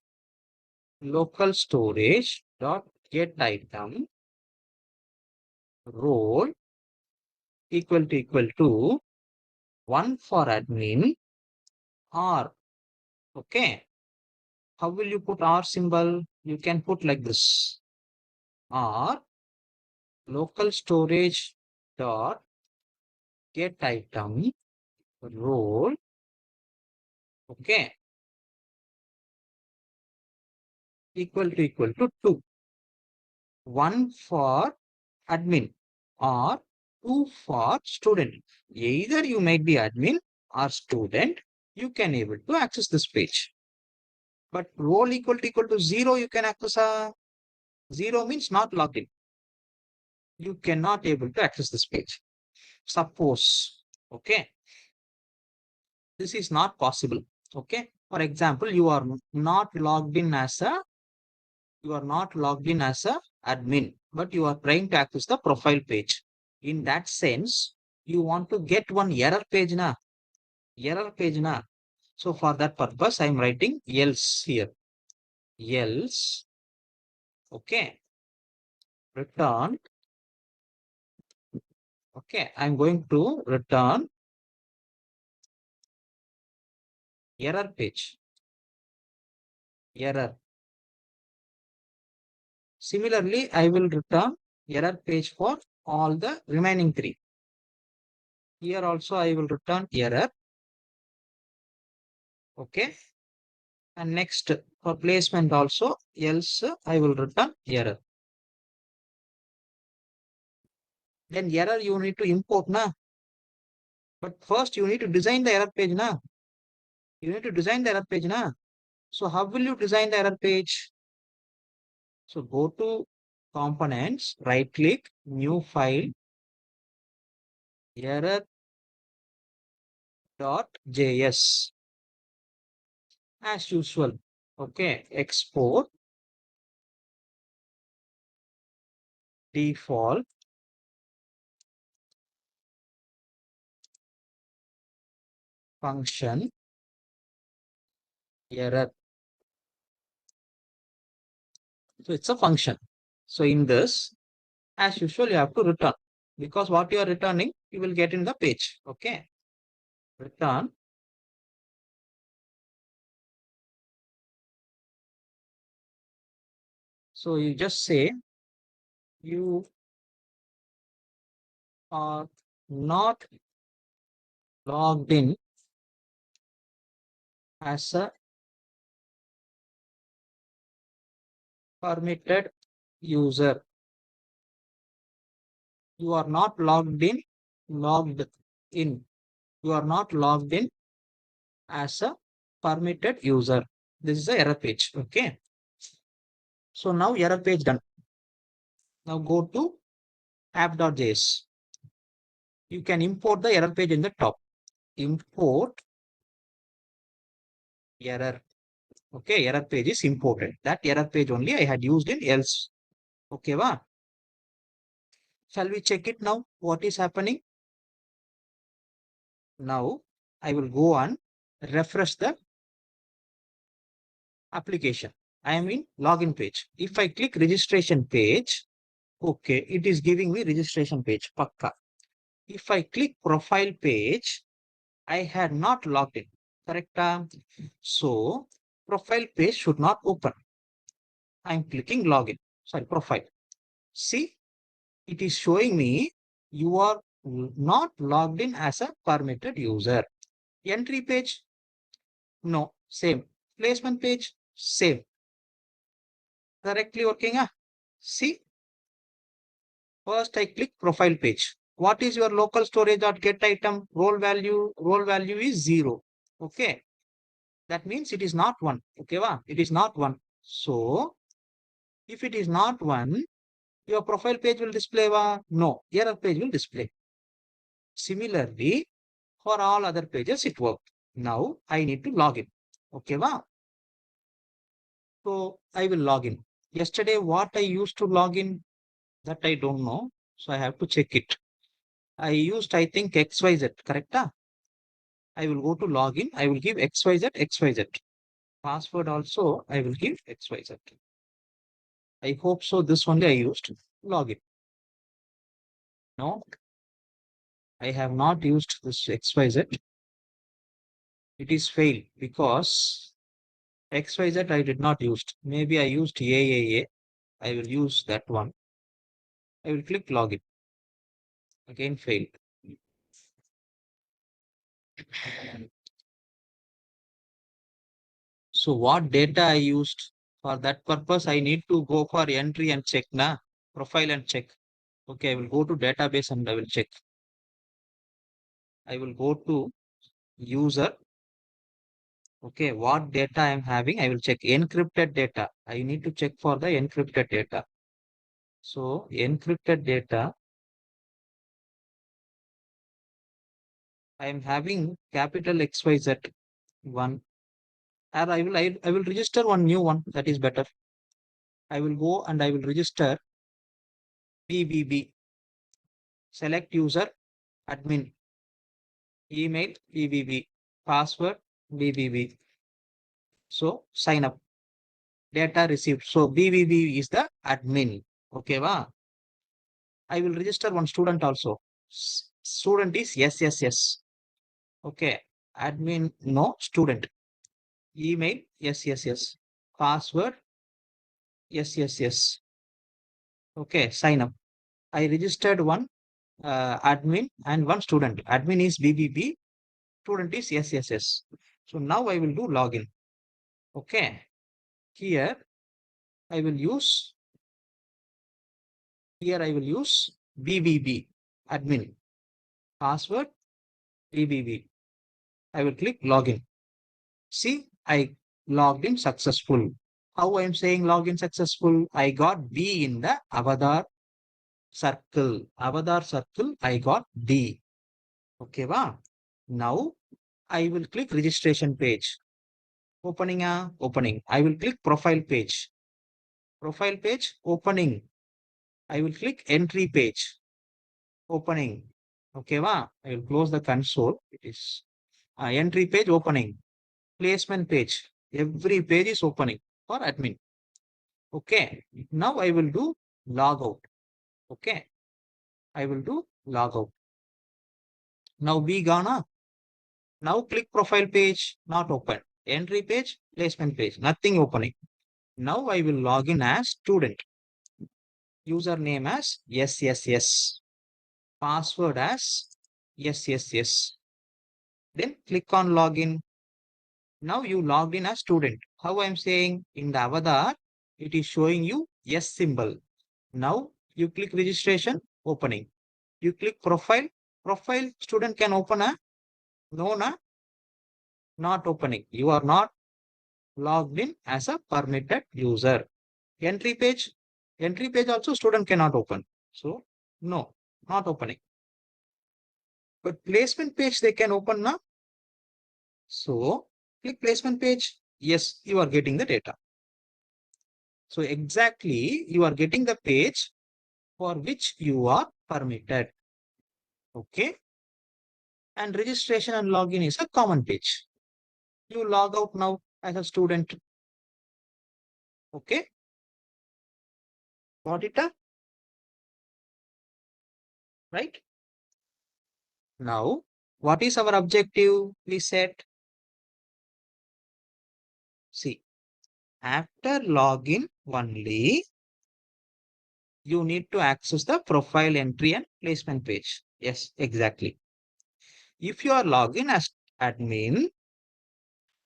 [SPEAKER 1] local storage dot get item role equal to 1 for admin or okay. How will you put R symbol? You can put like this or local storage dot get item role okay equal to 2. 1 for admin or 2 for student. Either you might be admin or student, you can able to access this page. But role equal to 0, you can access a 0 means not logged in. You cannot able to access this page. Suppose, okay, this is not possible. Okay. For example, you are not logged in as a admin, but you are trying to access the profile page. In that sense, you want to get one error page na. Error page na. So for that purpose, I am writing else here. Else, okay, return. Okay, I'm going to return error page. Error. Similarly, I will return error page for all the remaining 3. Here also I will return error. Okay. And next for placement also, else I will return error. Then error you need to import na. But first you need to design the error page na. You need to design the error page na. So how will you design the error page? So go to components, right click, new file, error.js. As usual. Okay, export default function error. So it's a function. So in this, as usual, you have to return because what you are returning, you will get in the page. Okay. Return. So you just say you are not logged in as a permitted user. You are not logged in. You are not logged in as a permitted user. This is the error page. Okay. So now error page done. Now go to app.js. You can import the error page in the top. Import error. Okay, error page is imported. That error page only I had used in else. Okay, va? Shall we check it now? What is happening? Now I will go on refresh the application. I am in login page. If I click registration page, okay, it is giving me registration page. Pakka. If I click profile page, I had not logged in. Correct? So profile page should not open. I'm clicking login. Sorry, profile. See, it is showing me you are not logged in as a permitted user. Entry page, no, same. Placement page, same. Correctly working. See, First, I click profile page. What is your local storage dot get item? Role value is 0. Okay. That means it is not 1. Okay, va? It is not 1. So, if it is not 1, your profile page will display va? No, error page will display. Similarly, for all other pages, it worked. Now, I need to log in. Okay, va? So, I will log in. Yesterday, what I used to log in, that I don't know. So, I have to check it. I used, I think, XYZ, correct? I will go to login. I will give XYZ, XYZ. Password also, I will give XYZ. I hope so. This only I used. Login. No, I have not used this XYZ. It is failed because XYZ I did not use. Maybe I used AAA. I will use that one. I will click login. Again failed. So what data I used? For that purpose, I need to go for entry and check na profile and check. Okay, I will go to database and I will check. I will go to user. Okay, what data I am having? I will check encrypted data. I need to check for the encrypted data. So encrypted data, I am having capital XYZ one. Or I will register one new one that is better. I will go and I will register BBB. Select user admin. Email BBB. Password BBB. So sign up. Data received. So BBB is the admin. Okay, va? I will register one student also. Student is yes, yes, yes. Okay. Admin, no. Student. Email, yes, yes, yes. Password, yes, yes, yes. Okay. Sign up. I registered one admin and one student. Admin is BBB. Student is yes, yes, yes. So now I will do login. Okay. Here I will use, BBB admin. Password BBB. I will click login. See, I logged in successful. How I am saying login successful? I got B in the avatar circle. Avatar circle, I got D. Okay, va? Now I will click registration page. Opening opening. I will click profile page. Profile page opening. I will click entry page. Opening. Okay, va? I will close the console. It is entry page opening. Placement page. Every page is opening for admin. Okay. Now I will do logout. Okay. I will do logout. Now we gonna. Now click profile page, not open. Entry page, placement page, nothing opening. Now I will log in as student. Username as yes, yes, yes. Password as yes, yes, yes. Then click on login. Now you logged in as student. How I'm saying in the avatar, it is showing you yes symbol. Now you click registration, opening. You click profile, profile student can open a no, na, not opening. You are not logged in as a permitted user. Entry page also student cannot open. So no, not opening. But placement page they can open now. So click placement page. Yes, you are getting the data. So exactly you are getting the page for which you are permitted. Okay. And registration and login is a common page. You log out now as a student. Okay. Got it? Right? Now, what is our objective? We set. See, after login only, you need to access the profile entry and placement page. Yes, exactly. If you are logged in as admin,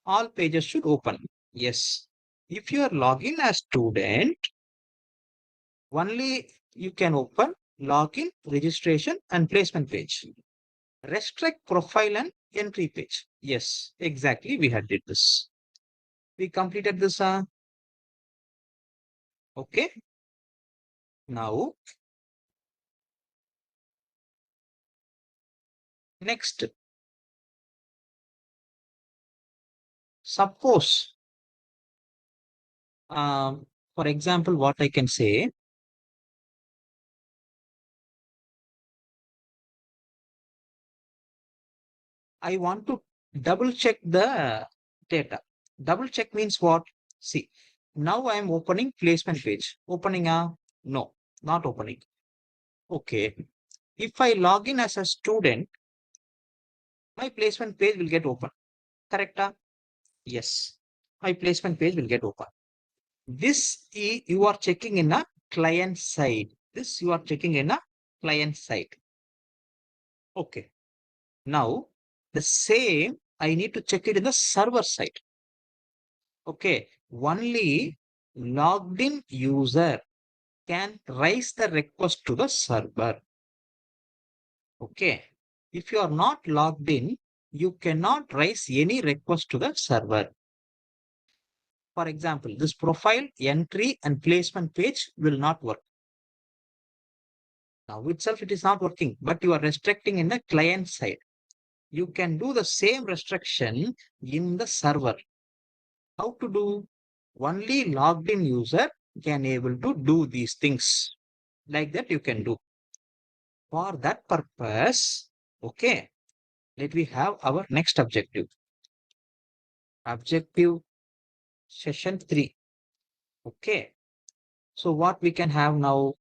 [SPEAKER 1] all pages should open. Yes. If you are logged in as student, only you can open login, registration and placement page. Restrict profile and entry page. Yes, exactly. We had did this. We completed this. Okay. Now, next, suppose, for example, what I can say, I want to double check the data. Double check means what? See, now I am opening placement page. Opening a no, not opening. Okay. If I log in as a student, my placement page will get open. Correct? Yes. My placement page will get open. This you are checking in a client side. This you are checking in a client side. Okay. Now the same I need to check it in the server side. Okay. Only logged in user can raise the request to the server. Okay. If you are not logged in, you cannot raise any request to the server. For example, this profile, entry and placement page will not work. Now itself it is not working, but you are restricting in the client side. You can do the same restriction in the server. How to do? Only logged in user can able to do these things. Like that you can do. For that purpose, okay, let we have our next objective. Objective session 3. Okay. So what we can have now?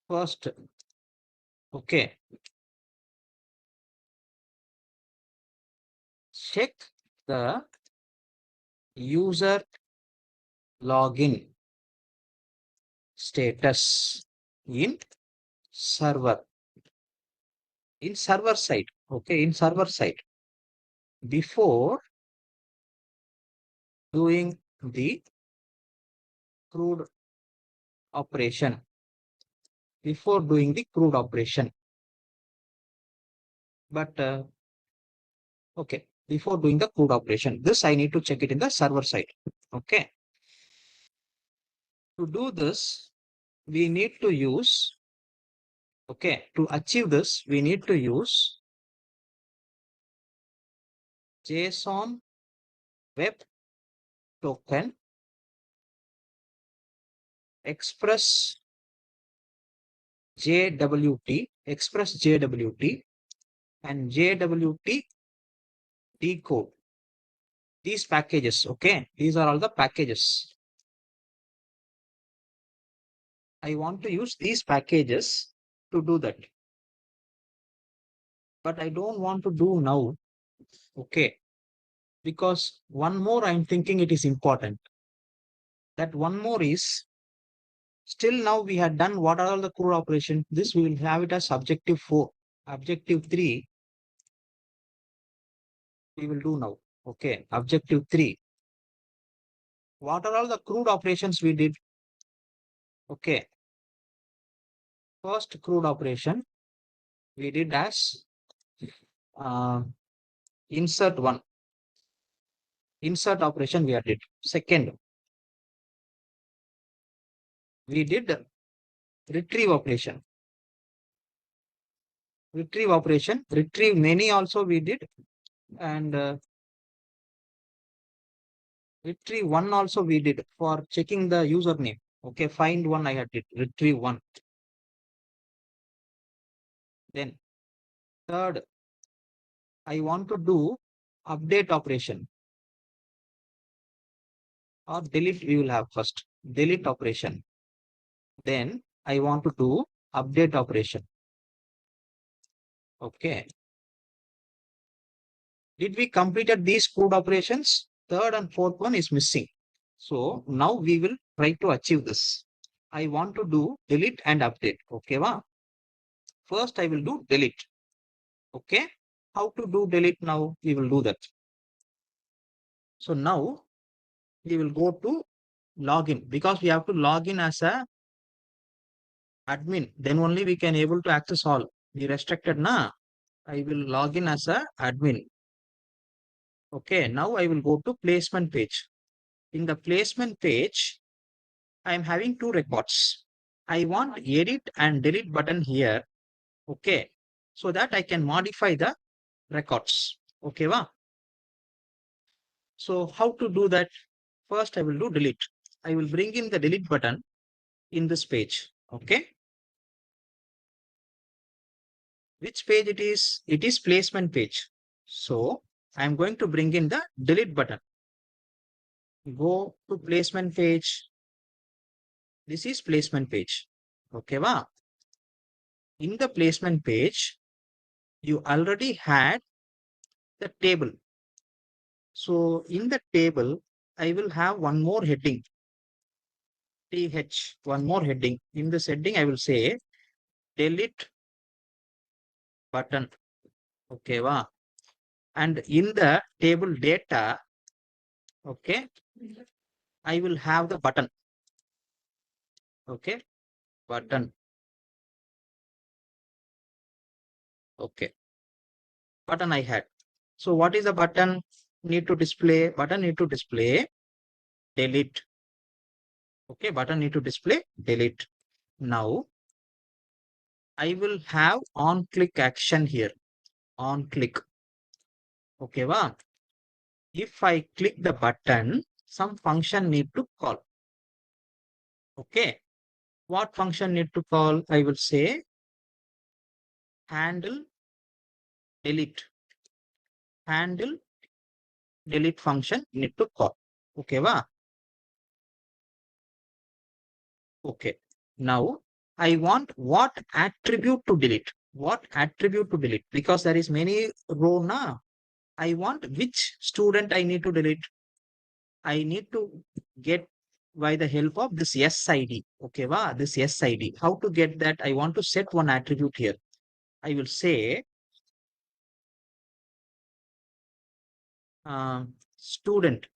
[SPEAKER 1] First, okay, check the user login status in server. In server side. Okay, in server side. Before doing the CRUD operation. Before doing the CRUD operation. But okay, before doing the CRUD operation, this I need to check it in the server side. Okay. To do this, we need to use, okay, to achieve this, we need to use JSON web token express JWT, express JWT and JWT decode. These packages, okay, these are all the packages. I want to use these packages to do that. But I don't want to do now. Okay. Because one more I'm thinking it is important. That one more is still now we had done what are all the core operation. This we will have it as objective 4. Objective 3 we will do now. Okay. Objective 3. What are all the crude operations we did? Okay. First crude operation we did as insert one. Insert operation we did. Second, we did retrieve operation. Retrieve operation. Retrieve many also we did. And retrieve one also we did for checking the username. Okay, find one I had did. Retrieve one. Then third, I want to do update operation. Or delete we will have first. Delete operation. Then I want to do update operation. Okay. Did we completed these code operations? Third and fourth one is missing. So now we will try to achieve this. I want to do delete and update. Okay, wow. First I will do delete. Okay. How to do delete now? We will do that. So now we will go to login because we have to log in as a admin, then only we can able to access all. The restricted na, I will log in as a admin. Okay, now I will go to placement page. In the placement page, I am having two records. I want edit and delete button here. Okay, so that I can modify the records. Okay, wow. So how to do that? First, I will do delete. I will bring in the delete button in this page. Okay, which page it is? It is placement page. So I am going to bring in the delete button. Go to placement page. This is placement page. Okay, wow. In the placement page, you already had the table. So in the table, I will have one more heading. TH, one more heading. In this heading, I will say delete button. Okay, wow. And in the table data, okay, I will have the button. Okay, button. Okay, button I had. So what is the button need to display? Button need to display delete. Okay, button need to display delete. Now I will have on click action here. On click. Okay, wow. If I click the button, some function need to call. Okay, what function need to call? I will say handle delete. Handle delete function need to call. Okay, wow. Okay. Now I want what attribute to delete. What attribute to delete? Because there is many row now. I want which student I need to delete. I need to get by the help of this SID. Okay, wow, this SID. How to get that? I want to set one attribute here. I will say student.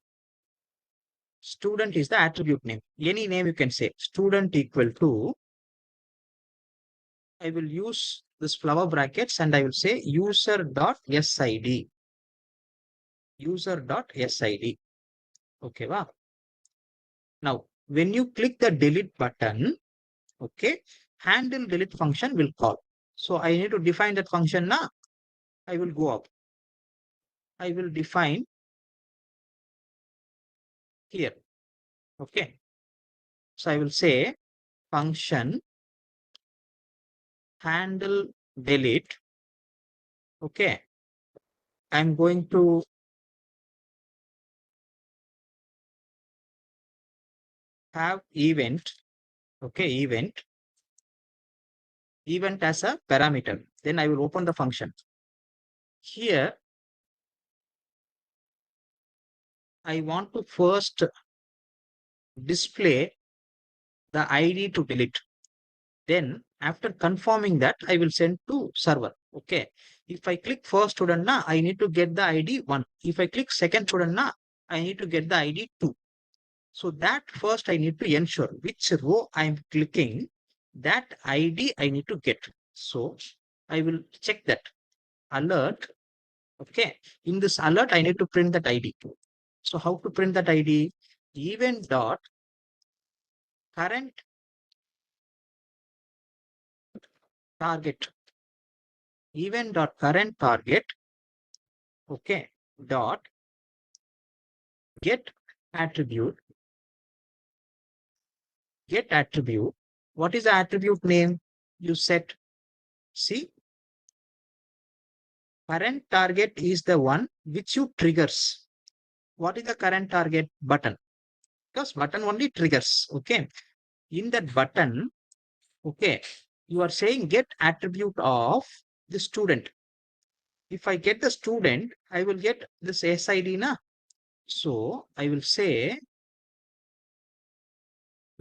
[SPEAKER 1] Student is the attribute name. Any name you can say. Student equal to, I will use this flower brackets and I will say user.sid. User.sid. Okay, wow. Now, when you click the delete button, okay, handle delete function will call. So I need to define that function now. I will go up. I will define here. Okay. So I will say function handle delete. Okay. I'm going to have event. Okay, event as a parameter. Then I will open the function. Here, I want to first display the ID to delete. Then after confirming that, I will send to server. Okay. If I click first student now, I need to get the ID 1. If I click second student now, I need to get the ID 2. So that first I need to ensure which row I'm clicking, that ID I need to get. So I will check that alert. Okay. In this alert, I need to print that ID. So how to print that ID? Event dot current target. Event dot current target. Okay. Dot get attribute. Get attribute. What is the attribute name you set? See, current target is the one which you triggers. What is the current target? Button. Because button only triggers. Okay. In that button, okay, you are saying get attribute of the student. If I get the student, I will get this SID na. So I will say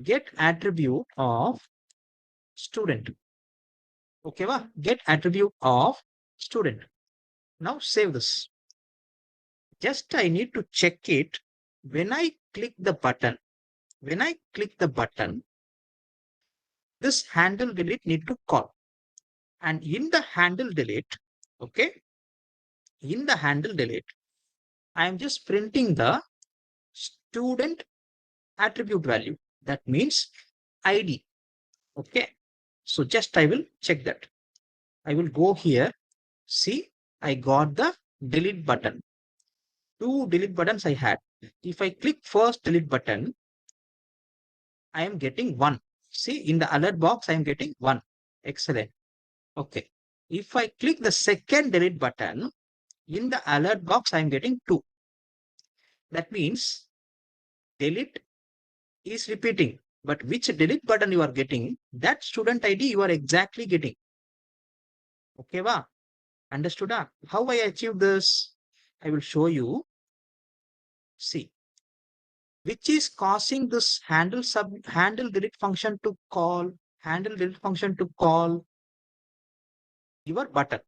[SPEAKER 1] get attribute of student. Okay, va? Get attribute of student. Now save this. Just I need to check it when I click the button. When I click the button, this handle delete need to call. And in the handle delete, okay, in the handle delete, I am just printing the student attribute value. That means ID. Okay. So just I will check that. I will go here. See, I got the delete button. 2 delete buttons I had. If I click first delete button, I am getting 1. See, in the alert box, I am getting 1. Excellent. Okay. If I click the second delete button, in the alert box, I am getting 2. That means delete is repeating. But which delete button you are getting, that student ID you are exactly getting. Okay, va? Understood? How I achieve this? I will show you. See, which is causing this handle delete function to call your button.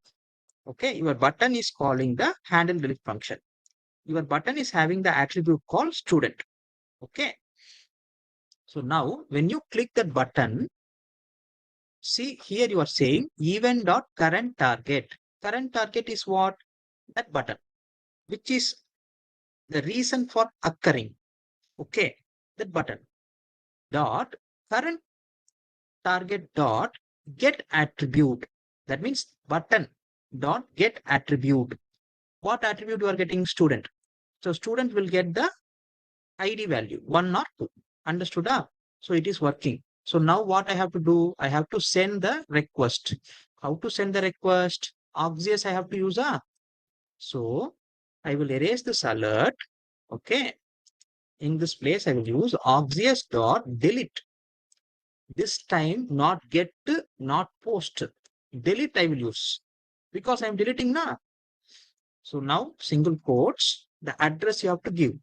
[SPEAKER 1] Okay, your button is calling the handle delete function. Your button is having the attribute called student. Okay. So now when you click that button, see here you are saying event.current target. Current target is what? That button, which is the reason for occurring. Okay, that button dot current target dot get attribute. That means button dot get attribute. What attribute you are getting? Student. So student will get the ID value 1 or 2. Understood? So it is working. So now what I have to do? I have to send the request. How to send the request? Obvious I have to use. So I will erase this alert. Okay. In this place, I will use obvious dot delete. This time not get, not post. Delete I will use because I am deleting now. So now single quotes, the address you have to give.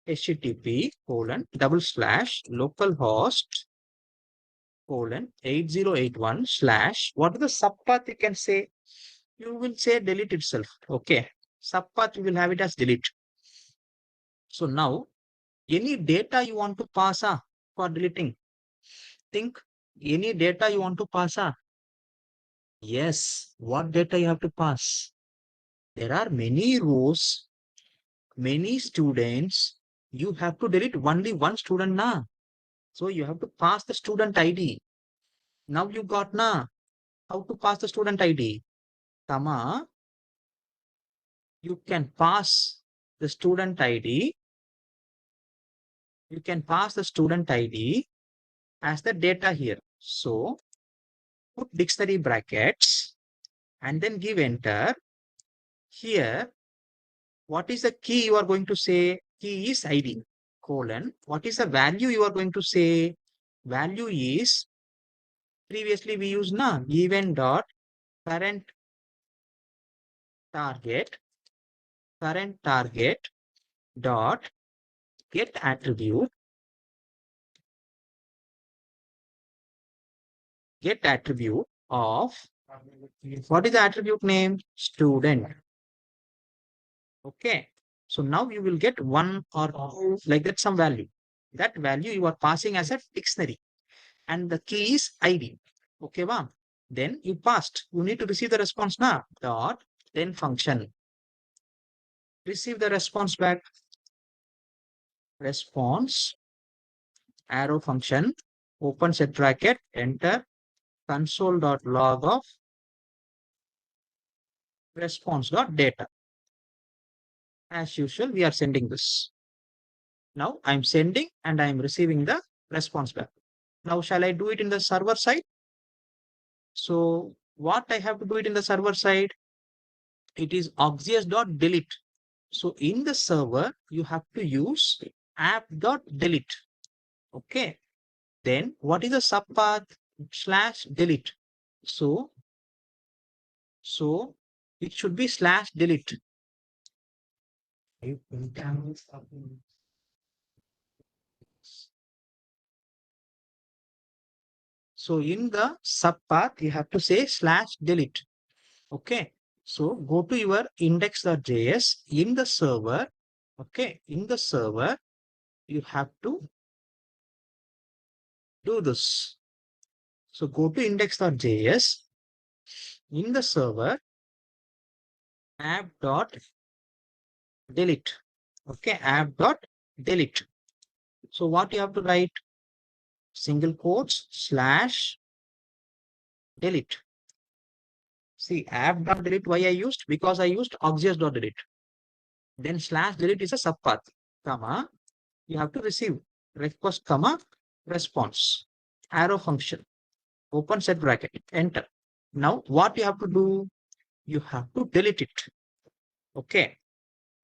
[SPEAKER 1] http://localhost:8081/ what is the subpath you can say? You will say delete itself. Okay. Subpath you will have it as delete. So now any data you want to pass for deleting. Think any data you want to pass. Yes. What data you have to pass? There are many rows, many students. You have to delete only one student now. So you have to pass the student ID. Now you got na how to pass the student ID. Comma, you can pass the student ID. You can pass the student ID as the data here. So put dictionary brackets and then give enter. Here, what is the key you are going to say? Key is ID colon. What is the value you are going to say? Value is previously we used na event dot current target dot get attribute of what is the attribute name? Student. Okay. So now you will get 1 or 2 like that some value. That value you are passing as a dictionary and the key is ID. Okay, wow. Then you passed. You need to receive the response now. Dot then function. Receive the response back. Response arrow function. Open set bracket. Enter console.log of response.data. As usual, we are sending this. Now I'm sending and I'm receiving the response back. Now shall I do it in the server side? So what I have to do it in the server side? It is obvious.delete. So in the server, you have to use app.delete. Okay. Then what is the subpath? /delete. So it should be /delete. So in the subpath, you have to say /delete. Okay. So go to your index.js in the server. Okay. In the server, you have to do this. So go to index.js. In the server, app.delete. Okay, app.delete. So what you have to write? Single quotes slash delete. See, app.delete, why I used? Because I used auxiliary.delete. Then slash delete is a subpath, comma, you have to receive request, comma, response, arrow function, open set bracket, enter. Now, what you have to do? You have to delete it. Okay.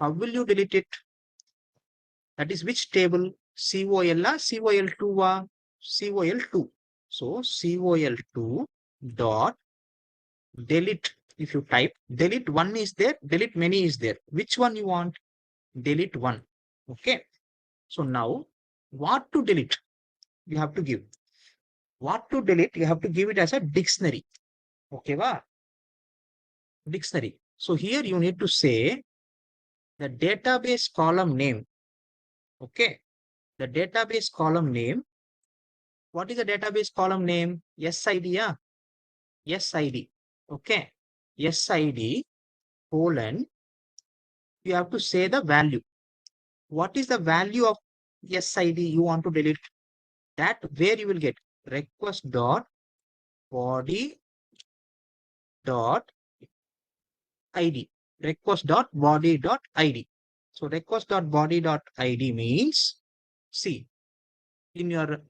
[SPEAKER 1] How will you delete it? That is which table? COL, COL2, COL2. So, COL2 dot delete. If you type delete one is there, delete many is there. Which one you want? Delete one. Okay. So now what to delete? You have to give. What to delete? You have to give it as a dictionary. Okay, va? Dictionary. So here you need to say the database column name. Okay. The database column name. What is the database column name? SID, yeah. SID. Okay. SID colon. You have to say the value. What is the value of SID you want to delete? That where you will get request dot body dot id, request dot body dot id. So request dot body dot id means, see, in your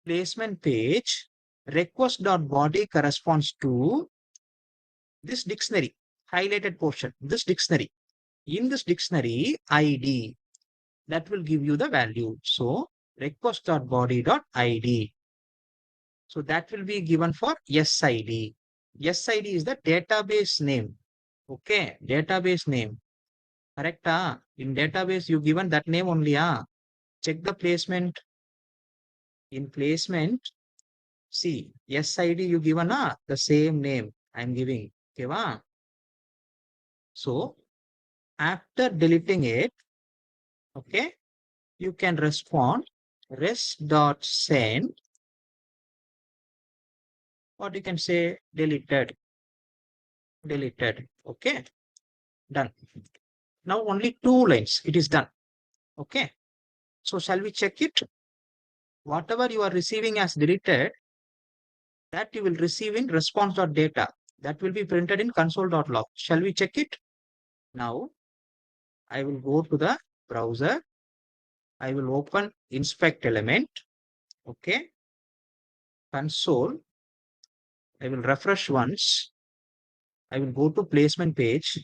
[SPEAKER 1] placement page, request dot body corresponds to this dictionary, highlighted portion, this dictionary. In this dictionary, id, that will give you the value. So request dot body dot id. So that will be given for SID. SID is the database name. Okay, database name. Correct? In database, you given that name only. Check the placement. In placement, see, SID you given the same name I'm giving. Okay, va? So after deleting it, okay, you can respond res.send. What you can say? Deleted. Deleted. Okay, done. Now only 2 lines. It is done. Okay. So shall we check it? Whatever you are receiving as deleted, that you will receive in response.data. That will be printed in console.log. Shall we check it? Now, I will go to the browser. I will open inspect element. Okay. Console. I will refresh once. I will go to placement page.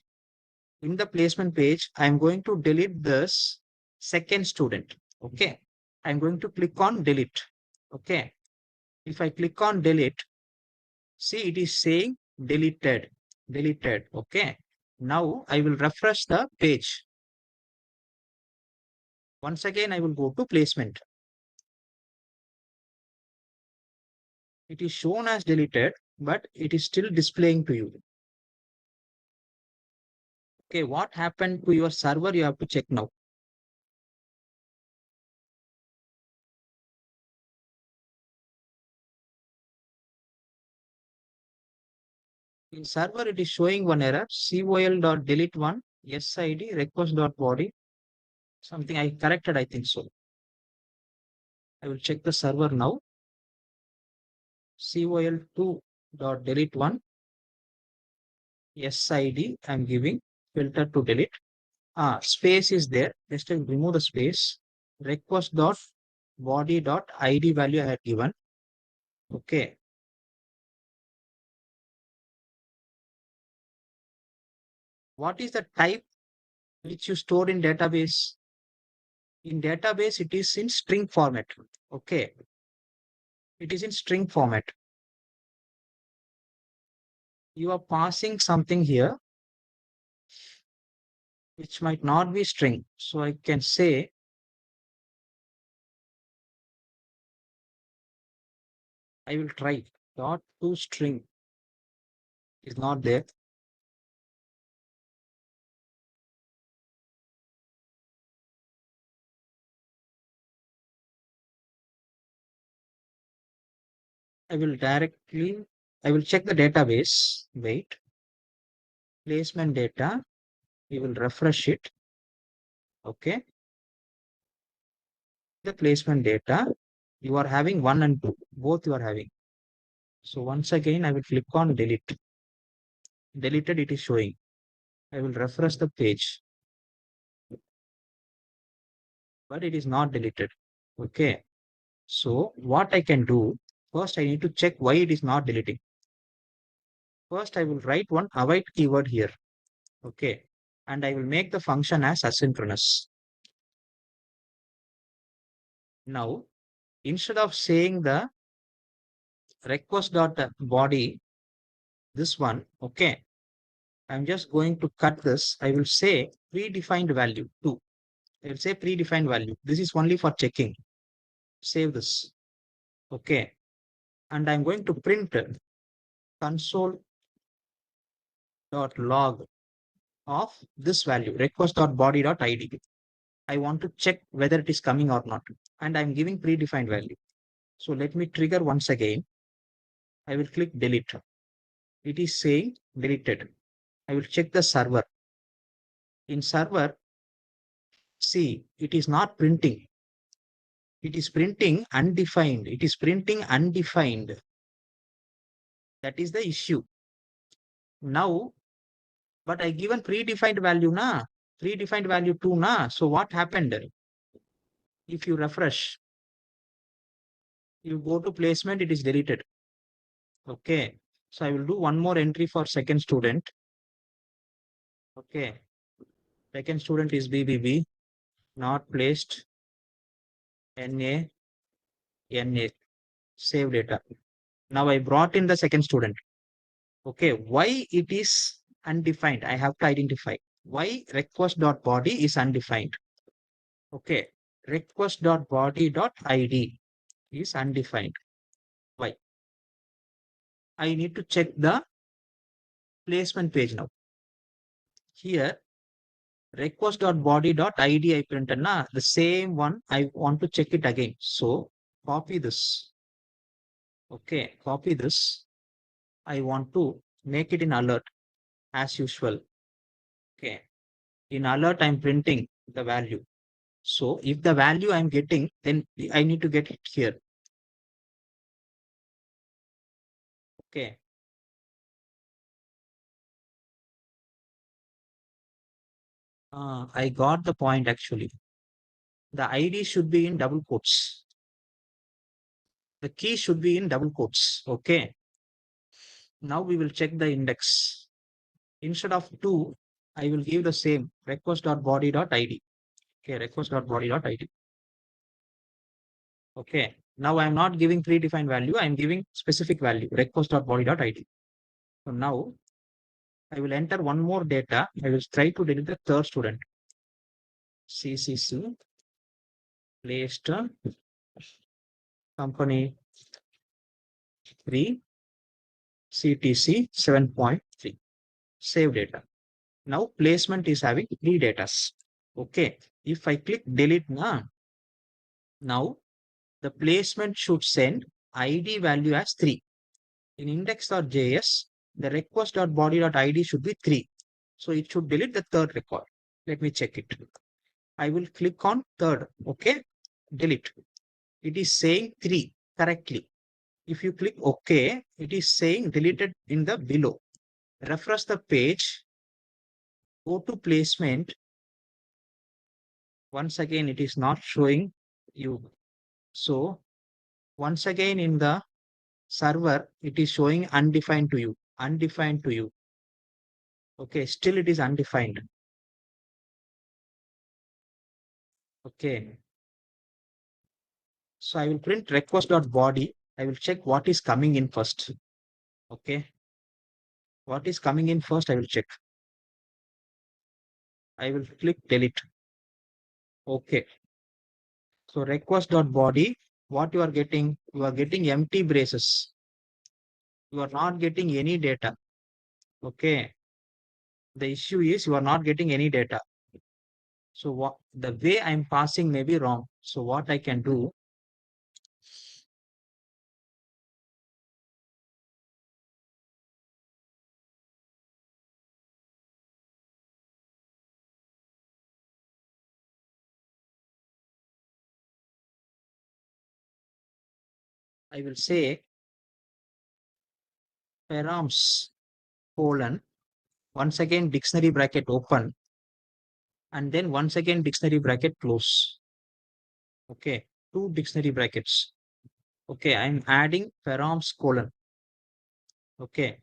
[SPEAKER 1] In the placement page, I am going to delete this second student. Okay. I'm going to click on delete. Okay. If I click on delete, see, it is saying deleted, deleted. Okay. Now I will refresh the page. Once again, I will go to placement. It is shown as deleted, but it is still displaying to you. Okay. What happened to your server? You have to check now. In server, it is showing one error, col.delete1, SID, request.body. Something I corrected, I think so. I will check the server now. col2.delete1, SID, I'm giving filter to delete. Space is there. Just remove the space. Request.body.id value I had given. Okay. What is the type which you store in database? In database, it is in string format. Okay. It is in string format. You are passing something here which might not be string. So I can say I will try dot to string is not there. I will directly, I will check the database. Wait, placement data. We will refresh it. Okay. The placement data. You are having 1 and 2. Both you are having. So once again, I will click on delete. Deleted, it is showing. I will refresh the page, but it is not deleted. Okay. So what I can do, first I need to check why it is not deleting. First, I will write one await keyword here. Okay. And I will make the function as asynchronous. Now, instead of saying the request.body, this one, okay, I'm just going to cut this. I will say predefined value 2. I will say predefined value. This is only for checking. Save this. Okay. And I'm going to print console.log of this value request.body.id. I want to check whether it is coming or not. And I'm giving predefined value. So let me trigger once again. I will click delete. It is saying deleted. I will check the server. In server, see, it is not printing. It is printing undefined. It is printing undefined. That is the issue. Now, but I given predefined value na, predefined value 2 na. So what happened? If you refresh, you go to placement, it is deleted. Okay. So I will do one more entry for second student. Okay. Second student is BBB, not placed, NA, NA, save data. Now I brought in the second student. Okay. Why it is undefined? I have to identify why request.body is undefined. Okay. Request.body.id is undefined. Why? I need to check the placement page now. Here, request.body.id I printed na, the same one I want to check it again. So copy this. Okay, copy this. I want to make it in alert as usual. Okay, in alert I'm printing the value. So if the value I'm getting, then I need to get it here. Okay. I got the point actually. The ID should be in double quotes. The key should be in double quotes. Okay. Now we will check the index. Instead of 2, I will give the same request.body.id. Okay, request.body.id. Okay. Now I am not giving predefined value. I am giving specific value request.body.id. So now I will enter one more data. I will try to delete the third student. CCC placed company 3 CTC 7.3. Save data. Now placement is having 3 datas. Okay. If I click delete now the placement should send ID value as 3. In index.js, the request.body.id should be 3. So it should delete the third record. Let me check it. I will click on third. Okay. Delete. It is saying 3 correctly. If you click OK, it is saying deleted in the below. Refresh the page. Go to placement. Once again, it is not showing you. So once again in the server, it is showing undefined to you. Undefined to you. Okay, still it is undefined. Okay. So I will print request.body. I will check what is coming in first. Okay. What is coming in first, I will check. I will click delete. Okay. So request.body, what you are getting empty braces. You are not getting any data. Okay. The issue is you are not getting any data. So what the way I'm passing may be wrong. So what I can do, I will say params colon, once again dictionary bracket open, and then once again dictionary bracket close. Okay, two dictionary brackets. Okay, I'm adding params colon. Okay,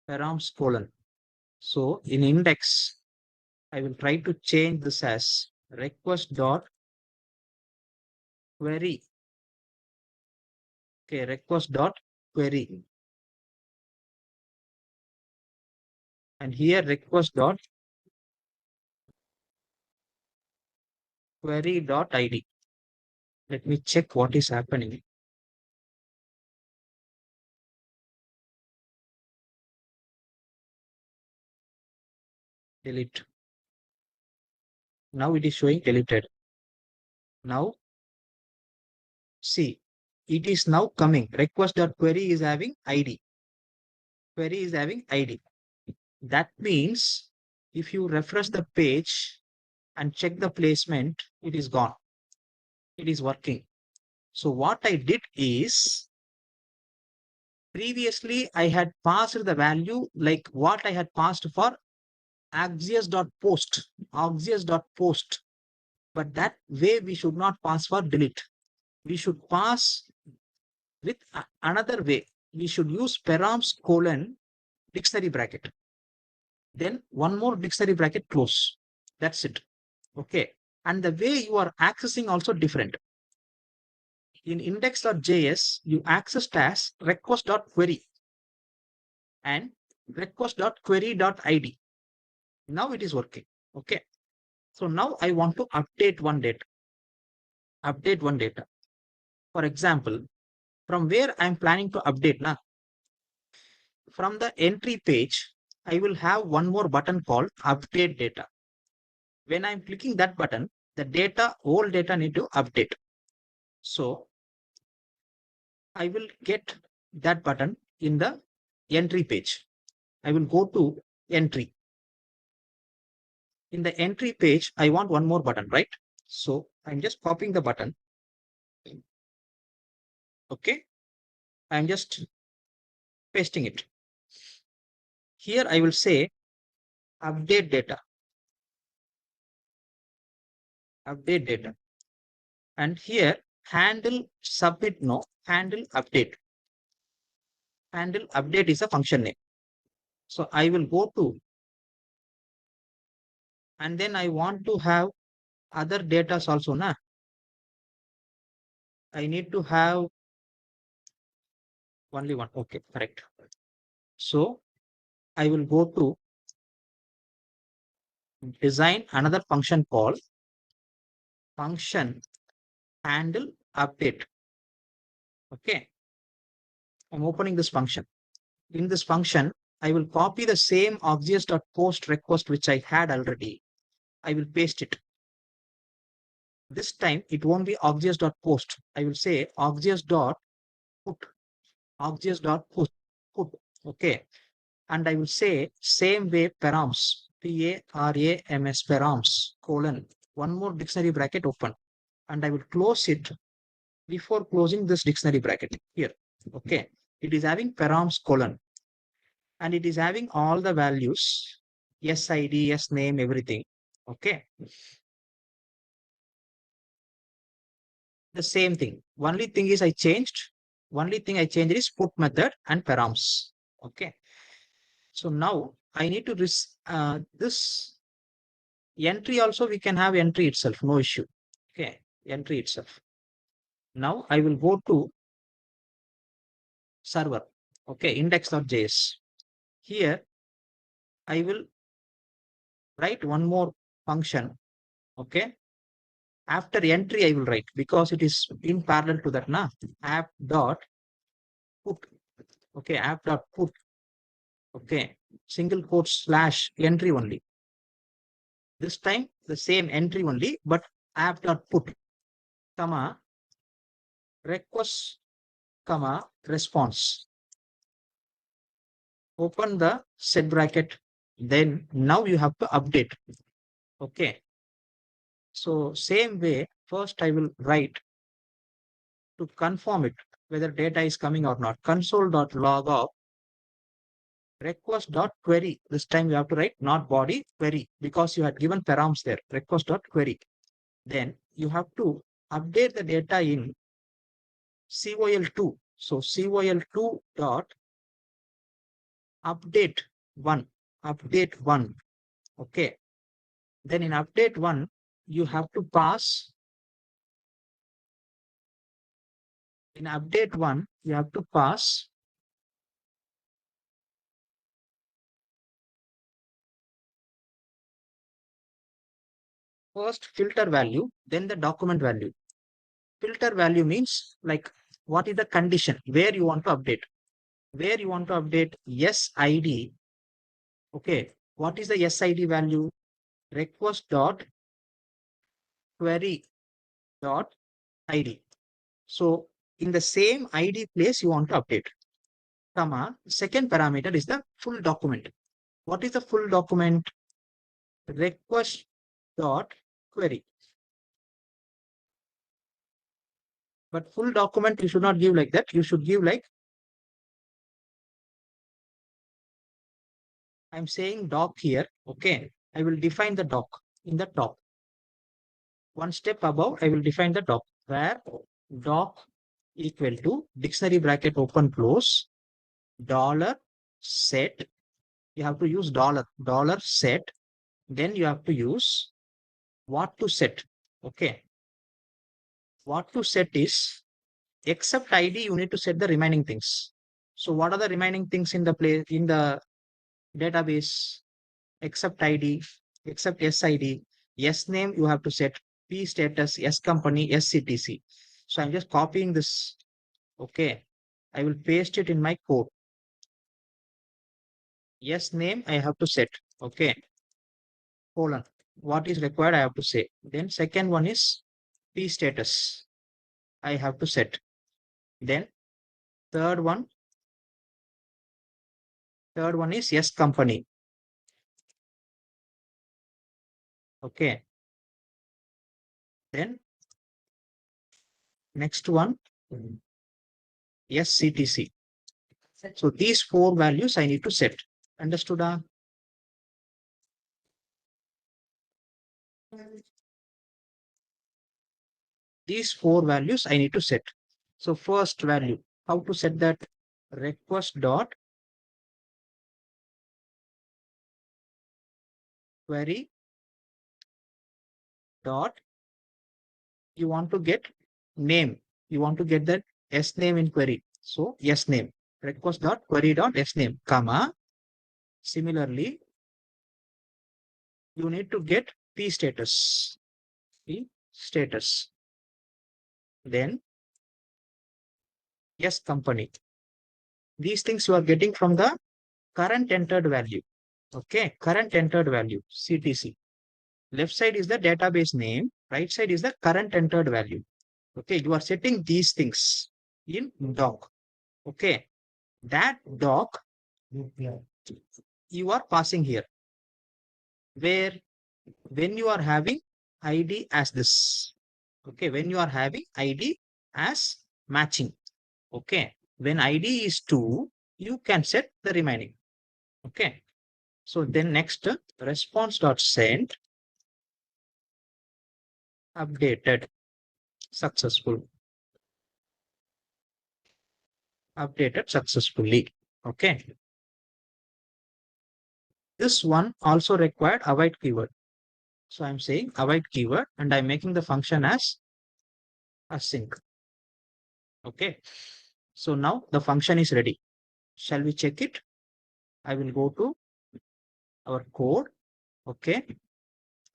[SPEAKER 1] params colon. So in index, I will try to change this as request dot query. Okay, request dot query. And here request dot query dot id. Let me check what is happening. Delete. Now it is showing deleted. Now see, it is now coming. Request dot query is having id. Query is having id. That means if you refresh the page and check the placement, it is gone. It is working. So what I did is, previously I had passed the value like what I had passed for axios.post, axios.post. But that way we should not pass for delete. We should pass with another way. We should use params colon dictionary bracket. Then one more dictionary bracket close. That's it. Okay. And the way you are accessing also different. In index.js, you access as request.query and request.query.id. Now it is working. Okay. So now I want to update one data. Update one data. For example, from where I'm planning to update now, from the entry page, I will have one more button called update data. When I'm clicking that button, the data, all data need to update. So I will get that button in the entry page. I will go to entry. In the entry page, I want one more button, right? So I'm just copying the button. Okay. I'm just pasting it. Here I will say update data. Update data. And here handle submit no, handle update. Handle update is a function name. So I will go to, and then I want to have other data also. Na? I need to have only one. Okay, correct. So I will go to design another function called function handle update. Okay. I'm opening this function. In this function, I will copy the same obvious.post request which I had already. I will paste it. This time it won't be obvious.post. I will say obvious.put. Obvious.put. Okay. And I will say same way params. P-A-R-A-M-S params colon. One more dictionary bracket open. And I will close it before closing this dictionary bracket here. Okay. It is having params colon. And it is having all the values, yes ID, yes name, everything. Okay. The same thing. Only thing is only thing I changed is put method and params. Okay. So now I need to this entry also we can have entry itself, no issue. Okay. Entry itself. Now I will go to server. Okay. Index.js. Here I will write one more function. Okay. After entry, I will write because it is in parallel to that na app dot put. Okay, app dot put. Okay, single quote slash entry only. This time the same entry only, but app dot put, comma request, comma response. Open the set bracket. Then now you have to update. Okay. So same way, first I will write to confirm it, whether data is coming or not. Console.log of request.query. This time you have to write not body query because you had given params there. Request.query. Then you have to update the data in COL2. So COL2 dot update one. Update one. Okay. Then in update one, you have to pass. In update one, you have to pass first filter value, then the document value. Filter value means like what is the condition where you want to update. Where you want to update SID. Okay. What is the SID value? Request dot query dot ID. So in the same ID place you want to update. Comma, second parameter is the full document. What is the full document? Request dot query. But full document you should not give like that. You should give like, I'm saying doc here. Okay. I will define the doc in the top. One step above, I will define the doc where doc equal to dictionary bracket open close dollar set. You have to use dollar set. Then you have to use what to set. Okay. What to set is except ID, you need to set the remaining things. So what are the remaining things in the database? Except ID, except SID, S name you have to set, P status, S company, SCTC. So I'm just copying this. Okay. I will paste it in my code. Yes name I have to set. Okay. Colon. What is required I have to say. Then second one is P status. I have to set. Then third one is yes company. Okay. Then next one, yes CTC. So these four values I need to set. Understood? These four values I need to set. So first value, how to set that? Request dot query dot, you want to get name. You want to get that S name in query. So yes name. Request dot query dot S name, comma. Similarly, you need to get P status. P status. Then yes company. These things you are getting from the current entered value. Okay, current entered value, CTC. Left side is the database name, right side is the current entered value. Okay, you are setting these things in doc. Okay, that doc you are passing here. Where when you are having ID as this. Okay, when you are having ID as matching. Okay, when ID is 2, you can set the remaining. Okay, so then next response.send updated successful. Updated successfully. Okay. This one also required await keyword. So I'm saying await keyword and I'm making the function as async. Okay. So now the function is ready. Shall we check it? I will go to our code. Okay.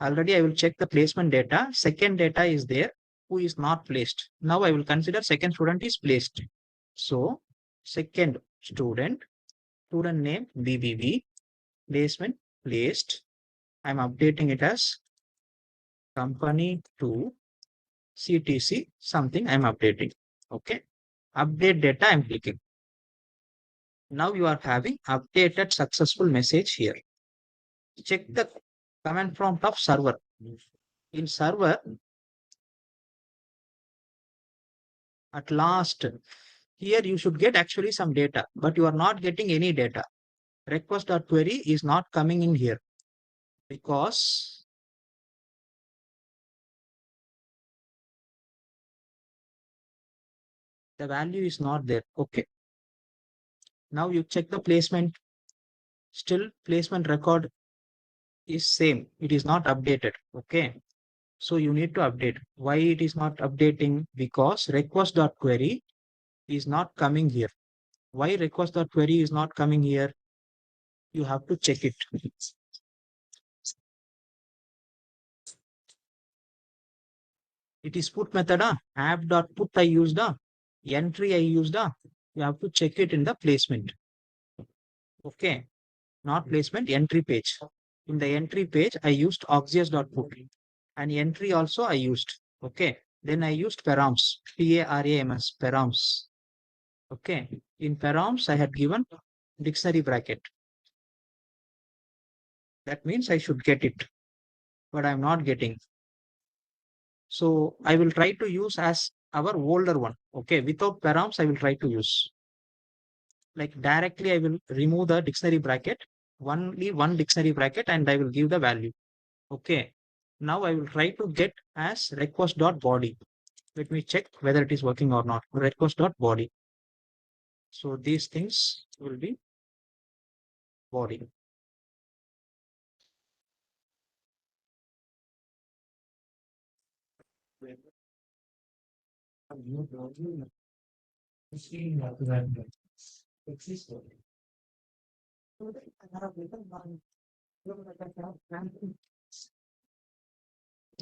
[SPEAKER 1] Already I will check the placement data. Second data is there who is not placed. Now I will consider second student is placed. So second student name BBB, placement placed. I'm updating it as company to CTC something I'm updating. Okay. Update data I'm clicking. Now you are having updated successful message here. Check the command prompt of server. In server, At last, here you should get actually some data, but you are not getting any data. Request.query is not coming in here because the value is not there. Okay. Now you check the placement. Still placement record is same. It is not updated. Okay. So you need to update. Why it is not updating? Because request.query is not coming here. Why request.query is not coming here? You have to check it. It is put method, app.put I used, entry I used. You have to check it in the placement. Okay, not placement, entry page. In the entry page, I used auxias.put and entry also I used. Okay, then I used params, P-A-R-A-M-S, params. Okay, in params, I had given dictionary bracket. That means I should get it, but I'm not getting. So I will try to use as our older one. Okay, without params, I will try to use. Like directly, I will remove the dictionary bracket, only one dictionary bracket, and I will give the value. Okay, now I will try to get as request.body. Let me check whether it is working or not. Request.body. So these things will be body.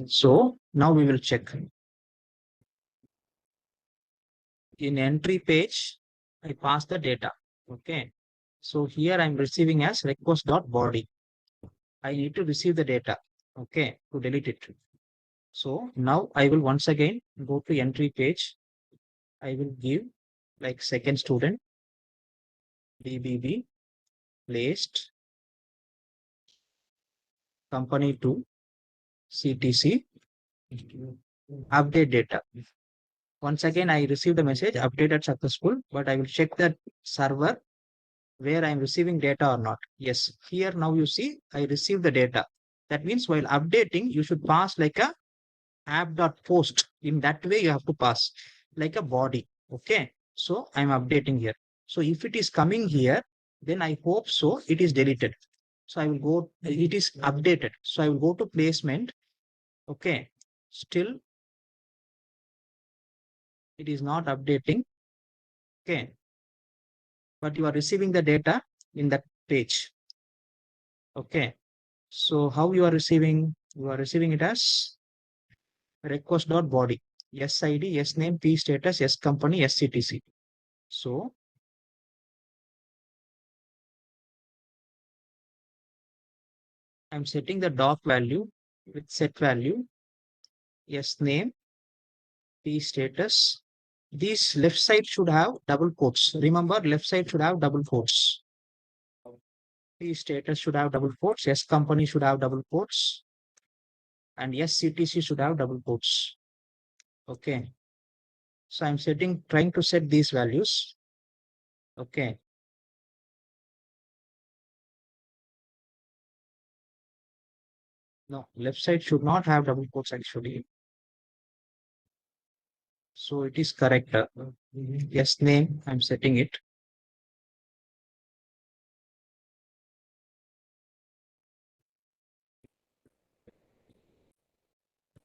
[SPEAKER 1] So now we will check. In entry page, I pass the data. Okay. So here I'm receiving as request.body. I need to receive the data. Okay. To delete it. So now I will once again go to entry page. I will give like second student, BBB, placed, company to CTC, update data. Once again, I received the message updated successful, but I will check that server where I'm receiving data or not. Yes, here now you see I received the data. That means while updating, you should pass like a app.post. In that way, you have to pass like a body. Okay. So I'm updating here. So if it is coming here, then I hope so it is deleted. So I will go, it is updated. So I will go to placement. Okay. Still, it is not updating. Okay. But you are receiving the data in that page. Okay. So how you are receiving? You are receiving it as request.body. Yes ID, yes name, P status, yes company, yes CTC. So I'm setting the doc value with set value, yes name, P status. This left side should have double quotes. Remember, left side should have double quotes. P status should have double quotes. Yes company should have double quotes. And yes CTC should have double quotes. Okay. So I'm trying to set these values. Okay. No, left side should not have double quotes actually. So it is correct. Yes name, I'm setting it.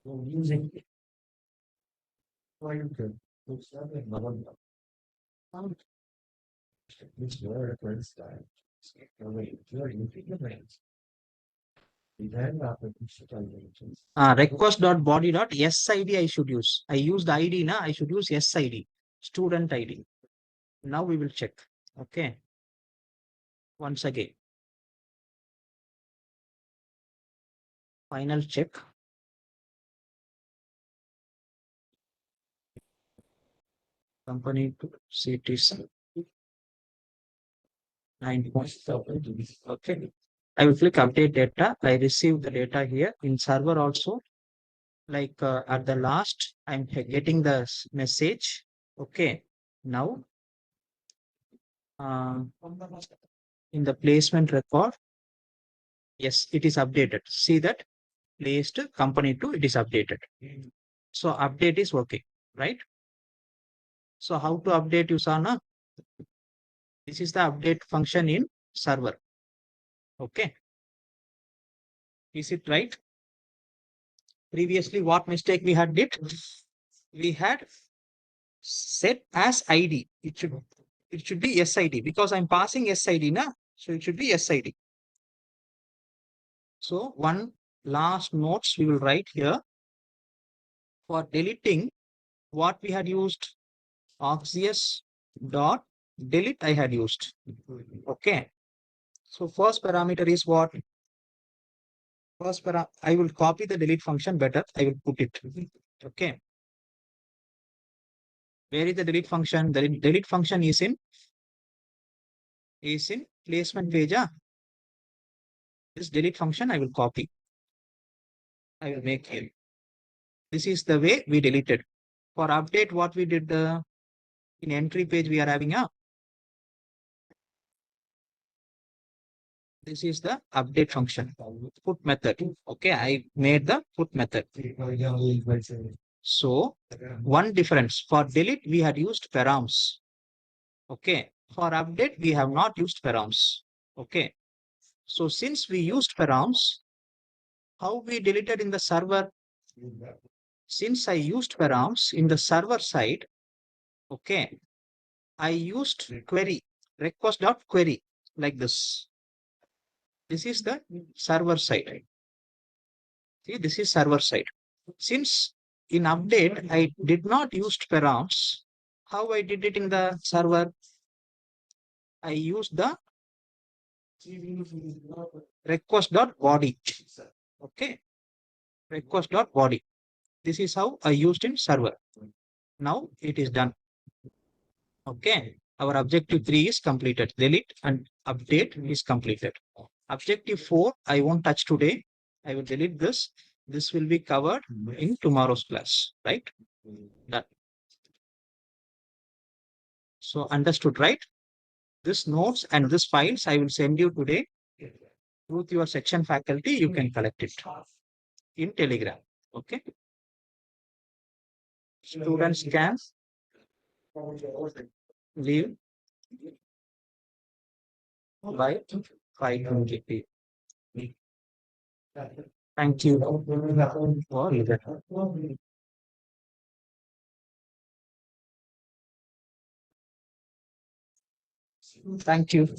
[SPEAKER 1] Using request.body.sid I should use. I use the ID now. I should use SID, student ID. Now we will check. Okay. Once again. Final check. Company to CTC. 9.7. Okay. I will click update data. I receive the data here in server also. Like at the last, I'm getting the message. Okay. Now, uh, in the placement record, yes, it is updated. See that placed company to it is updated. So update is working, right? So how to update you saw na? This is the update function in server. Okay. Is it right? Previously, what mistake we had did? We had set as ID. It should be SID because I'm passing SID na. So it should be SID. So one last notes we will write here for deleting what we had used oxius dot delete I had used. Okay. So first parameter is what? I will copy the delete function better. I will put it. Okay. Where is the delete function? The delete function is in placement page. This delete function I will copy. I will make here. This is the way we deleted. For update, what we did in entry page, we are having a. This is the update function. Put method. Okay, I made the put method. So one difference for delete, we had used params. Okay. For update, we have not used params. Okay. So since we used params, how we deleted in the server? Since I used params in the server side, okay, I used query, request.query like this. This is the server side. See, this is server side. Since in update, I did not use params, how I did it in the server? I used the request.body. Okay, request.body. This is how I used in server. Now it is done. Okay, our objective 3 is completed. Delete and update is completed. Objective 4, I won't touch today. I will delete this. This will be covered in tomorrow's class, right? Done. So understood, right? This notes and this files I will send you today. With your section faculty, you can collect it in Telegram. Okay. Students can leave by 5:20 p.m. Thank you for listening. Thank you.